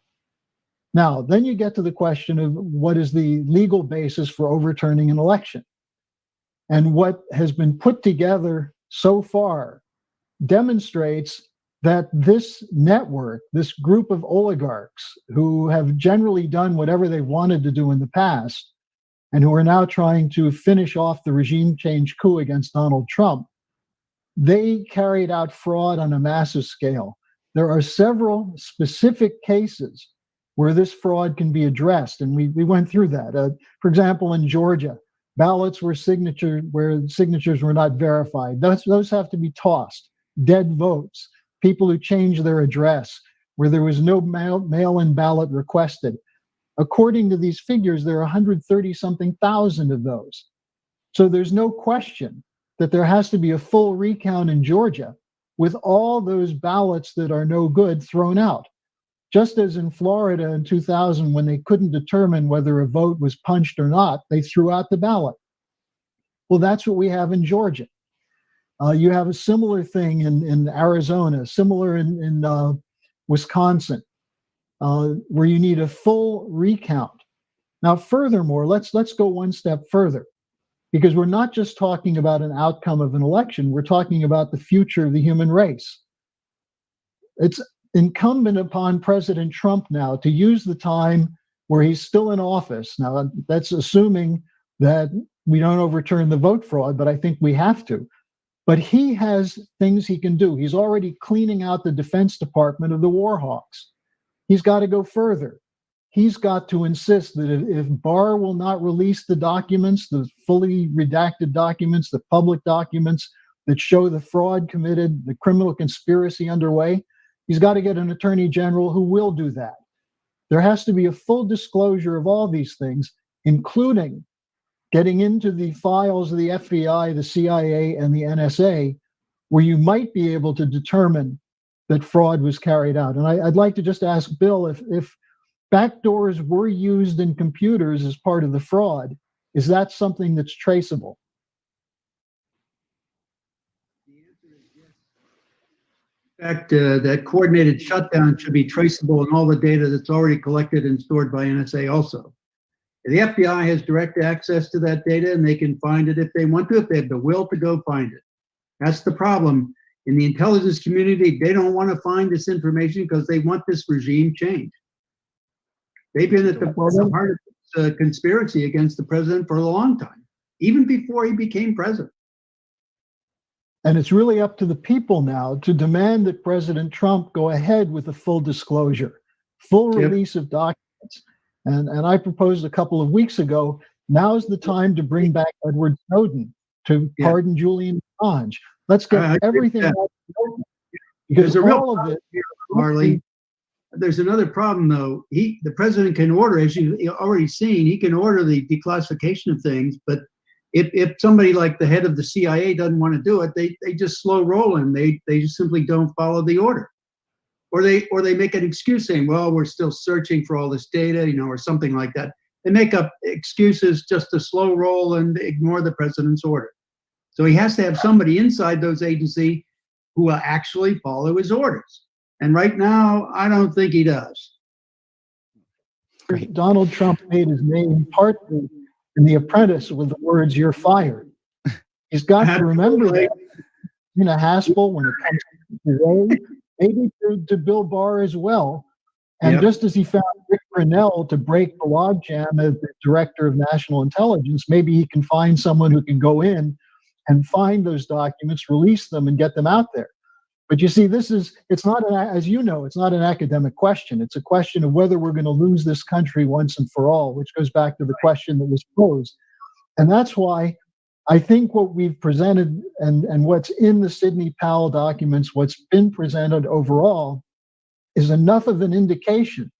Now, then you get to the question of what is the legal basis for overturning an election. And what has been put together so far demonstrates that this network, this group of oligarchs who have generally done whatever they wanted to do in the past and who are now trying to finish off the regime change coup against Donald Trump, they carried out fraud on a massive scale. There are several specific cases where this fraud can be addressed, and we went through that. For example, in Georgia, ballots where signatures were not verified. Those have to be tossed. Dead votes, people who changed their address, where there was no mail-in ballot requested. According to these figures, there are 130-something thousand of those. So there's no question that there has to be a full recount in Georgia with all those ballots that are no good thrown out. Just as in Florida in 2000, when they couldn't determine whether a vote was punched or not, they threw out the ballot. Well, that's what we have in Georgia. You have a similar thing in Arizona, similar in Wisconsin, where you need a full recount. Now, furthermore, let's go one step further, because we're not just talking about an outcome of an election, we're talking about the future of the human race. It's incumbent upon President Trump now to use the time where he's still in office. Now, that's assuming that we don't overturn the vote fraud, but I think we have to. But he has things he can do. He's already cleaning out the Defense Department of the war hawks. He's got to go further. He's got to insist that if Barr will not release the documents, the fully redacted documents, the public documents that show the fraud committed, the criminal conspiracy underway, he's got to get an attorney general who will do that. There has to be a full disclosure of all these things, including getting into the files of the FBI, the CIA, and the NSA, where you might be able to determine that fraud was carried out. And I'd like to just ask Bill, if backdoors were used in computers as part of the fraud, is that something that's traceable? In fact, that coordinated shutdown should be traceable in all the data that's already collected and stored by NSA also. The FBI has direct access to that data, and they can find it if they want to, if they have the will to go find it. That's the problem. In the intelligence community, they don't want to find this information because they want this regime changed. They've been at the heart of this conspiracy against the president for a long time, even before he became president. And it's really up to the people now to demand that President Trump go ahead with a full disclosure, full release of documents. And I proposed a couple of weeks ago, now's the time to bring back Edward Snowden, to pardon Julian Assange. Let's get everything out because all of it. Marley, there's another problem though. The president can order, as you've already seen, he can order the declassification of things, but if somebody like the head of the CIA doesn't want to do it, they just slow roll him. They just simply don't follow the order. Or they make an excuse saying, well, we're still searching for all this data, or something like that. They make up excuses just to slow roll and ignore the president's order. So he has to have somebody inside those agencies who will actually follow his orders. And right now, I don't think he does. Donald Trump made his name partly in The Apprentice with the words, "You're fired." He's got to remember that. Haspel, when it comes to today, maybe to Bill Barr as well. And just as he found Rick Grinnell to break the logjam as the director of national intelligence, maybe he can find someone who can go in and find those documents, release them, and get them out there. But you see, it's not, as you know, it's not an academic question. It's a question of whether we're going to lose this country once and for all, which goes back to the question that was posed. And that's why I think what we've presented and what's in the Sidney Powell documents, what's been presented overall, is enough of an indication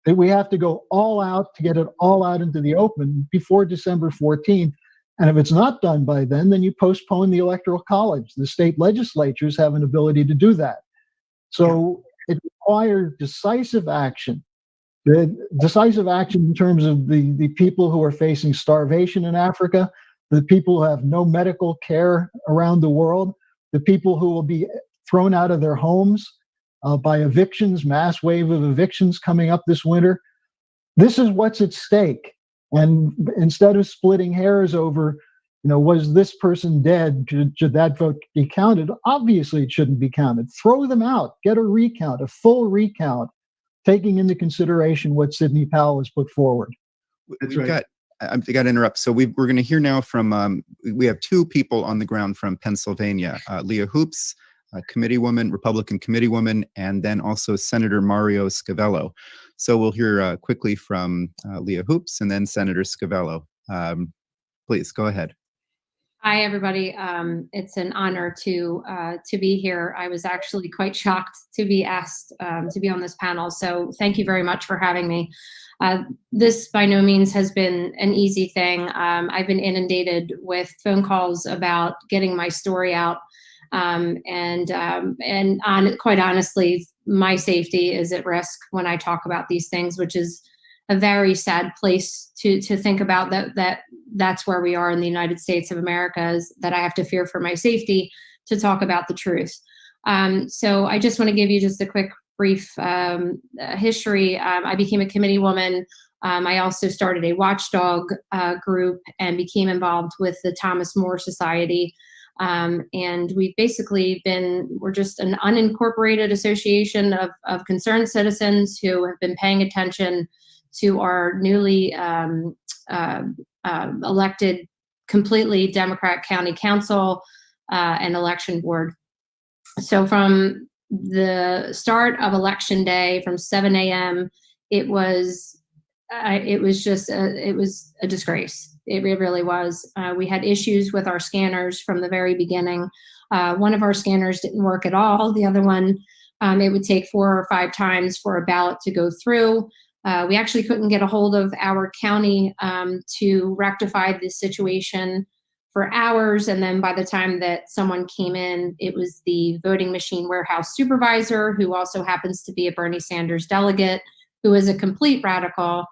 that we have to go all out to get it all out into the open before December 14th. And if it's not done by then you postpone the Electoral College. The state legislatures have an ability to do that. So it requires decisive action. The decisive action in terms of the people who are facing starvation in Africa, the people who have no medical care around the world, the people who will be thrown out of their homes by evictions, mass wave of evictions coming up this winter. This is what's at stake. And instead of splitting hairs over Was this person dead? Should that vote be counted? Obviously, it shouldn't be counted. Throw them out. Get a recount, a full recount, taking into consideration what Sidney Powell has put forward. That's We've right. I've got to interrupt. So we're going to hear now from, we have two people on the ground from Pennsylvania, Leah Hoops, committeewoman, Republican committeewoman, and then also Senator Mario Scavello. So we'll hear quickly from Leah Hoops and then Senator Scavello. Please go ahead. Hi, everybody. It's an honor to be here. I was actually quite shocked to be asked to be on this panel. So thank you very much for having me. This by no means has been an easy thing. I've been inundated with phone calls about getting my story out. Quite honestly, my safety is at risk when I talk about these things, which is a very sad place to think about that's where we are in the United States of America, is that I have to fear for my safety to talk about the truth. So I just want to give you just a quick brief history. I became a committee woman. I also started a watchdog group and became involved with the Thomas More Society. And we've basically we're just an unincorporated association of concerned citizens who have been paying attention to our newly elected, completely Democrat county council and election board. So from the start of election day, from 7 a.m., it was a disgrace. It really was. We had issues with our scanners from the very beginning. One of our scanners didn't work at all. The other one, it would take 4 or 5 times for a ballot to go through. We actually couldn't get a hold of our county to rectify the situation for hours. And then by the time that someone came in, it was the voting machine warehouse supervisor, who also happens to be a Bernie Sanders delegate, who is a complete radical,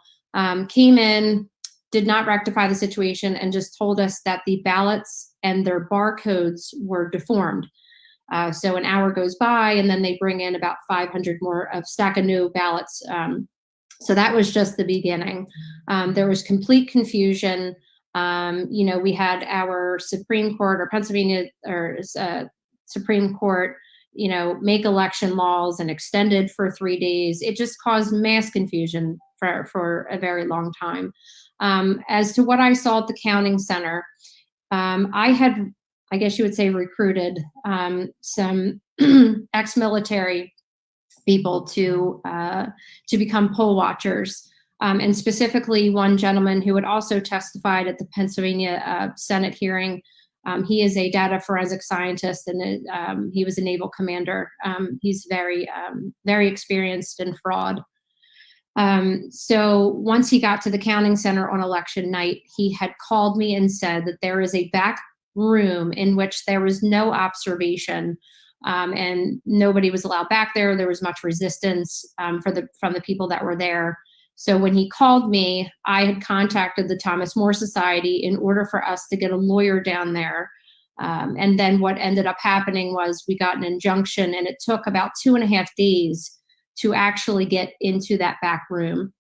came in, did not rectify the situation, and just told us that the ballots and their barcodes were deformed. So an hour goes by, and then they bring in about 500 more of stack of new ballots. So that was just the beginning. There was complete confusion. We had our Supreme Court, or Pennsylvania Supreme Court, make election laws and extended for 3 days. It just caused mass confusion for a very long time. As to what I saw at the counting center, I had, I guess you would say, recruited some ex-military people to become poll watchers, and specifically one gentleman who had also testified at the Pennsylvania Senate hearing. He is a data forensic scientist, and he was a naval commander. He's very experienced in fraud. So once he got to the counting center on election night, he had called me and said that there is a back room in which there was no observation, and nobody was allowed back there. There was much resistance from the people that were there. So when he called me, I had contacted the Thomas More Society in order for us to get a lawyer down there. And then what ended up happening was we got an injunction, and it took about 2.5 days to actually get into that back room.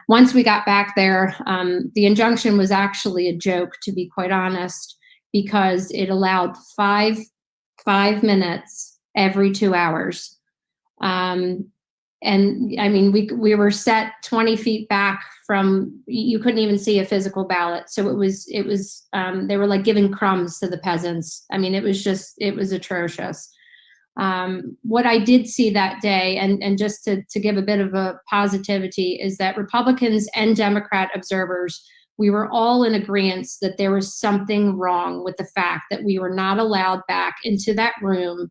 Once we got back there, the injunction was actually a joke, to be quite honest, because it allowed five minutes every 2 hours. And I mean, we were set 20 feet back from, you couldn't even see a physical ballot. So it was they were like giving crumbs to the peasants. I mean, it was atrocious. What I did see that day, and just to give a bit of a positivity, is that Republicans and Democrat observers, we were all in agreement that there was something wrong with the fact that we were not allowed back into that room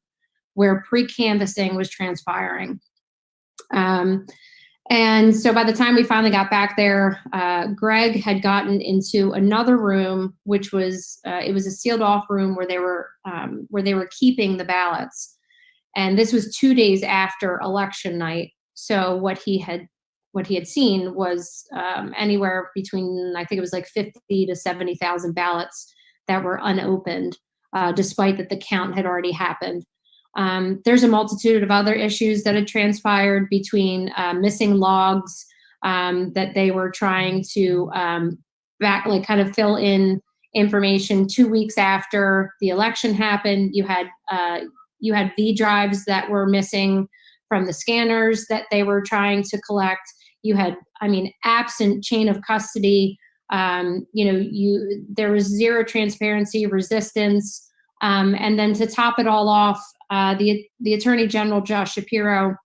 where pre-canvassing was transpiring. And so by the time we finally got back there, Greg had gotten into another room, which was it was a sealed off room where they were keeping the ballots. And this was 2 days after election night. So what he had seen was anywhere between, I think it was like 50 to 70,000 ballots that were unopened, despite that the count had already happened. There's a multitude of other issues that had transpired between missing logs that they were trying to kind of fill in information 2 weeks after the election happened. You had V drives that were missing from the scanners that they were trying to collect. You had, absent chain of custody. There was zero transparency, resistance. And then to top it all off, the Attorney General, Josh Shapiro,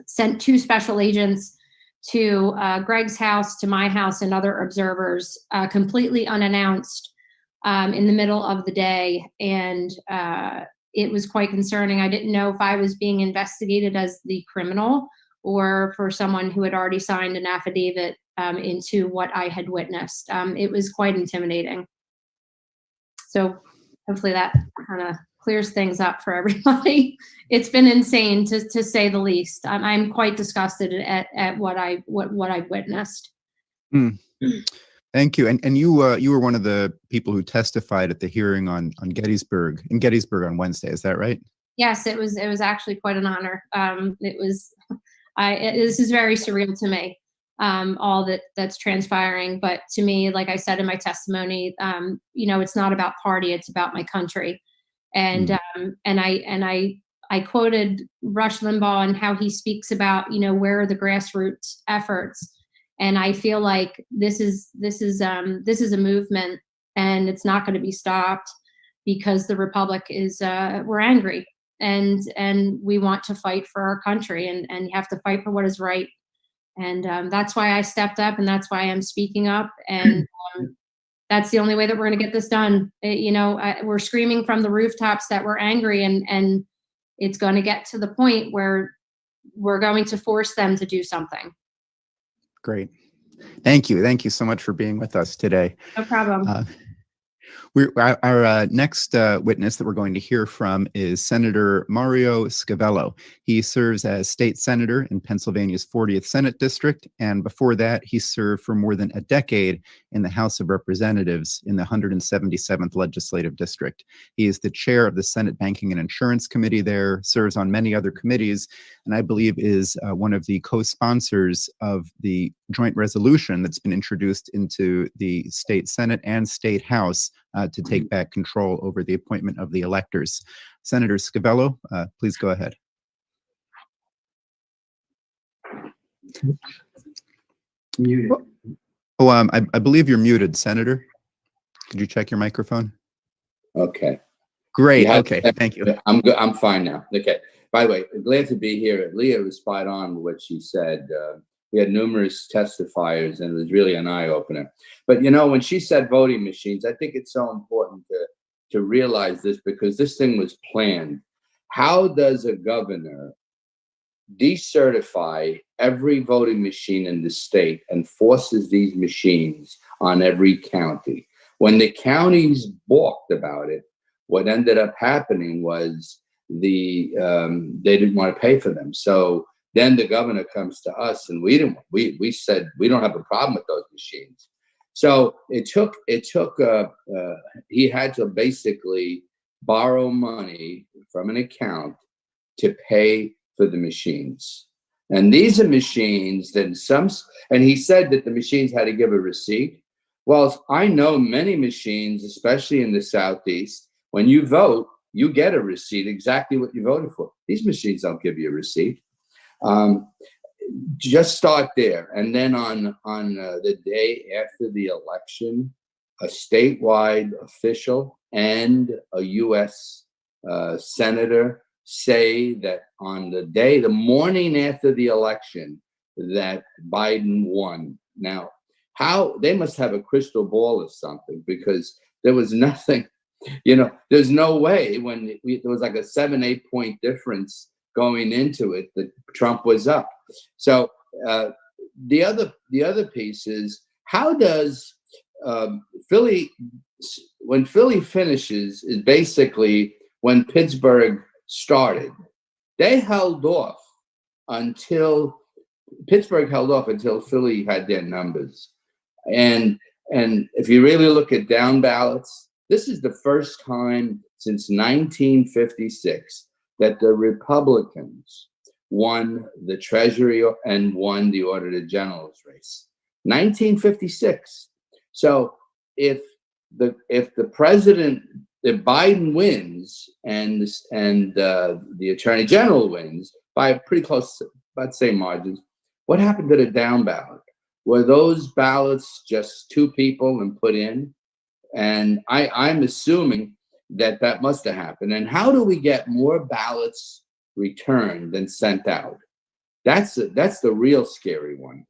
sent 2 special agents to Greg's house, to my house, and other observers, completely unannounced, in the middle of the day. And it was quite concerning. I didn't know if I was being investigated as the criminal or for someone who had already signed an affidavit into what I had witnessed. It was quite intimidating. So hopefully that kind of clears things up for everybody. It's been insane, to say the least. I'm quite disgusted at what I've witnessed. Thank you. And you were one of the people who testified at the hearing in Gettysburg on Wednesday. Is that right? Yes, it was actually quite an honor. This is very surreal to me, all that's transpiring. But to me, like I said in my testimony, it's not about party, it's about my country. And I quoted Rush Limbaugh and how he speaks about, where are the grassroots efforts. And I feel like this is a movement, and it's not going to be stopped, because the Republic is we're angry, and we want to fight for our country, and you have to fight for what is right. And that's why I stepped up, and that's why I'm speaking up. And that's the only way that we're going to get this done. We're screaming from the rooftops that we're angry, and it's going to get to the point where we're going to force them to do something. Great. Thank you. Thank you so much for being with us today. No problem. Our next witness that we're going to hear from is Senator Mario Scavello. He serves as state senator in Pennsylvania's 40th Senate District, and before that, he served for more than a decade in the House of Representatives in the 177th Legislative District. He is the chair of the Senate Banking and Insurance Committee there, serves on many other committees, and I believe is one of the co-sponsors of the joint resolution that's been introduced into the state Senate and state House to take back control over the appointment of the electors. Senator Scavello, please go ahead. Muted. I believe you're muted, Senator. Could you check your microphone? Okay. Great. Yeah, okay. Thank you. I'm good. I'm fine now. Okay. By the way, glad to be here. Leah was spot on with what she said. We had numerous testifiers, and it was really an eye-opener. But when she said voting machines, I think it's so important to realize this, because this thing was planned. How does a governor decertify every voting machine in the state and forces these machines on every county? When the counties balked about it, what ended up happening was they didn't want to pay for them. So then the governor comes to us, and we said we don't have a problem with those machines. So he had to basically borrow money from an account to pay for the machines. And these are machines that and he said that the machines had to give a receipt. Well, I know many machines, especially in the Southeast, when you vote, you get a receipt, exactly what you voted for. These machines don't give you a receipt. Just start there. And then on the day after the election, a statewide official and a U.S. senator say that on the morning after the election, that Biden won. Now, they must have a crystal ball or something, because there was nothing, there's no way when there was like a 7-8 point difference going into it that Trump was up. So the other piece is, how does Philly, when Philly finishes, is basically when Pittsburgh started. Pittsburgh held off until Philly had their numbers. And if you really look at down ballots, this is the first time since 1956 that the Republicans won the Treasury and won the Auditor General's race. 1956. So if if Biden wins and the Attorney General wins by pretty close, about the same margins, what happened to the down ballot? Were those ballots just two people and put in? And I'm assuming that must have happened. And how do we get more ballots returned than sent out? That's the real scary one.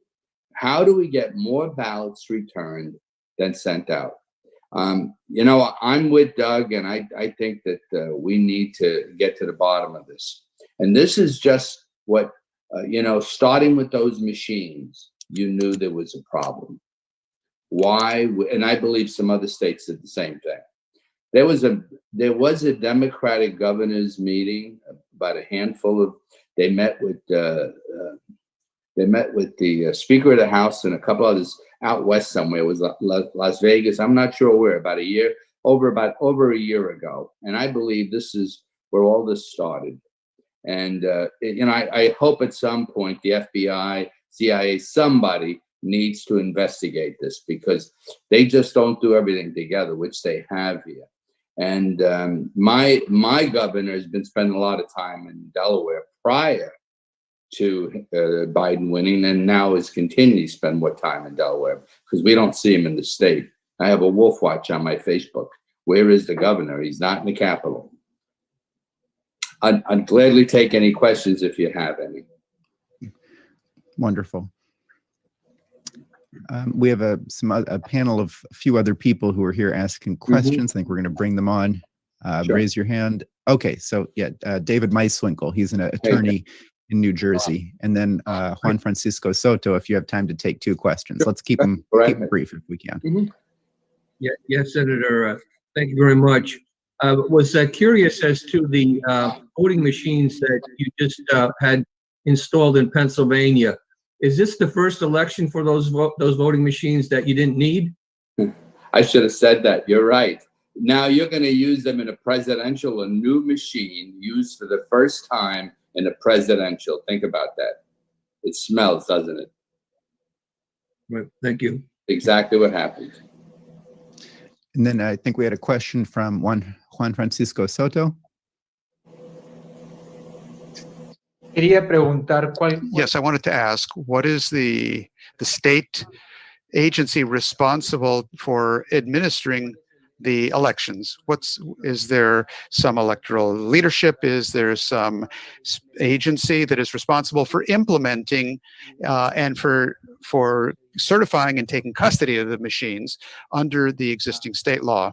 How do we get more ballots returned than sent out? You know, I'm with Doug, and I think that we need to get to the bottom of this. And this is just what, you know, starting with those machines, you knew there was a problem. Why? And I believe some other states did the same thing. There was a Democratic governors meeting, about a handful of. They met with the Speaker of the House and a couple others out west somewhere. It was Las Vegas. I'm not sure where. About over a year ago, and I believe this is where all this started. And you know, I hope at some point the FBI, CIA, somebody needs to investigate this, because they just don't do everything together, which they have here. And my governor has been spending a lot of time in Delaware prior to Biden winning, and now is continuing to spend more time in Delaware because we don't see him in the state. I have a wolf watch on my Facebook. Where is the governor? He's not in the Capitol. I'd gladly take any questions if you have any. Wonderful. We have a panel of a few other people who are here asking questions. I think we're going to bring them on. Sure. Raise your hand. Okay, so yeah, David Meiswinkle, he's an attorney in New Jersey. And then Juan Francisco Soto, if you have time to take two questions. Let's keep them brief if we can. Yes, Senator. Thank you very much. Was curious as to the voting machines that you just had installed in Pennsylvania. Is this the first election for those voting machines that you didn't need? I should have said that. You're right. Now you're going to use them in a new machine used for the first time in a presidential. Think about that. It smells, doesn't it? Right. Thank you. Exactly what happened. And then I think we had a question from Juan Francisco Soto. Quería preguntar cuál. Yes, I wanted to ask, what is the state agency responsible for administering the elections? Is there some electoral leadership? Is there some agency that is responsible for implementing and for certifying and taking custody of the machines under the existing state law?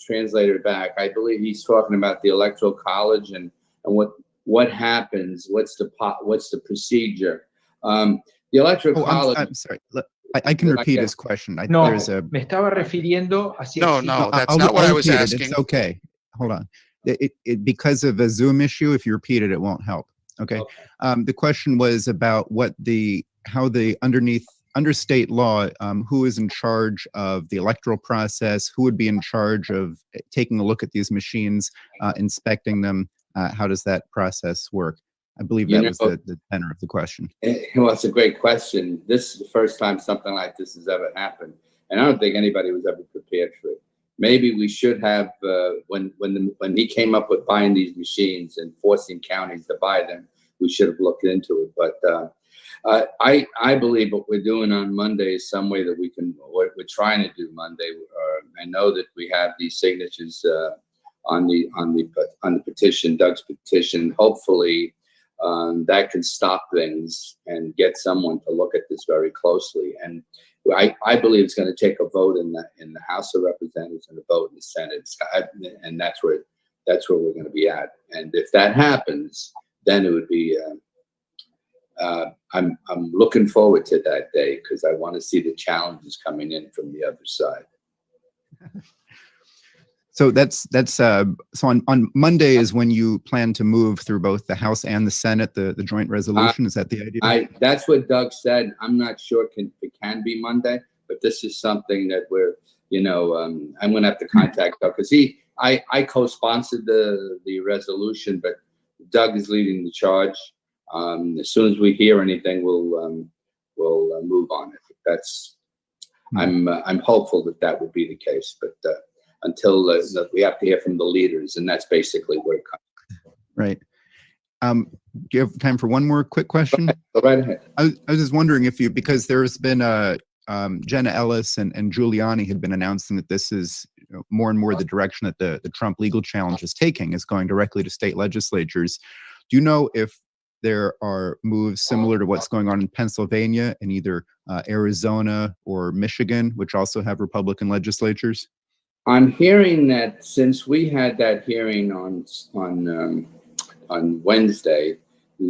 Translator back. I believe he's talking about the Electoral College and what happens. What's the procedure? The Electoral College. I'm sorry. I can repeat his question. Me estaba refiriendo a. No, that's not what I was asking. It's okay. Hold on. Because of a Zoom issue, if you repeat it, it won't help. Okay. The question was about how under state law, who is in charge of the electoral process, who would be in charge of taking a look at these machines, inspecting them. How does that process work? I believe that was the tenor of the question. Well, it's a great question. This is the first time something like this has ever happened. And I don't think anybody was ever prepared for it. Maybe we should have, when he came up with buying these machines and forcing counties to buy them, we should have looked into it. But I believe what we're doing on Monday is some way that what we're trying to do Monday. I know that we have these signatures on the petition, Doug's petition. Hopefully that can stop things and get someone to look at this very closely. And I believe it's going to take a vote in the House of Representatives and a vote in the Senate, and that's where we're going to be at. And if that happens, then it would be. I'm looking forward to that day because I want to see the challenges coming in from the other side. So so on Monday is when you plan to move through both the House and the Senate, the joint resolution. Is that the idea? That's what Doug said. I'm not sure it can be Monday, but this is something that we're, I'm going to have to contact Doug because I co-sponsored the resolution, but Doug is leading the charge. As soon as we hear anything, we'll move on it. I'm hopeful that that would be the case, but until we have to hear from the leaders, and that's basically where it comes. Right. Do you have time for one more quick question? Go right ahead. I was just wondering if you, because there's been Jenna Ellis and Giuliani had been announcing that this is more and more the direction that the Trump legal challenge is taking, is going directly to state legislatures. Do you know if there are moves similar to what's going on in Pennsylvania and either Arizona or Michigan, which also have Republican legislatures? I'm hearing that since we had that hearing on Wednesday,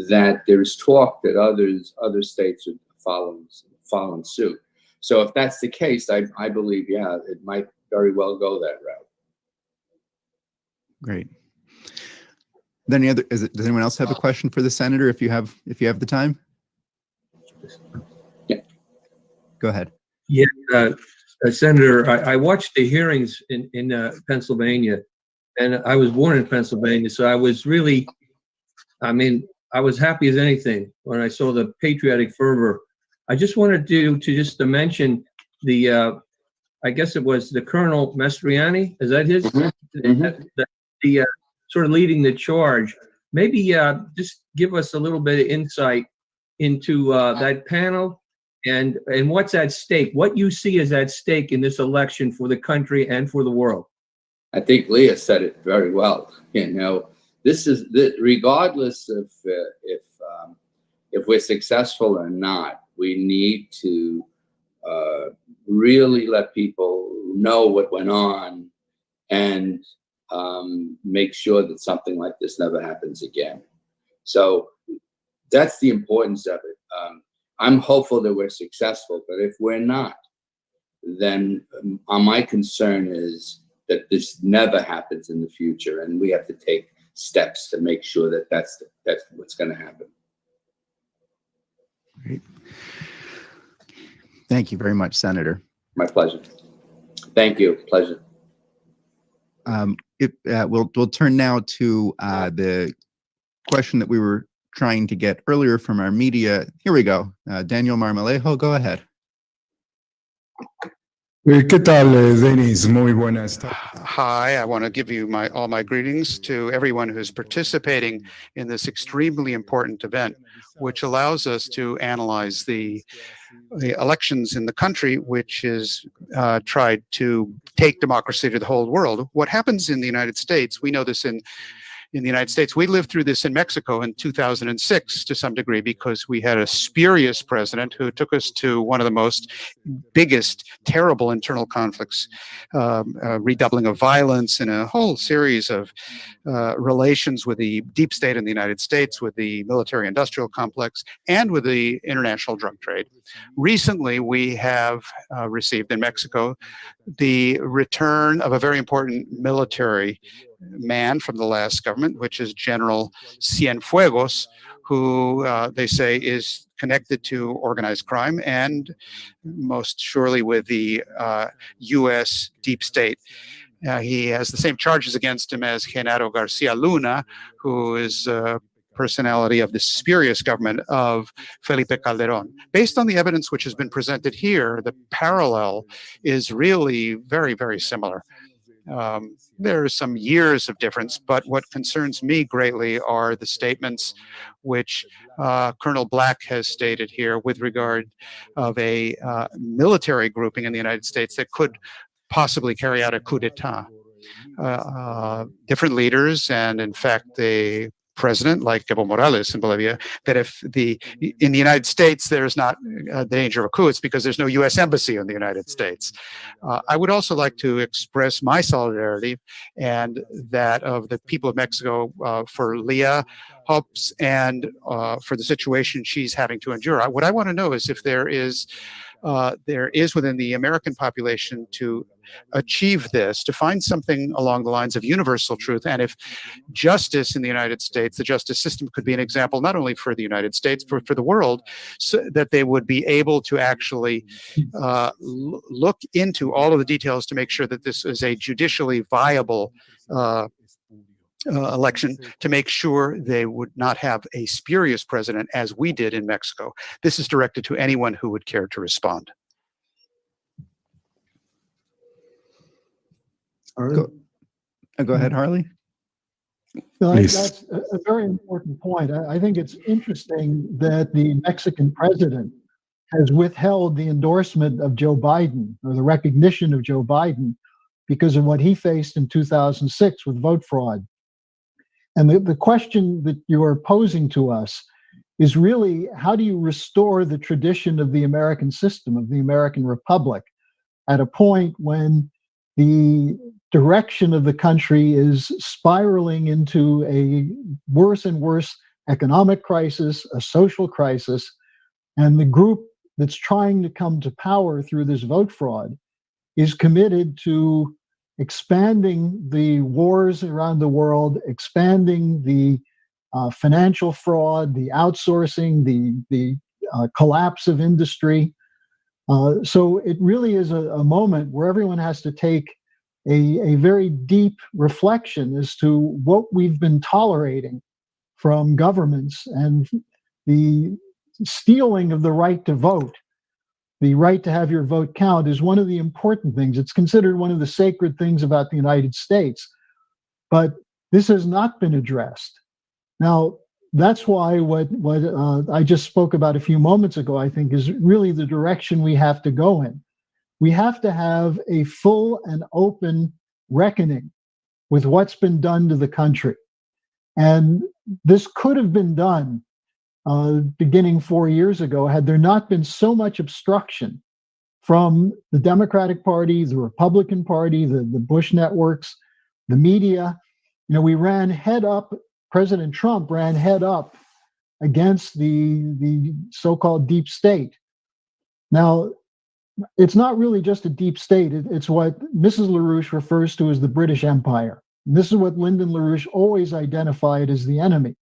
that there's talk that other states are following suit. So if that's the case, I believe, yeah, it might very well go that route. Great. Then does anyone else have a question for the senator? If you have the time. Yeah. Go ahead. Yeah, Senator, I watched the hearings in Pennsylvania, and I was born in Pennsylvania, so I was really, I was happy as anything when I saw the patriotic fervor. I just wanted to mention the, I guess it was the Colonel Mastriani, is that his? The sort of leading the charge. Maybe just give us a little bit of insight into that panel and what's at stake, what you see as at stake in this election for the country and for the world. I think Leah said it very well. This is regardless of if we're successful or not, we need to really let people know what went on and make sure that something like this never happens again. So that's the importance of it. I'm hopeful that we're successful, but if we're not, then my concern is that this never happens in the future, and we have to take steps to make sure that that's what's going to happen. Great. Thank you very much, Senator. My pleasure. Thank you. Pleasure. We'll turn now to the question that we were trying to get earlier from our media. Here we go. Daniel Marmolejo, go ahead. ¿Qué tal, Denis? Muy buenas tardes. Hi, I want to give you all my greetings to everyone who's participating in this extremely important event, which allows us to analyze the elections in the country, which is tried to take democracy to the whole world. What happens in the United States, we know this in the United States. We lived through this in Mexico in 2006 to some degree, because we had a spurious president who took us to one of the biggest, terrible internal conflicts, redoubling of violence, and a whole series of relations with the deep state in the United States, with the military-industrial complex, and with the international drug trade. Recently, we have received in Mexico the return of a very important military man from the last government, which is General Cienfuegos, who they say is connected to organized crime and most surely with the U.S. deep state. He has the same charges against him as Genaro Garcia Luna, who is a personality of the spurious government of Felipe Calderón. Based on the evidence which has been presented here, the parallel is really very, very similar. There are some years of difference, but what concerns me greatly are the statements which Colonel Black has stated here with regard of a military grouping in the United States that could possibly carry out a coup d'etat. Different leaders, and in fact, the president, like Evo Morales in Bolivia, that in the United States there's not the danger of a coup, it's because there's no U.S. embassy in the United States. I would also like to express my solidarity and that of the people of Mexico for Leah Hobbs and for the situation she's having to endure. What I want to know is if there is within the American population to achieve this, to find something along the lines of universal truth, and if justice in the United States, the justice system could be an example not only for the United States, but for the world, so that they would be able to actually look into all of the details to make sure that this is a judicially viable election, to make sure they would not have a spurious president as we did in Mexico. This is directed to anyone who would care to respond. Harley? Go ahead, Harley. No, Please. that's a very important point. I think it's interesting that the Mexican president has withheld the endorsement of Joe Biden or the recognition of Joe Biden because of what he faced in 2006 with vote fraud. And the question that you are posing to us is really, how do you restore the tradition of the American system, of the American republic, at a point when the direction of the country is spiraling into a worse and worse economic crisis, a social crisis, and the group that's trying to come to power through this vote fraud is committed to expanding the wars around the world, expanding the financial fraud, the outsourcing, the collapse of industry. So it really is a moment where everyone has to take a very deep reflection as to what we've been tolerating from governments, and the stealing of the right to vote. The right to have your vote count is one of the important things. It's considered one of the sacred things about the United States, but this has not been addressed. Now, that's why what I just spoke about a few moments ago, I think, is really the direction we have to go in. We have to have a full and open reckoning with what's been done to the country. And this could have been done beginning 4 years ago had there not been so much obstruction from the Democratic Party, the Republican Party, the Bush networks, the media. You know, we ran head up, President Trump ran head up against the so-called deep state. Now, it's not really just a deep state. It's what Mrs. LaRouche refers to as the British Empire. And this is what Lyndon LaRouche always identified as the enemy,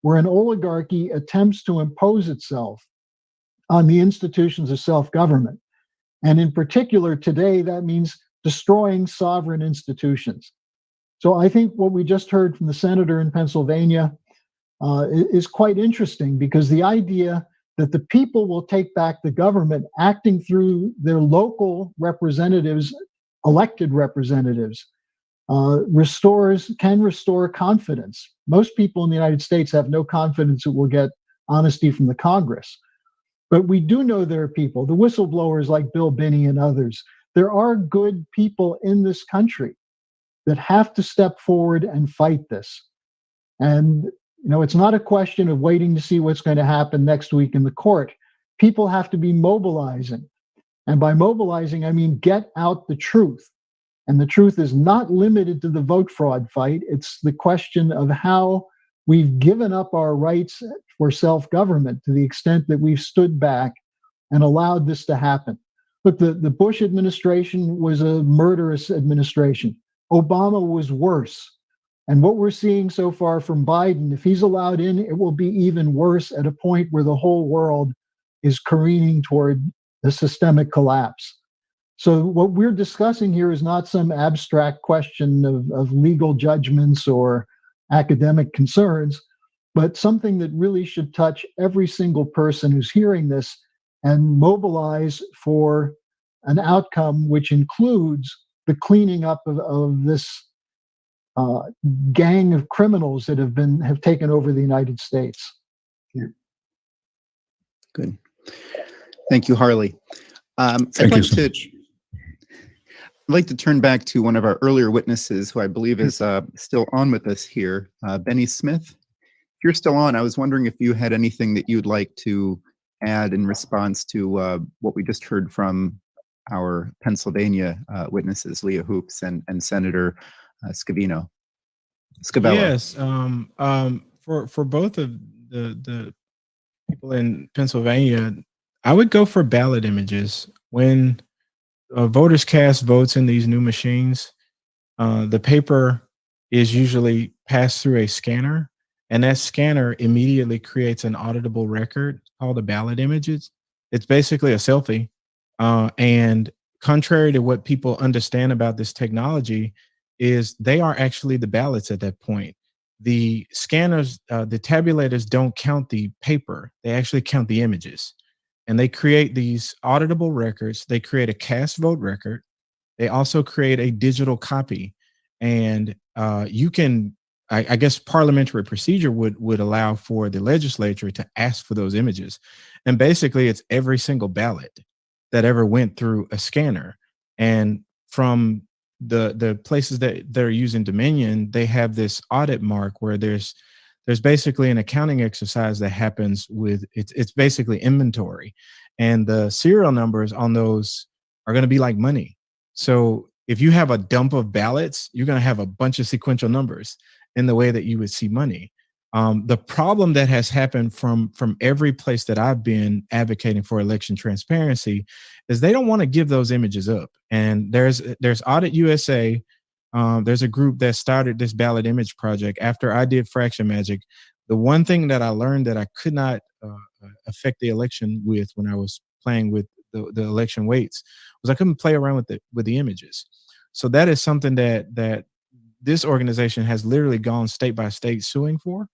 where an oligarchy attempts to impose itself on the institutions of self-government. And in particular, today, that means destroying sovereign institutions. So I think what we just heard from the senator in Pennsylvania is quite interesting, because the idea that the people will take back the government acting through their local representatives, elected representatives, can restore confidence. Most people in the United States have no confidence that we'll get honesty from the Congress. But we do know there are people, the whistleblowers like Bill Binney and others. There are good people in this country that have to step forward and fight this. And you know, it's not a question of waiting to see what's going to happen next week in the court. People have to be mobilizing. And by mobilizing, I mean get out the truth. And the truth is not limited to the vote fraud fight. It's the question of how we've given up our rights for self-government to the extent that we've stood back and allowed this to happen. Look, the Bush administration was a murderous administration. Obama was worse. And what we're seeing so far from Biden, if he's allowed in, it will be even worse, at a point where the whole world is careening toward the systemic collapse. So what we're discussing here is not some abstract question of legal judgments or academic concerns, but something that really should touch every single person who's hearing this and mobilize for an outcome which includes the cleaning up of this gang of criminals that have taken over the United States. Yeah. Good. Thank you, Harley. Thank you so much. I'd like to turn back to one of our earlier witnesses, who I believe is still on with us here, Benny Smith. If you're still on, I was wondering if you had anything that you'd like to add in response to what we just heard from our Pennsylvania witnesses, Leah Hoops and Senator Scavino. Yes, for both of the people in Pennsylvania, I would go for ballot images. When voters cast votes in these new machines, the paper is usually passed through a scanner, and that scanner immediately creates an auditable record called a ballot images. It's basically a selfie. And contrary to what people understand about this technology, is they are actually the ballots at that point. The scanners, the tabulators don't count the paper. They actually count the images. And they create these auditable records. They create a cast vote record. They also create a digital copy, and you can, I guess parliamentary procedure would allow for the legislature to ask for those images. And basically it's every single ballot that ever went through a scanner. And from the places that they're using Dominion, they have this audit mark where there's basically an accounting exercise that happens with it's basically inventory, and the serial numbers on those are going to be like money. So if you have a dump of ballots, you're going to have a bunch of sequential numbers in the way that you would see money. The problem that has happened from every place that I've been advocating for election transparency is they don't want to give those images up. And there's Audit USA. There's a group that started this ballot image project after I did Fraction Magic. The one thing that I learned that I could not affect the election with when I was playing with the election weights was I couldn't play around with the images. So that is something that this organization has literally gone state by state suing for.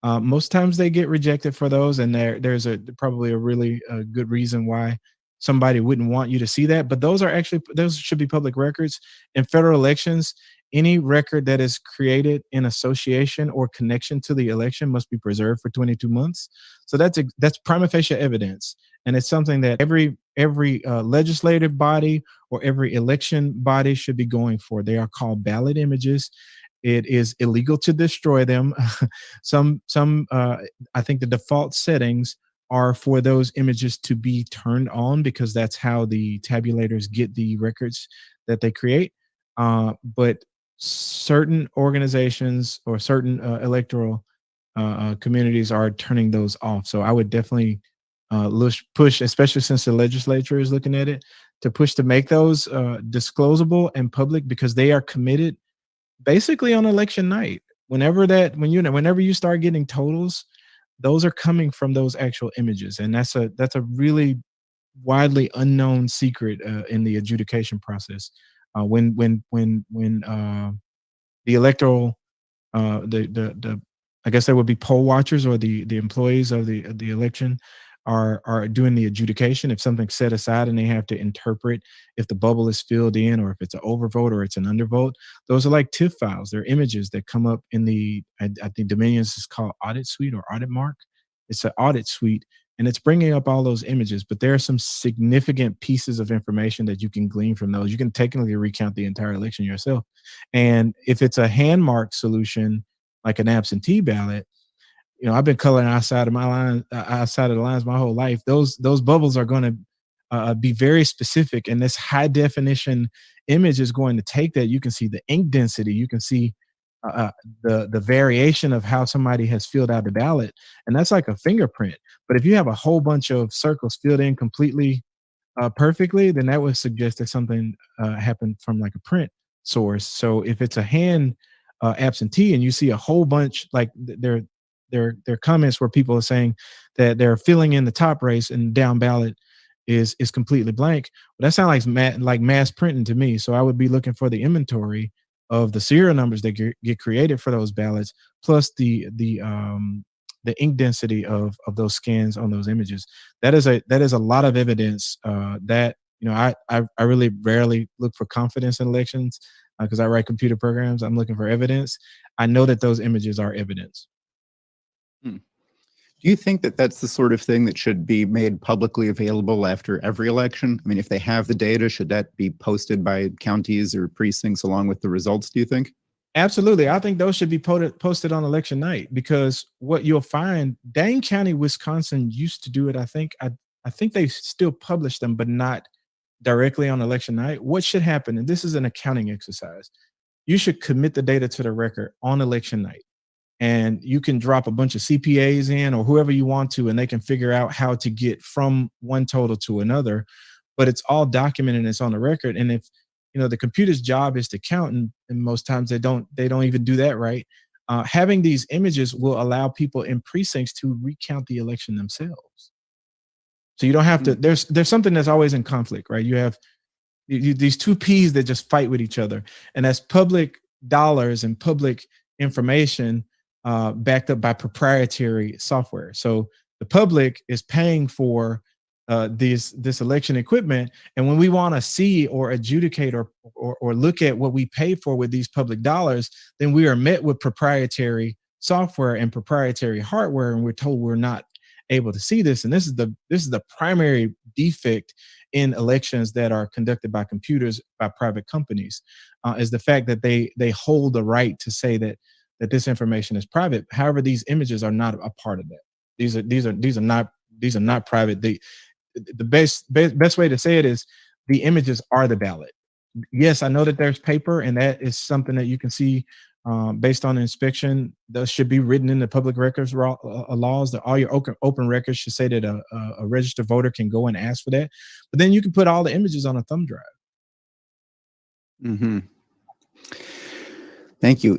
Most times they get rejected for those, and there's probably a really good reason why somebody wouldn't want you to see that. But those should be public records. In federal elections, any record that is created in association or connection to the election must be preserved for 22 months. So that's prima facie evidence, and it's something that every legislative body or every election body should be going for. They are called ballot images. It is illegal to destroy them. I think the default settings are for those images to be turned on because that's how the tabulators get the records that they create. But certain organizations or certain electoral communities are turning those off. So I would definitely push, especially since the legislature is looking at it, to push to make those disclosable and public, because they are committed basically on election night. Whenever you start getting totals, those are coming from those actual images, and that's a really widely unknown secret in the adjudication process. When the electoral, I guess there would be poll watchers or the employees of the election are doing the adjudication. If something's set aside and they have to interpret if the bubble is filled in or if it's an overvote or it's an undervote, those are like TIFF files. They're images that come up in I think Dominion's is called Audit Suite or Audit Mark. It's an audit suite, and it's bringing up all those images, but there are some significant pieces of information that you can glean from those. You can technically recount the entire election yourself. And if it's a hand mark solution, like an absentee ballot, I've been coloring outside of the lines my whole life. Those bubbles are going to be very specific, and this high definition image is going to take that. You can see the ink density. You can see the variation of how somebody has filled out the ballot, and that's like a fingerprint. But if you have a whole bunch of circles filled in completely perfectly, then that would suggest that something happened from like a print source. So if it's a hand absentee and you see a whole bunch, like there are comments where people are saying that they're filling in the top race and down ballot is completely blank. But that sounds like mass printing to me. So I would be looking for the inventory of the serial numbers that get created for those ballots, plus the ink density of those scans on those images. That is a lot of evidence that I really rarely look for confidence in elections because I write computer programs. I'm looking for evidence. I know that those images are evidence. Do you think that that's the sort of thing that should be made publicly available after every election? I mean, if they have the data, should that be posted by counties or precincts along with the results, do you think? Absolutely. I think those should be posted on election night, because what you'll find, Dane County, Wisconsin used to do it. I think they still publish them, but not directly on election night. What should happen, and this is an accounting exercise, you should commit the data to the record on election night. And you can drop a bunch of CPAs in or whoever you want to, and they can figure out how to get from one total to another. But it's all documented and it's on the record. And if the computer's job is to count, and most times they don't even do that right. Having these images will allow people in precincts to recount the election themselves. So you don't have to. There's something that's always in conflict, right? You have these two P's that just fight with each other, and that's public dollars and public information backed up by proprietary software. So the public is paying for this election equipment, and when we want to see or adjudicate or or look at what we pay for with these public dollars, then we are met with proprietary software and proprietary hardware, and we're told we're not able to see this. And this is the primary defect in elections that are conducted by computers, by private companies, is the fact that they hold the right to say that this information is private. However, these images are not a part of that. These are not private. The best way to say it is the images are the ballot. Yes, I know that there's paper, and that is something that you can see based on inspection. Those should be written in the public records laws. That all your open records should say that a registered voter can go and ask for that. But then you can put all the images on a thumb drive. Mm-hmm. Thank you.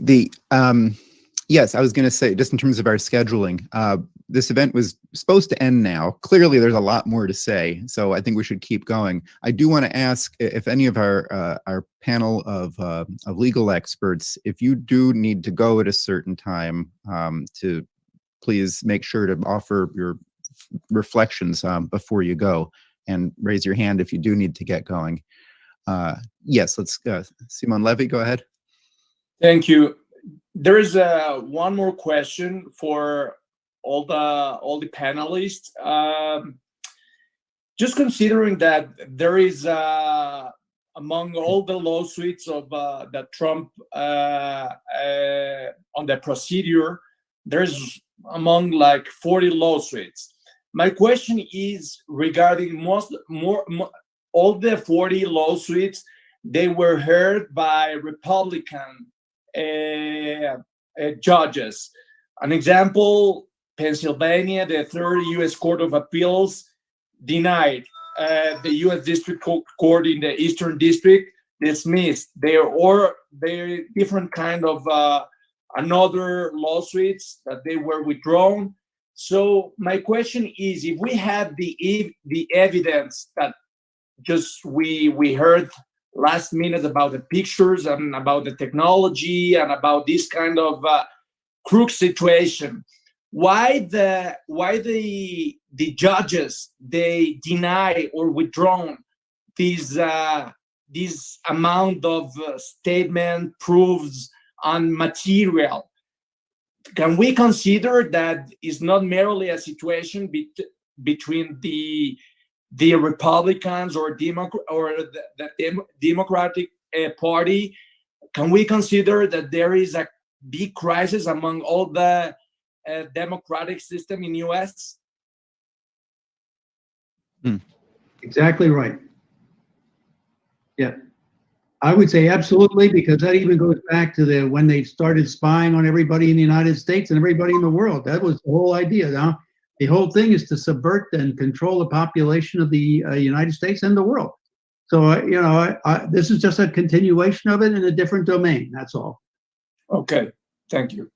Yes, I was going to say, just in terms of our scheduling, this event was supposed to end now. Clearly, there's a lot more to say, so I think we should keep going. I do want to ask if any of our panel of legal experts, if you do need to go at a certain time, to please make sure to offer your reflections before you go, and raise your hand if you do need to get going. Yes, let's Simon Levy, go ahead. Thank you. There is one more question for all the panelists. Just considering that there is among all the lawsuits of that Trump on the procedure, there's among like 40 lawsuits. My question is regarding all the 40 lawsuits. They were heard by Republican judges. An example, Pennsylvania, the Third U.S. Court of Appeals denied. The U.S. District Court in the Eastern District dismissed. They're different kind of another lawsuits that they were withdrawn. So my question is, if we have the evidence that just we heard last minute about the pictures and about the technology and about this kind of crook situation, why the judges, they deny or withdrawn this amount of statement proofs on material? Can we consider that it's not merely a situation between the Republicans or the Democratic Party? Can we consider that there is a big crisis among all the democratic system in U.S.? Exactly right. Yeah, I would say absolutely, because that even goes back to when they started spying on everybody in the United States and everybody in the world. That was the whole idea. Now, the whole thing is to subvert and control the population of the United States and the world. So, this is just a continuation of it in a different domain. That's all. Okay, thank you.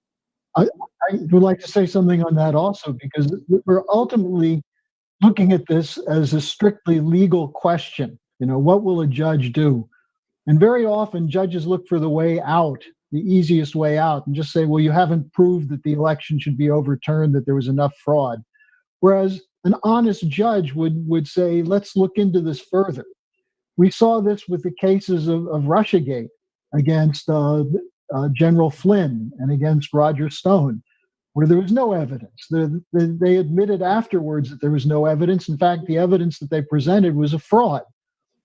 I would like to say something on that also, because we're ultimately looking at this as a strictly legal question. What will a judge do? And very often judges look for the way out, the easiest way out, and just say, well, you haven't proved that the election should be overturned, that there was enough fraud. Whereas an honest judge would say, let's look into this further. We saw this with the cases of Russiagate against General Flynn and against Roger Stone, where there was no evidence. They admitted afterwards that there was no evidence. In fact, the evidence that they presented was a fraud.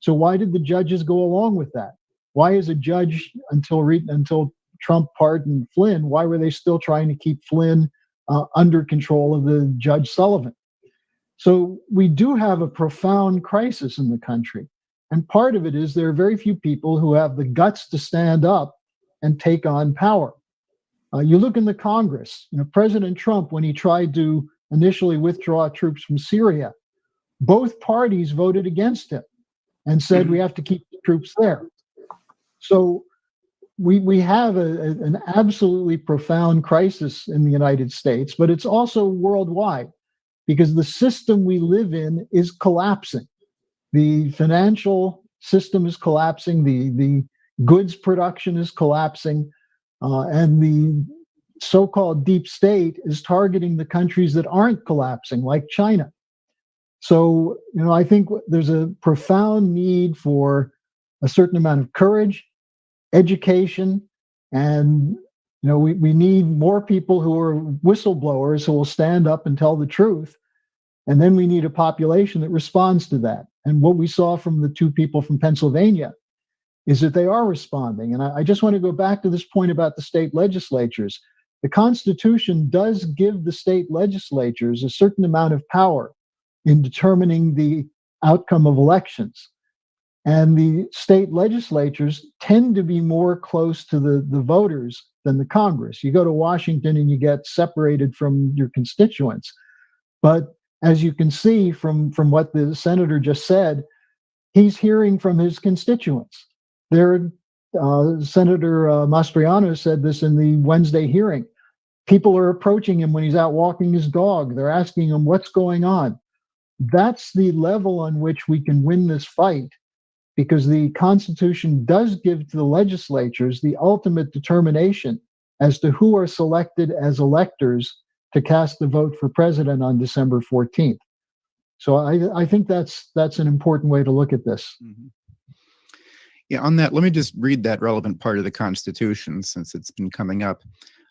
So why did the judges go along with that? Why is a judge, until Trump pardoned Flynn, why were they still trying to keep Flynn under control of the Judge Sullivan? So we do have a profound crisis in the country. And part of it is there are very few people who have the guts to stand up and take on power. You look in the Congress, President Trump, when he tried to initially withdraw troops from Syria, both parties voted against him and said we have to keep the troops there. So we have an absolutely profound crisis in the United States, but it's also worldwide, because the system we live in is collapsing. The financial system is collapsing, the goods production is collapsing, and the so-called deep state is targeting the countries that aren't collapsing, like China. So, I think there's a profound need for a certain amount of courage, education, and we need more people who are whistleblowers who will stand up and tell the truth. And then we need a population that responds to that. And what we saw from the two people from Pennsylvania is that they are responding. And I just want to go back to this point about the state legislatures. The Constitution does give the state legislatures a certain amount of power in determining the outcome of elections. And the state legislatures tend to be more close to the voters than the Congress. You go to Washington and you get separated from your constituents. But as you can see from what the senator just said, he's hearing from his constituents. Senator Mastriano said this in the Wednesday hearing. People are approaching him when he's out walking his dog. They're asking him, what's going on? That's the level on which we can win this fight, because the Constitution does give to the legislatures the ultimate determination as to who are selected as electors to cast the vote for president on December 14th. So I think that's an important way to look at this. Mm-hmm. Yeah, on that, let me just read that relevant part of the Constitution since it's been coming up.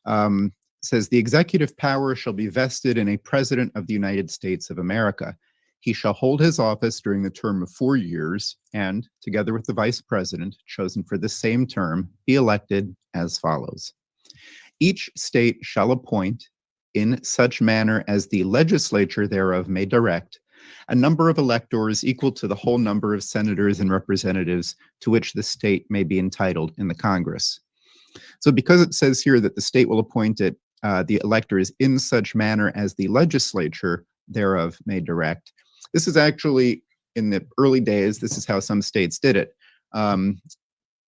It says, the executive power shall be vested in a president of the United States of America. He shall hold his office during the term of 4 years and, together with the vice president, chosen for the same term, be elected as follows. Each state shall appoint, in such manner as the legislature thereof may direct, a number of electors equal to the whole number of senators and representatives to which the state may be entitled in the Congress. So because it says here that the state will appoint it, the electors in such manner as the legislature thereof may direct, this is actually, in the early days, this is how some states did it.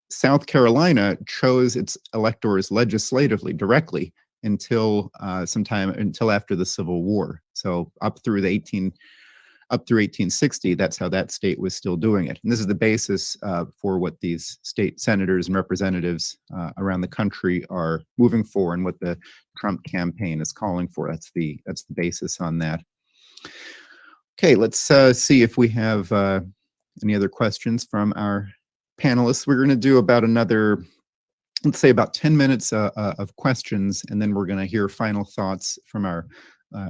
South Carolina chose its electors legislatively, directly, until after the Civil War. So up through 1860, that's how that state was still doing it. And this is the basis for what these state senators and representatives around the country are moving for, and what the Trump campaign is calling for. That's the basis on that. Okay, let's see if we have any other questions from our panelists. We're going to do about another, let's say about 10 minutes of questions, and then we're going to hear final thoughts from our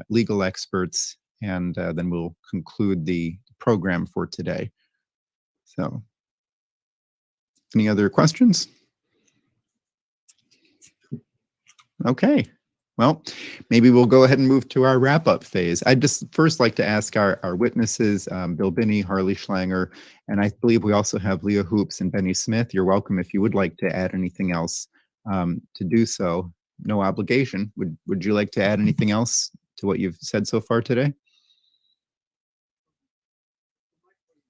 legal experts, and then we'll conclude the program for today. So, any other questions? Okay. Well, maybe we'll go ahead and move to our wrap-up phase. I'd just first like to ask our witnesses, Bill Binney, Harley Schlanger, and I believe we also have Leah Hoops and Benny Smith. You're welcome if you would like to add anything else to do so. No obligation. Would you like to add anything else to what you've said so far today?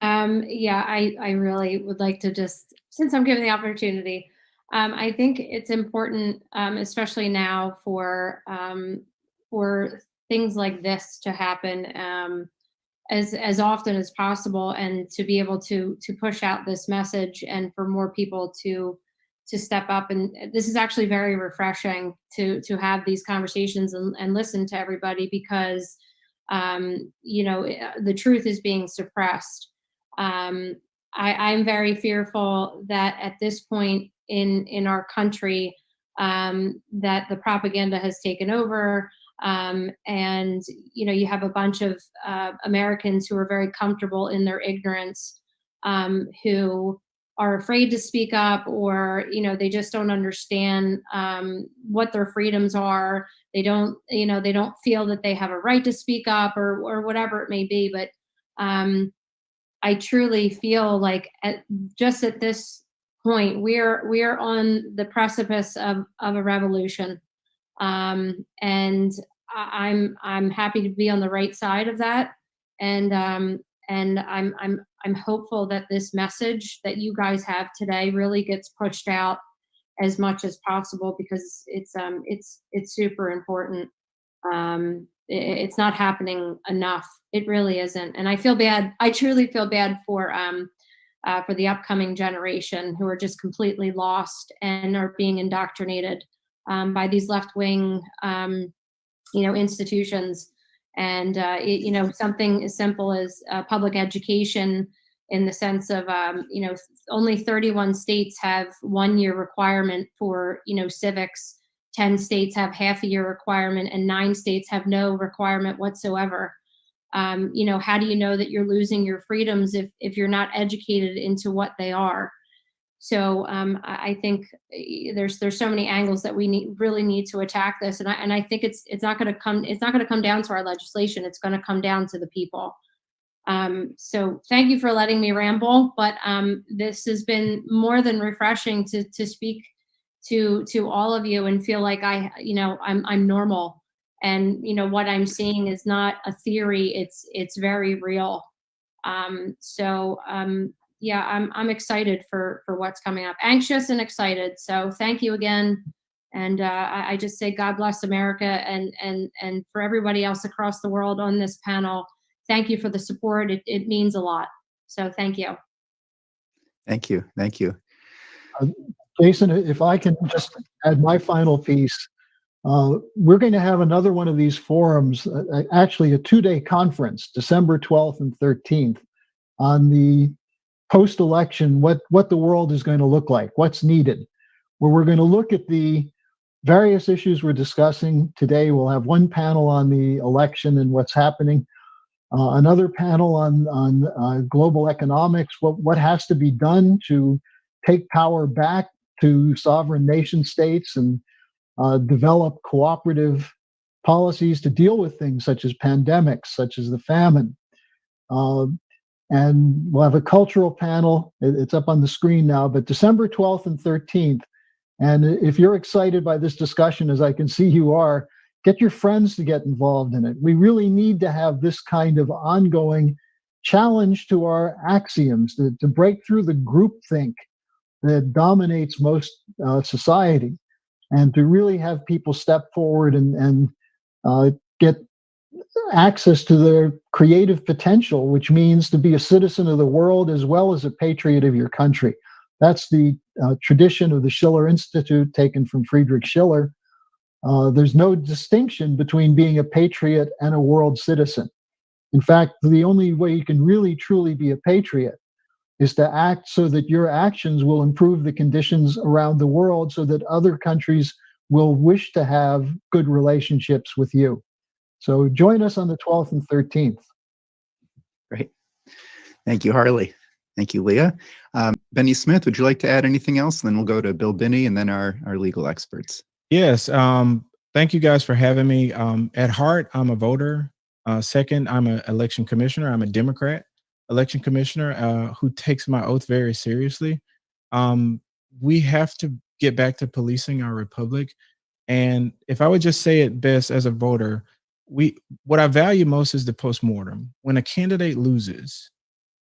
Yeah, I really would like to just, since I'm given the opportunity, I think it's important, especially now, for things like this to happen as often as possible, and to be able to push out this message, and for more people to step up. And this is actually very refreshing to have these conversations and listen to everybody, because the truth is being suppressed. I'm very fearful that at this point in our country, that the propaganda has taken over, and you have a bunch of Americans who are very comfortable in their ignorance, who are afraid to speak up, or they just don't understand what their freedoms are. They don't feel that they have a right to speak up, or whatever it may be. But I truly feel like just at this point, we're on the precipice of a revolution, and I'm happy to be on the right side of that, and I'm hopeful that this message that you guys have today really gets pushed out as much as possible, because it's super important. It's not happening enough. It really isn't, and I feel bad. I truly feel bad for the upcoming generation, who are just completely lost and are being indoctrinated by these left-wing, institutions. And something as simple as public education in the sense of, only 31 states have 1 year requirement for, civics. 10 states have half a year requirement, and 9 states have no requirement whatsoever. How do you know that you're losing your freedoms if you're not educated into what they are? So I think there's so many angles that we really need to attack this, and I think it's not going to come down to our legislation. It's going to come down to the people. So thank you for letting me ramble, but this has been more than refreshing to speak to all of you and feel like I'm normal, and what I'm seeing is not a theory. It's very real. Yeah, I'm excited for what's coming up. Anxious and excited. So thank you again. And I just say God bless America, and for everybody else across the world on this panel, thank you for the support. It means a lot. So thank you. Thank you. Thank you. Jason, if I can just add my final piece. We're going to have another one of these forums, actually a 2-day conference, December 12th and 13th, on the post-election, what the world is going to look like, what's needed, where we're going to look at the various issues we're discussing today. We'll have one panel on the election and what's happening, another panel on global economics, what has to be done to take power back to sovereign nation states and develop cooperative policies to deal with things such as pandemics, such as the famine. And we'll have a cultural panel. It's up on the screen now, but December 12th and 13th. And if you're excited by this discussion, as I can see you are, get your friends to get involved in it. We really need to have this kind of ongoing challenge to our axioms, to break through the groupthink that dominates most society, and to really have people step forward and get access to their creative potential, which means to be a citizen of the world as well as a patriot of your country. That's the tradition of the Schiller Institute, taken from Friedrich Schiller. There's no distinction between being a patriot and a world citizen. In fact, the only way you can really truly be a patriot is to act so that your actions will improve the conditions around the world, so that other countries will wish to have good relationships with you. So join us on the 12th and 13th. Great. Thank you, Harley. Thank you, Leah. Benny Smith, would you like to add anything else? And then we'll go to Bill Binney and then our legal experts. Yes. Thank you guys for having me. At heart, I'm a voter. Second, I'm an election commissioner. I'm a Democrat election commissioner who takes my oath very seriously. We have to get back to policing our republic. And if I would just say it best as a voter, what I value most is the postmortem. When a candidate loses,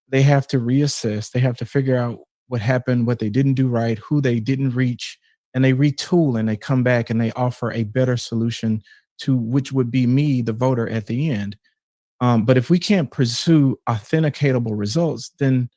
they have to reassess. They have to figure out what happened, what they didn't do right, who they didn't reach, and they retool and they come back and they offer a better solution to which would be me, the voter, at the end. But if we can't pursue authenticatable results, then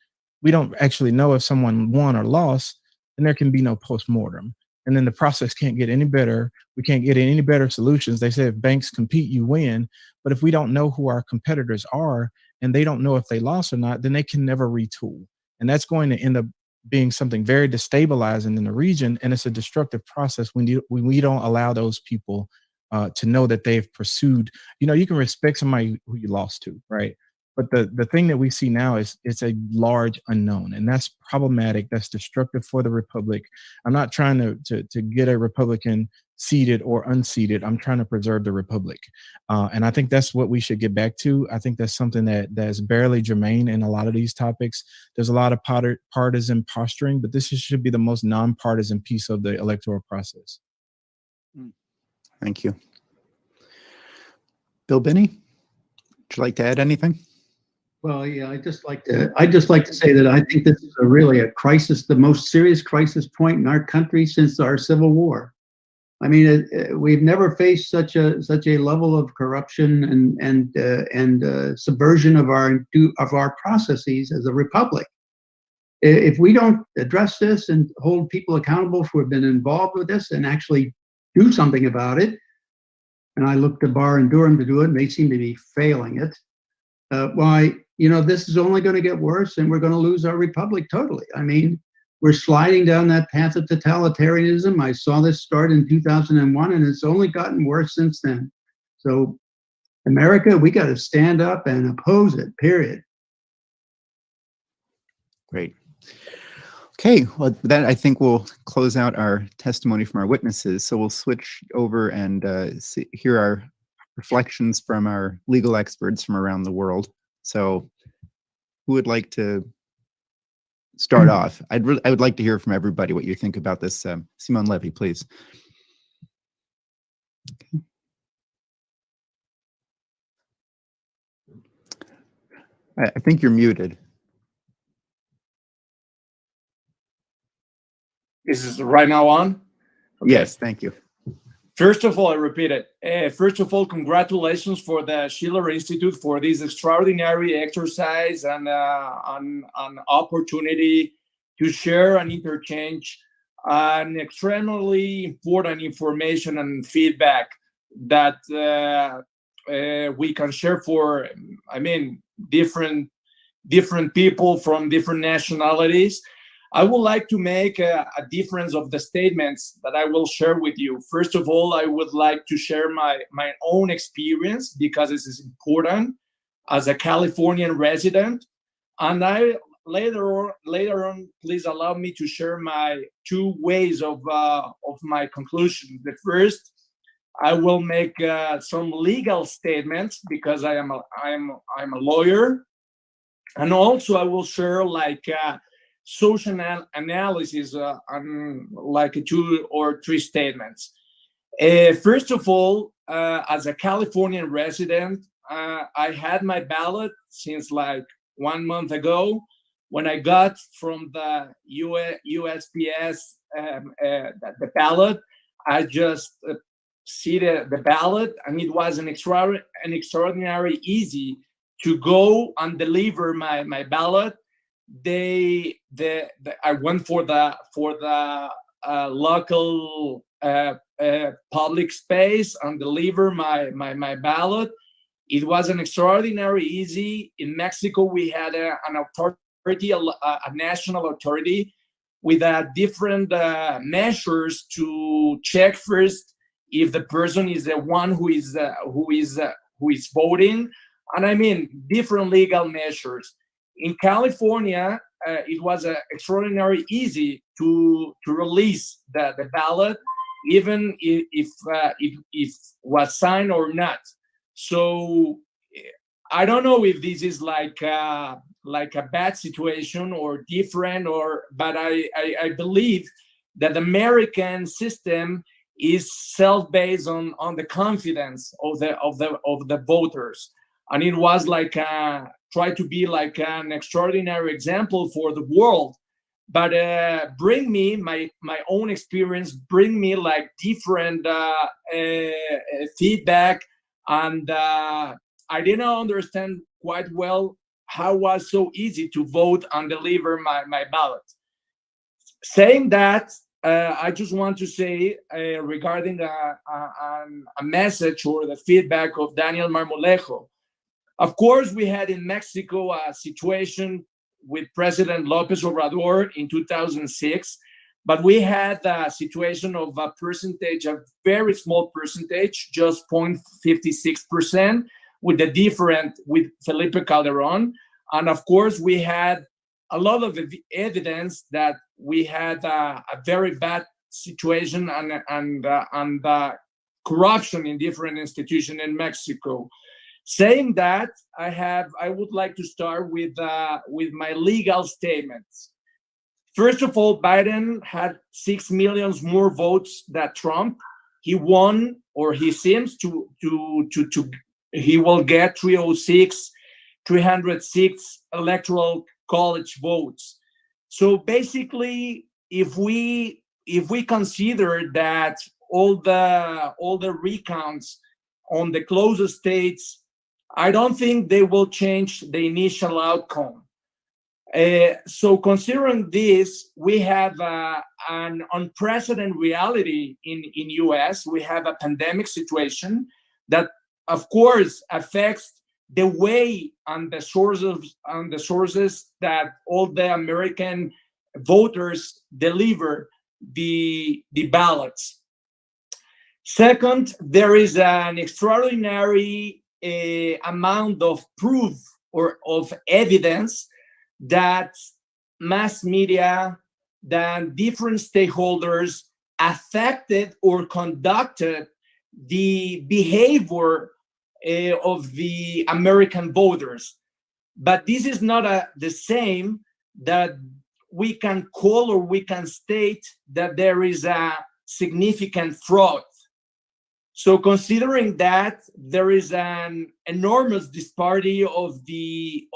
we don't actually know if someone won or lost, and there can be no postmortem. And then the process can't get any better. We can't get any better solutions. They say if banks compete, you win. But if we don't know who our competitors are and they don't know if they lost or not, then they can never retool. And that's going to end up being something very destabilizing in the region. And it's a destructive process when we don't allow those people to know that they've pursued. You can respect somebody who you lost to, right? But the thing that we see now is it's a large unknown, and that's problematic. That's destructive for the republic. I'm not trying to get a Republican seated or unseated. I'm trying to preserve the republic. And I think that's what we should get back to. I think that's something that's barely germane in a lot of these topics. There's a lot of partisan posturing, but this should be the most nonpartisan piece of the electoral process. Thank you. Bill Binney, would you like to add anything? Well, yeah, I'd just like to say that I think this is really a crisis, the most serious crisis point in our country since our Civil War. I mean, we've never faced such a level of corruption and subversion of our processes as a republic. If we don't address this and hold people accountable who have been involved with this and actually do something about it, and I look to Barr and Durham to do it, and they seem to be failing it. why, this is only going to get worse and we're going to lose our republic totally. I mean, we're sliding down that path of totalitarianism. I saw this start in 2001 and it's only gotten worse since then. So America, we got to stand up and oppose it, period. Great. Okay, well, that I think we'll close out our testimony from our witnesses. So we'll switch over and hear our reflections from our legal experts from around the world. So who would like to start off? I would like to hear from everybody what you think about this. Simone Levy, please. Okay. I think you're muted. Is this right now on? Okay. Yes, thank you. First of all, I repeat it. First of all, congratulations for the Schiller Institute for this extraordinary exercise and an opportunity to share and interchange an extremely important information and feedback that we can share for, different people from different nationalities. I would like to make a difference of the statements that I will share with you. First of all, I would like to share my own experience because this is important as a Californian resident. And later on, please allow me to share my two ways of my conclusion. The first, I will make some legal statements because I am a lawyer, and also I will share social analysis on like 2 or 3 statements. First of all, as a Californian resident, I had my ballot since 1 month ago. When I got from the USPS the ballot, I just see the ballot, and it was an extraordinary easy to go and deliver my ballot. I went for the local public space and deliver my ballot. It was an extraordinary easy. In Mexico, we had an authority, a national authority, with different measures to check first if the person is the one who is voting, and different legal measures. In California, it was extraordinary easy to release the ballot, even if was signed or not. So I don't know if this is like a bad situation or different, but I believe that the American system is self-based on the confidence of the voters, and it was try to be like an extraordinary example for the world, but bring me my own experience, bring me different feedback, and I didn't understand quite well how it was so easy to vote and deliver my ballot. Saying that, I just want to say regarding a message or the feedback of Daniel Marmolejo. Of course, we had in Mexico a situation with President López Obrador in 2006, but we had a situation of a percentage, a very small percentage, just 0.56%, with Felipe Calderón. And of course, we had a lot of evidence that we had a very bad situation and corruption in different institutions in Mexico. Saying that, I would like to start with my legal statements. First of all, Biden had 6 million more votes than Trump. He won, or he seems to he will get 306 electoral college votes. So basically, if we consider that all the recounts on the closest states, I don't think they will change the initial outcome. So considering this, we have an unprecedented reality in US. We have a pandemic situation that, of course, affects the way and the sources that all the American voters deliver the ballots. Second, there is an extraordinary amount of proof or of evidence that mass media, that different stakeholders affected or conducted the behavior of the American voters. But this is not the same that we can call or we can state that there is a significant fraud. So considering that there is an enormous disparity of the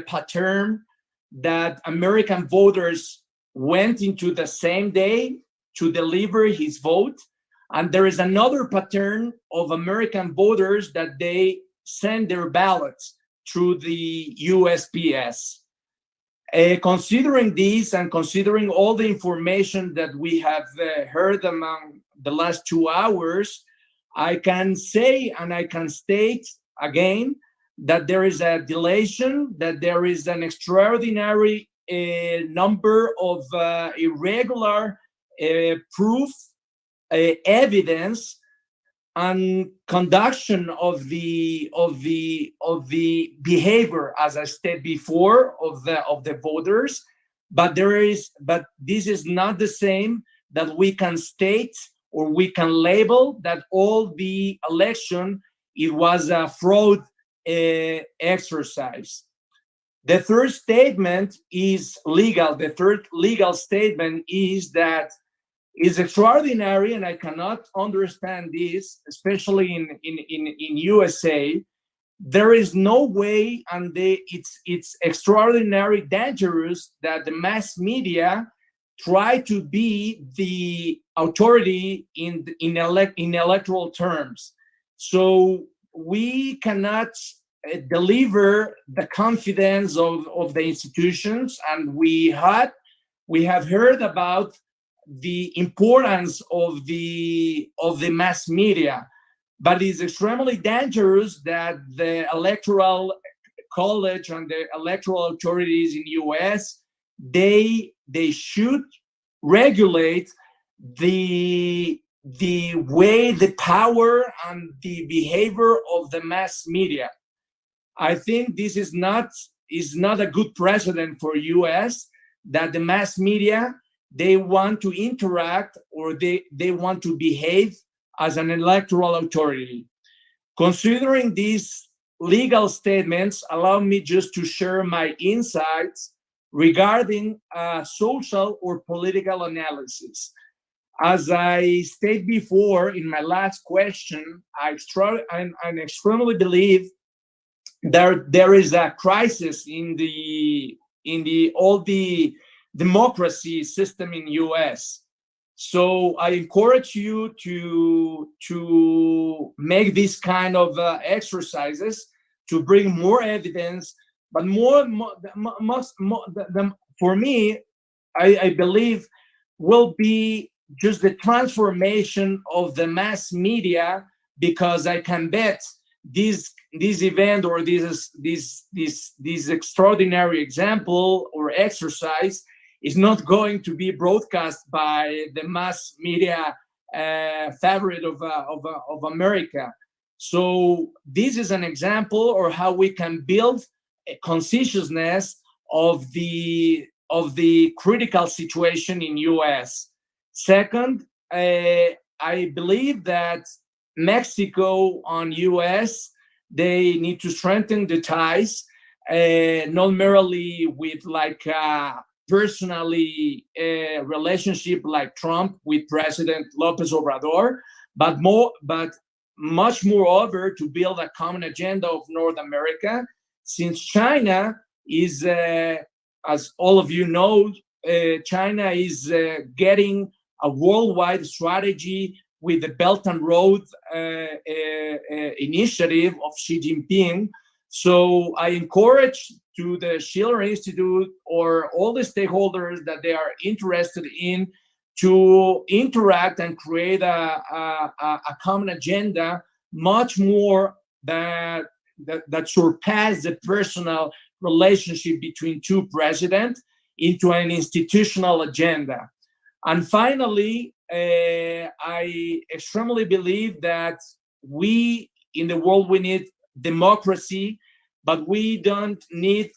pattern that American voters went into the same day to deliver his vote, and there is another pattern of American voters that they send their ballots through the USPS. Considering this and considering all the information that we have heard among the last 2 hours, I can say and I can state again that there is a dilation, that there is an extraordinary number of irregular proof, evidence, and conduction of the behavior, as I stated before, of the voters. But this is not the same that we can state or we can label that all the election, it was a fraud exercise. The third statement is legal. The third legal statement is that it's extraordinary, and I cannot understand this, especially in USA. There is no way, and it's extraordinarily dangerous that the mass media try to be the authority in electoral terms. So we cannot deliver the confidence of the institutions, and we have heard about the importance of the mass media, but it's extremely dangerous that the electoral college and the electoral authorities in US, they should regulate the way, the power, and the behavior of the mass media. I think this is not a good precedent for US, that the mass media, they want to interact or they want to behave as an electoral authority. Considering these legal statements, allow me just to share my insights regarding social or political analysis. As I stated before in my last question, I extremely believe there is a crisis in all the democracy system in US. So I encourage you to make this kind of exercises to bring more evidence, but for me, I believe will be just the transformation of the mass media, because I can bet this event or this extraordinary example or exercise is not going to be broadcast by the mass media favorite of America. So this is an example of how we can build a consciousness of the critical situation in US. Second, I believe that Mexico and US, they need to strengthen the ties, not merely with like personally relationship like Trump with President Lopez Obrador, but much more over to build a common agenda of North America, since China is, as all of you know, China is getting a worldwide strategy with the Belt and Road initiative of Xi Jinping. So I encourage to the Schiller Institute or all the stakeholders that they are interested in to interact and create a common agenda, much more than that surpass the personal relationship between two presidents into an institutional agenda. And finally, I extremely believe that we in the world, we need democracy, but we don't need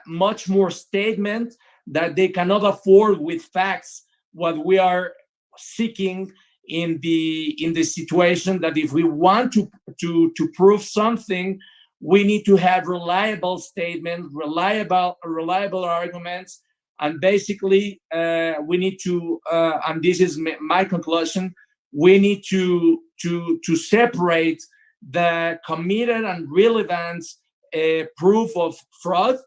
much more statement that they cannot afford with facts what we are seeking in the situation, that if we want to prove something, we need to have reliable statements, reliable arguments, and basically we need to and this is my conclusion, we need to separate the committed and relevant proof of fraud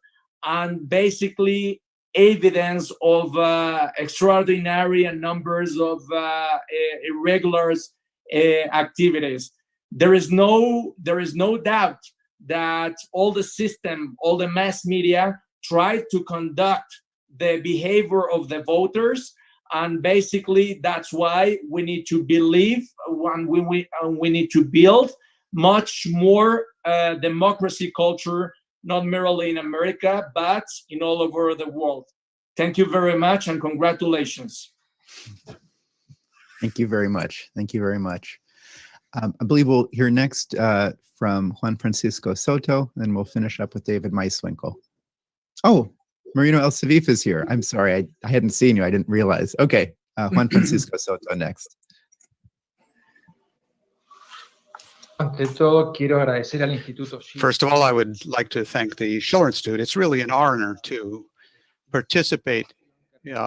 and basically evidence of extraordinary numbers of irregular activities. There is no doubt that all the system, all the mass media try to conduct the behavior of the voters, and basically that's why we need to believe when we need to build much more democracy culture, not merely in America, but in all over the world. Thank you very much and congratulations. Thank you very much. Thank you very much. I believe we'll hear next from Juan Francisco Soto, and we'll finish up with David Meiswinkle. Oh, Marino El Savif is here. I'm sorry, I hadn't seen you. I didn't realize. Okay, Juan Francisco Soto next. First of all, I would like to thank the Schiller Institute. It's really an honor to participate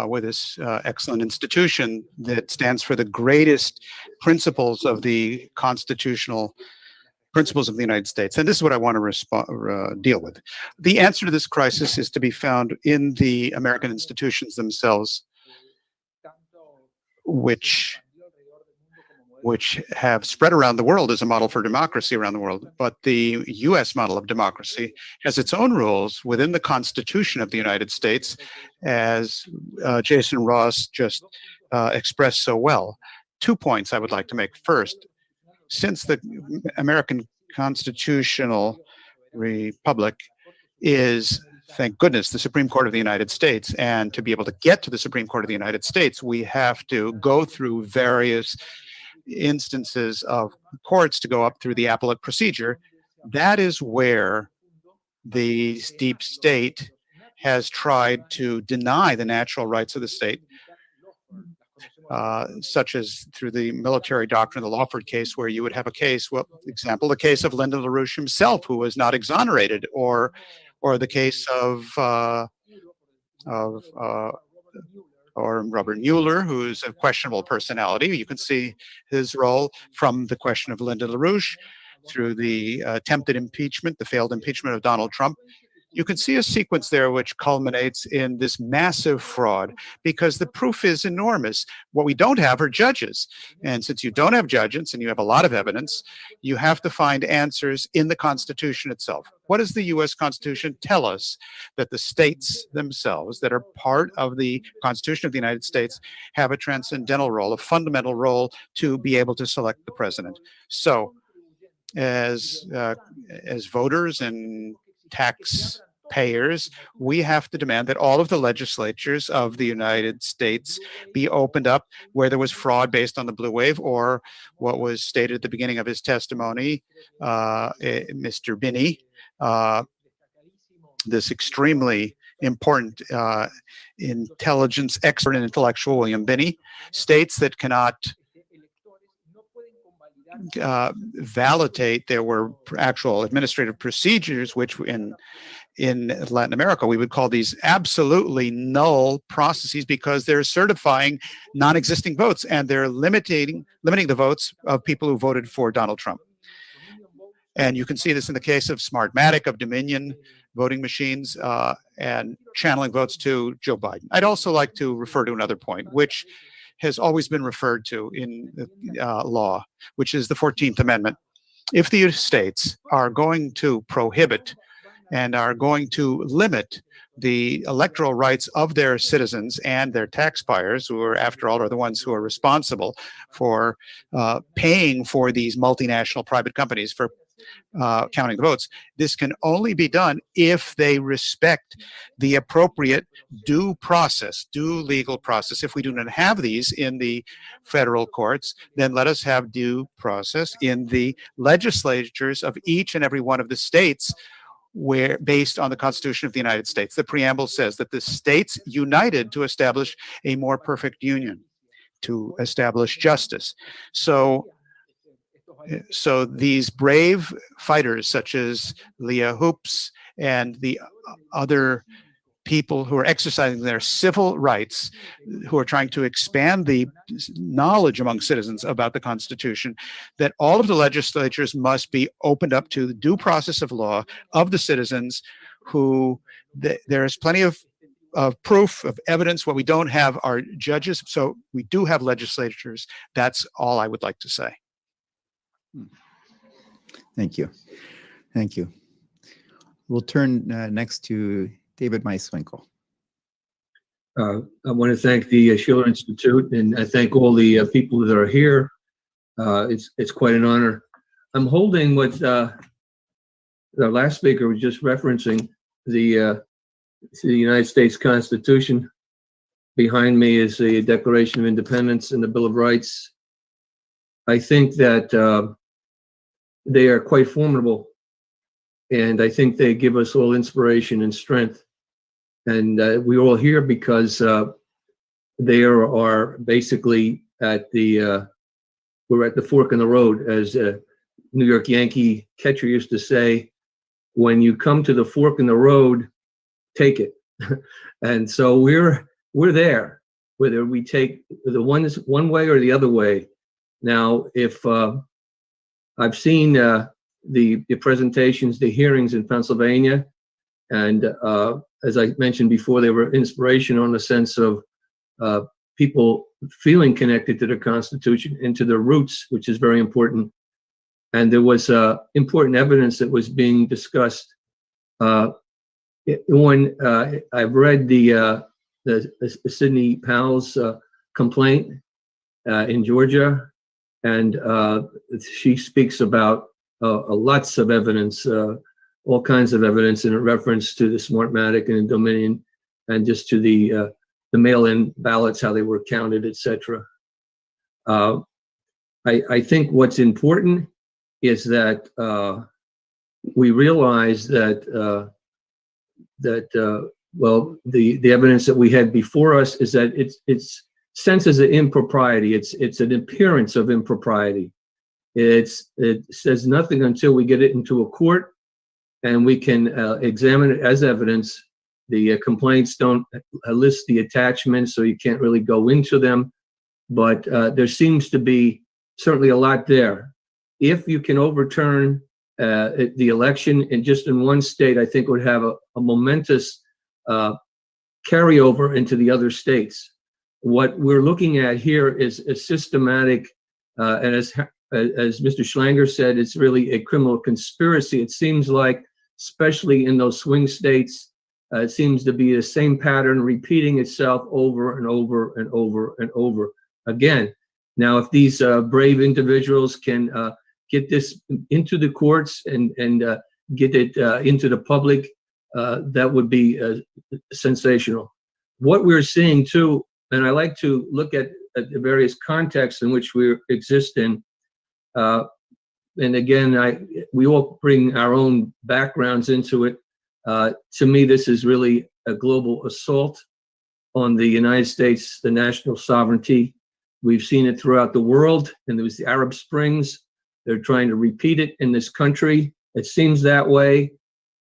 with this excellent institution that stands for the greatest principles of the constitutional principles of the United States. And this is what I want to deal with. The answer to this crisis is to be found in the American institutions themselves, which have spread around the world as a model for democracy around the world. But the U.S. model of democracy has its own rules within the Constitution of the United States, as Jason Ross just expressed so well. 2 points I would like to make. First, since the American constitutional republic is, thank goodness, the Supreme Court of the United States, and to be able to get to the Supreme Court of the United States, we have to go through various instances of courts to go up through the appellate procedure. That is where the deep state has tried to deny the natural rights of the state, such as through the military doctrine, the Lawford case, where you would have a case, well, example, the case of Lyndon LaRouche himself, who was not exonerated, or the case of or Robert Mueller, who's a questionable personality. You can see his role from the question of Lyndon LaRouche through the attempted impeachment, the failed impeachment of Donald Trump. You can see a sequence there which culminates in this massive fraud, because the proof is enormous. What we don't have are judges. And since you don't have judges and you have a lot of evidence, you have to find answers in the Constitution itself. What does the U.S. Constitution tell us? That the states themselves that are part of the Constitution of the United States have a transcendental role, a fundamental role to be able to select the president. So as voters and taxpayers, we have to demand that all of the legislatures of the United States be opened up where there was fraud based on the blue wave, or what was stated at the beginning of his testimony, Mr. Binney, this extremely important intelligence expert and intellectual, William Binney, states that cannot validate there were actual administrative procedures, which in Latin America we would call these absolutely null processes, because they're certifying non-existing votes and they're limiting the votes of people who voted for Donald Trump. And you can see this in the case of Smartmatic, of Dominion voting machines, and channeling votes to Joe Biden. I'd also like to refer to another point, which has always been referred to in law, which is the 14th Amendment. If the states are going to prohibit and are going to limit the electoral rights of their citizens and their taxpayers, who are, after all, are the ones who are responsible for paying for these multinational private companies, for counting the votes. This can only be done if they respect the appropriate due legal process. If we do not have these in the federal courts, then let us have due process in the legislatures of each and every one of the states, where based on the Constitution of the United States. The preamble says that the states united to establish a more perfect union, to establish justice. So these brave fighters such as Leah Hoops and the other people who are exercising their civil rights, who are trying to expand the knowledge among citizens about the Constitution, that all of the legislatures must be opened up to the due process of law of the citizens who there is plenty of proof, of evidence. What we don't have are judges, so we do have legislatures. That's all I would like to say. Thank you. Thank you. We'll turn next to David Meiswinkle. I want to thank the Schiller Institute, and I thank all the people that are here. It's quite an honor. I'm holding what the last speaker was just referencing, the United States Constitution. Behind me is the Declaration of Independence and the Bill of Rights. I think that they are quite formidable, and I think they give us all inspiration and strength. And we're all here because they are basically at the we're at the fork in the road, as a New York Yankee catcher used to say. When you come to the fork in the road, take it. And so we're there, whether we take the one way or the other way. Now, if I've seen the presentations, the hearings in Pennsylvania, and as I mentioned before, they were inspiration on the sense of people feeling connected to the Constitution and to their roots, which is very important. And there was important evidence that was being discussed. When I've read the Sidney Powell's complaint in Georgia, and she speaks about lots of evidence, all kinds of evidence in reference to the Smartmatic and Dominion, and just to the mail-in ballots, how they were counted, etc. I think what's important is that we realize that well, the evidence that we had before us is that it's senses of impropriety. It's an appearance of impropriety. It says nothing until we get it into a court and we can examine it as evidence. The complaints don't list the attachments, so you can't really go into them. But there seems to be certainly a lot there. If you can overturn the election in just in one state, I think it would have a momentous carryover into the other states. What we're looking at here is a systematic, and as Mr. Schlanger said, it's really a criminal conspiracy. It seems like, especially in those swing states, it seems to be the same pattern repeating itself over and over and over and over again. Now, if these brave individuals can get this into the courts and get it into the public, that would be sensational. What we're seeing too, and I like to look at the various contexts in which we exist in, and again, we all bring our own backgrounds into it. To me, this is really a global assault on the United States, the national sovereignty. We've seen it throughout the world, and there was the Arab Springs. They're trying to repeat it in this country. It seems that way,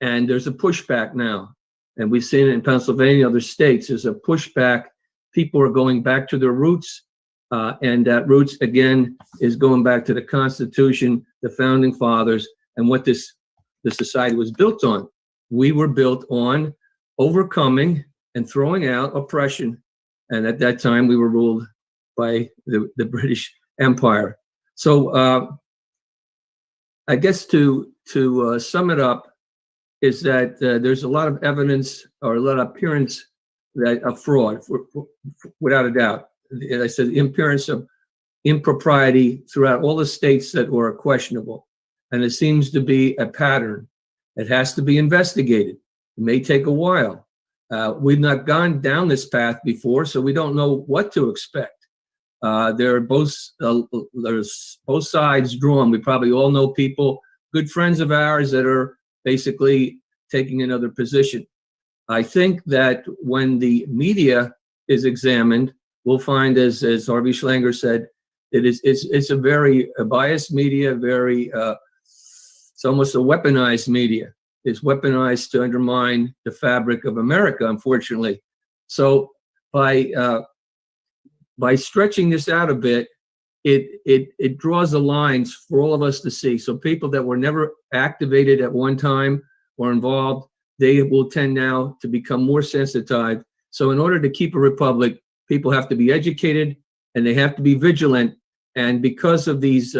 and there's a pushback now. And we've seen it in Pennsylvania, other states. There's a pushback. People are going back to their roots, and that roots, again, is going back to the Constitution, the Founding Fathers, and what the society was built on. We were built on overcoming and throwing out oppression. And at that time, we were ruled by the British Empire. So I guess to sum it up is that there's a lot of evidence or a lot of appearance that of fraud, without a doubt. As I said, the appearance of impropriety throughout all the states that were questionable. and it seems to be a pattern. It has to be investigated. It may take a while. We've not gone down this path before, so we don't know what to expect. There's both sides drawn. We probably all know people, good friends of ours, that are basically taking another position. I think that when the media is examined, we'll find, as Harvey Schlanger said, it's a very biased media, it's almost a weaponized media. It's weaponized to undermine the fabric of America, unfortunately. So by stretching this out a bit, it draws the lines for all of us to see. So people that were never activated at one time or involved, they will tend now to become more sensitized. So in order to keep a republic, people have to be educated and they have to be vigilant. And because of these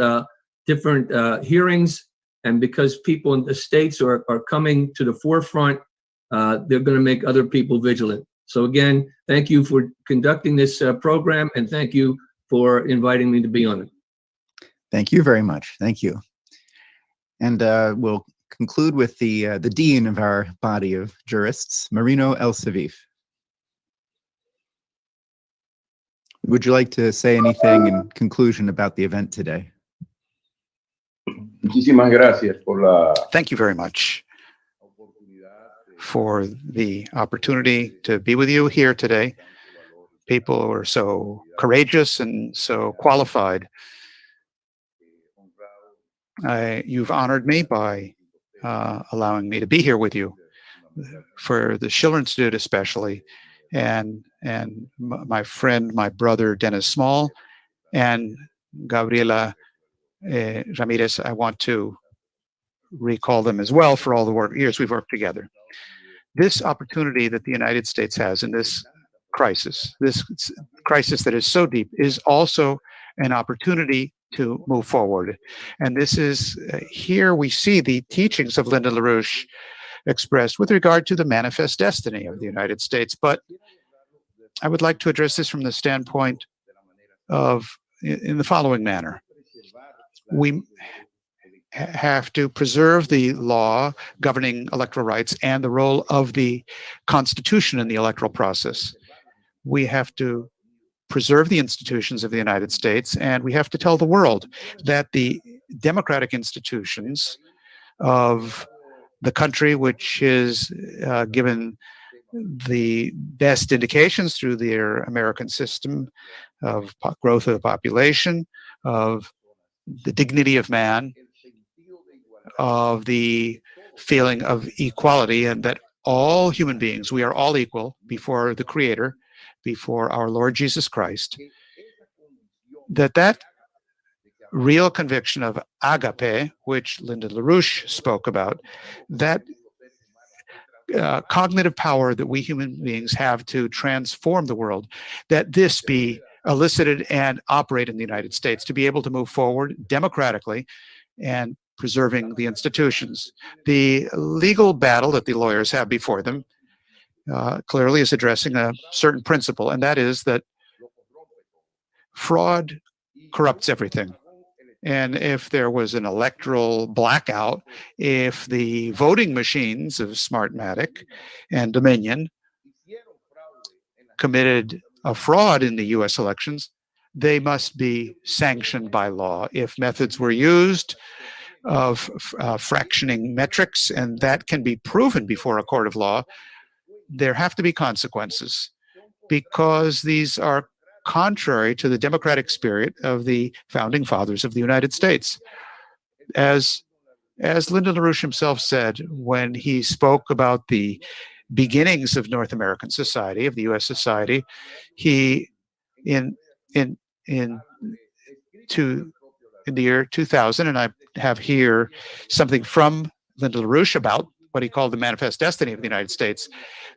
different hearings, and because people in the states are coming to the forefront, they're going to make other people vigilant. So again, thank you for conducting this program, and thank you for inviting me to be on it. Thank you very much. Thank you. And we'll conclude with the dean of our body of jurists, Marino Elsevif. Would you like to say anything in conclusion about the event today? Muchísimas gracias por la Thank you very much for the opportunity to be with you here today. People are so courageous and so qualified. You've honored me by allowing me to be here with you, for the Schiller Institute especially, and my friend, my brother, Dennis Small, and Gabriela Ramirez. I want to recall them as well for all the years we've worked together. This opportunity that the United States has in this crisis that is so deep, is also an opportunity to move forward. And this is, here we see the teachings of Lyndon LaRouche expressed with regard to the manifest destiny of the United States. But I would like to address this from the standpoint of, in the following manner. We have to preserve the law governing electoral rights and the role of the Constitution in the electoral process. We have to preserve the institutions of the United States, and we have to tell the world that the democratic institutions of the country, which is given the best indications through their American system of growth of the population, of the dignity of man, of the feeling of equality, and that all human beings, we are all equal before the Creator, before our Lord Jesus Christ, that real conviction of agape, which Lyndon LaRouche spoke about, that cognitive power that we human beings have to transform the world, that this be elicited and operate in the United States, to be able to move forward democratically and preserving the institutions. The legal battle that the lawyers have before them clearly is addressing a certain principle, and that is that fraud corrupts everything. And if there was an electoral blackout, if the voting machines of Smartmatic and Dominion committed a fraud in the US elections, they must be sanctioned by law. If methods were used of fractioning metrics, and that can be proven before a court of law, there have to be consequences, because these are contrary to the democratic spirit of the founding fathers of the United States. As Lyndon LaRouche himself said when he spoke about the beginnings of North American society, of the U.S. society, he in the year 2000, and I have here something from Lyndon LaRouche about what he called the manifest destiny of the United States.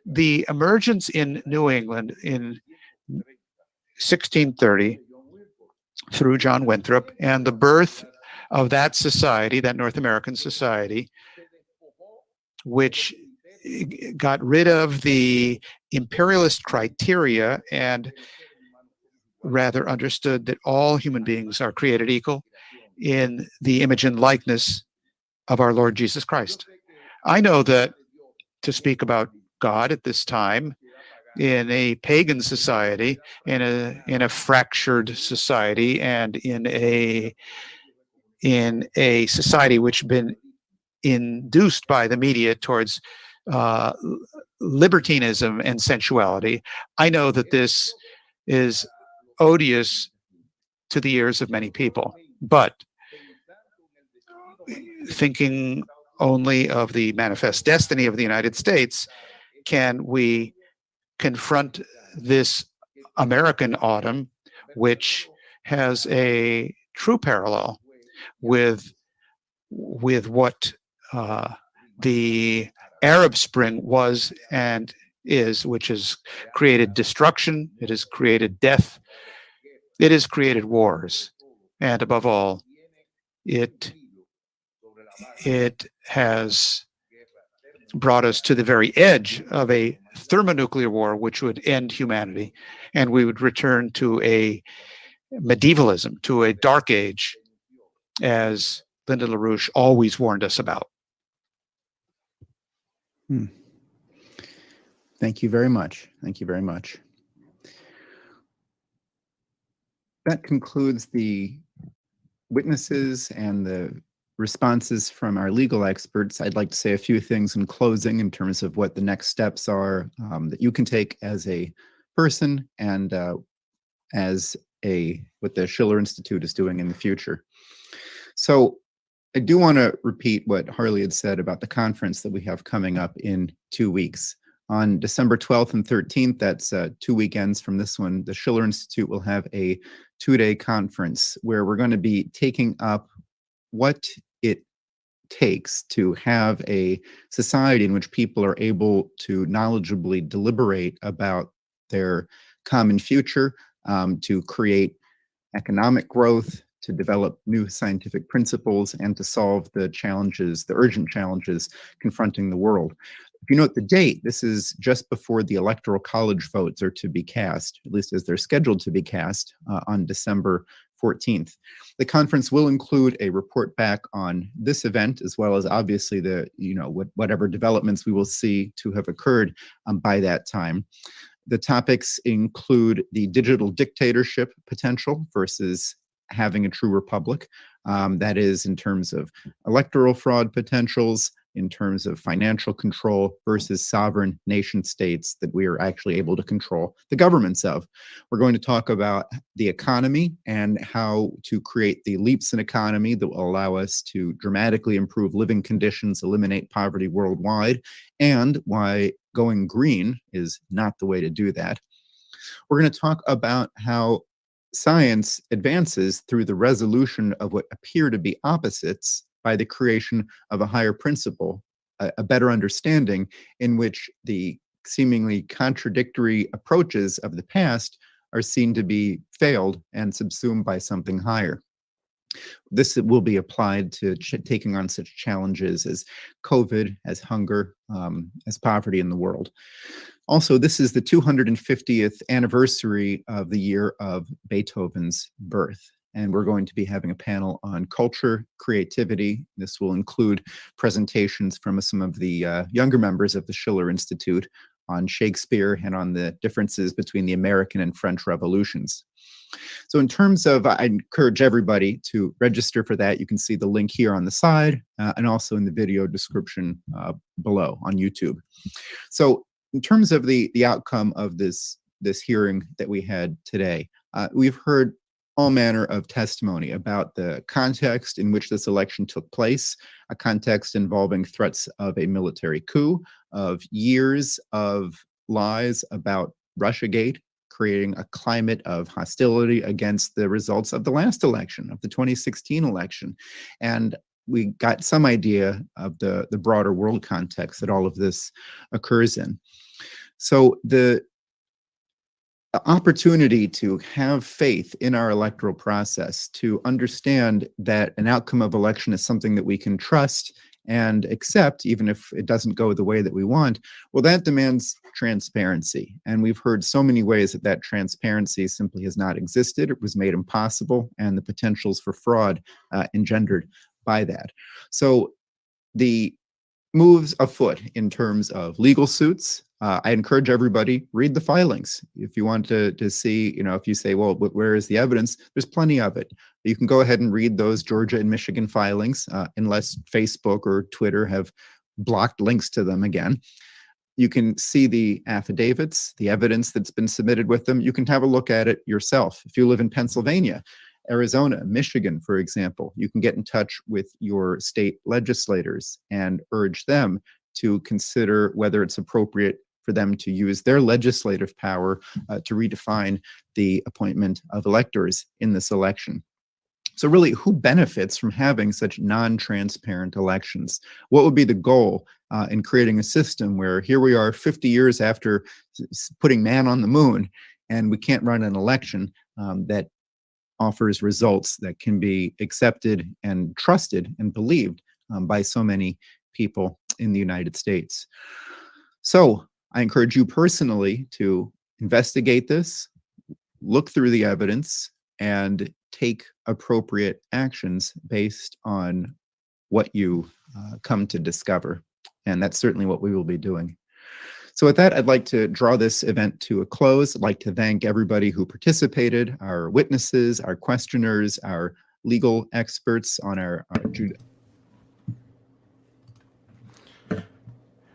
The emergence in New England in 1630 through John Winthrop, and the birth of that society, that North American society, which got rid of the imperialist criteria and rather understood that all human beings are created equal in the image and likeness of our Lord Jesus Christ. I know that to speak about God at this time in a pagan society, in a fractured society, and in a society which has been induced by the media towards libertinism and sensuality, I know that this is odious to the ears of many people. But thinking only of the manifest destiny of the United States, can we confront this American autumn, which has a true parallel with what the Arab Spring was and is, which has created destruction, it has created death, it has created wars, and above all, it has brought us to the very edge of a thermonuclear war, which would end humanity, and we would return to a medievalism, to a dark age, as Linda LaRouche always warned us about. Thank you very much. Thank you very much. That concludes the witnesses and the responses from our legal experts. I'd like to say a few things in closing in terms of what the next steps are that you can take as a person and what the Schiller Institute is doing in the future. So I do want to repeat what Harley had said about the conference that we have coming up in 2 weeks. On December 12th and 13th, that's 2 weekends from this one, the Schiller Institute will have a 2-day conference where we're going to be taking up what it takes to have a society in which people are able to knowledgeably deliberate about their common future, to create economic growth, to develop new scientific principles, and to solve the challenges, the urgent challenges confronting the world. If you note the date, this is just before the Electoral College votes are to be cast, at least as they're scheduled to be cast on December 14th. The conference will include a report back on this event, as well as obviously the, whatever developments we will see to have occurred by that time. The topics include the digital dictatorship potential versus having a true republic. That is in terms of electoral fraud potentials, in terms of financial control versus sovereign nation states that we are actually able to control the governments of. We're going to talk about the economy and how to create the leaps in economy that will allow us to dramatically improve living conditions, eliminate poverty worldwide, and why going green is not the way to do that. We're going to talk about how science advances through the resolution of what appear to be opposites by the creation of a higher principle, a better understanding in which the seemingly contradictory approaches of the past are seen to be failed and subsumed by something higher. This will be applied to taking on such challenges as COVID, as hunger, as poverty in the world. Also, this is the 250th anniversary of the year of Beethoven's birth. And we're going to be having a panel on culture, creativity. This will include presentations from some of the younger members of the Schiller Institute on Shakespeare and on the differences between the American and French revolutions. So in terms of, I encourage everybody to register for that. You can see the link here on the side and also in the video description below on YouTube. So in terms of the outcome of this hearing that we had today, we've heard all manner of testimony about the context in which this election took place, a context involving threats of a military coup, of years of lies about Russiagate, creating a climate of hostility against the results of the last election, of the 2016 election. And we got some idea of the broader world context that all of this occurs in. So the opportunity to have faith in our electoral process, to understand that an outcome of election is something that we can trust and accept, even if it doesn't go the way that we want, well, that demands transparency. And we've heard so many ways that that transparency simply has not existed. It was made impossible, and the potentials for fraud engendered by that. So the moves afoot in terms of legal suits. I encourage everybody, read the filings. If you want to see, if you say, well, where is the evidence? There's plenty of it. You can go ahead and read those Georgia and Michigan filings, unless Facebook or Twitter have blocked links to them again. You can see the affidavits, the evidence that's been submitted with them. You can have a look at it yourself. If you live in Pennsylvania, Arizona, Michigan, for example, you can get in touch with your state legislators and urge them to consider whether it's appropriate for them to use their legislative power to redefine the appointment of electors in this election. So really, who benefits from having such non-transparent elections? What would be the goal in creating a system where here we are 50 years after putting man on the moon, and we can't run an election that offers results that can be accepted and trusted and believed by so many people in the United States? So I encourage you personally to investigate this, look through the evidence, and take appropriate actions based on what you come to discover. And that's certainly what we will be doing. So with that, I'd like to draw this event to a close. I'd like to thank everybody who participated, our witnesses, our questioners, our legal experts on our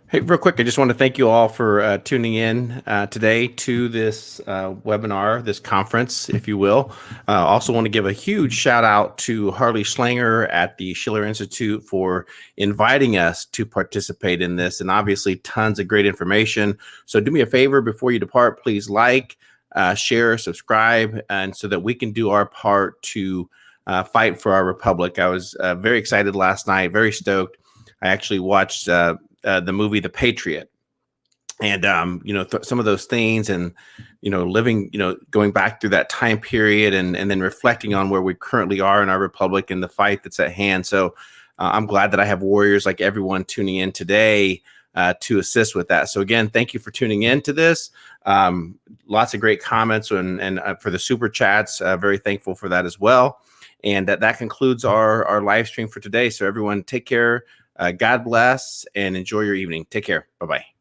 Hey, real quick, I just want to thank you all for tuning in today to this webinar, this conference, if you will. Also want to give a huge shout out to Harley Schlanger at the Schiller Institute for inviting us to participate in this, and obviously tons of great information. So do me a favor before you depart, please like, share, subscribe, and so that we can do our part to fight for our republic. I was very excited last night, very stoked. I actually watched the movie The Patriot, and some of those things, and living, going back through that time period, and then reflecting on where we currently are in our republic and the fight that's at hand. So I'm glad that I have warriors like everyone tuning in today to assist with that. So again, thank you for tuning in to this. Lots of great comments and for the super chats. Very thankful for that as well. And that concludes our live stream for today. So everyone, take care. God bless and enjoy your evening. Take care. Bye-bye.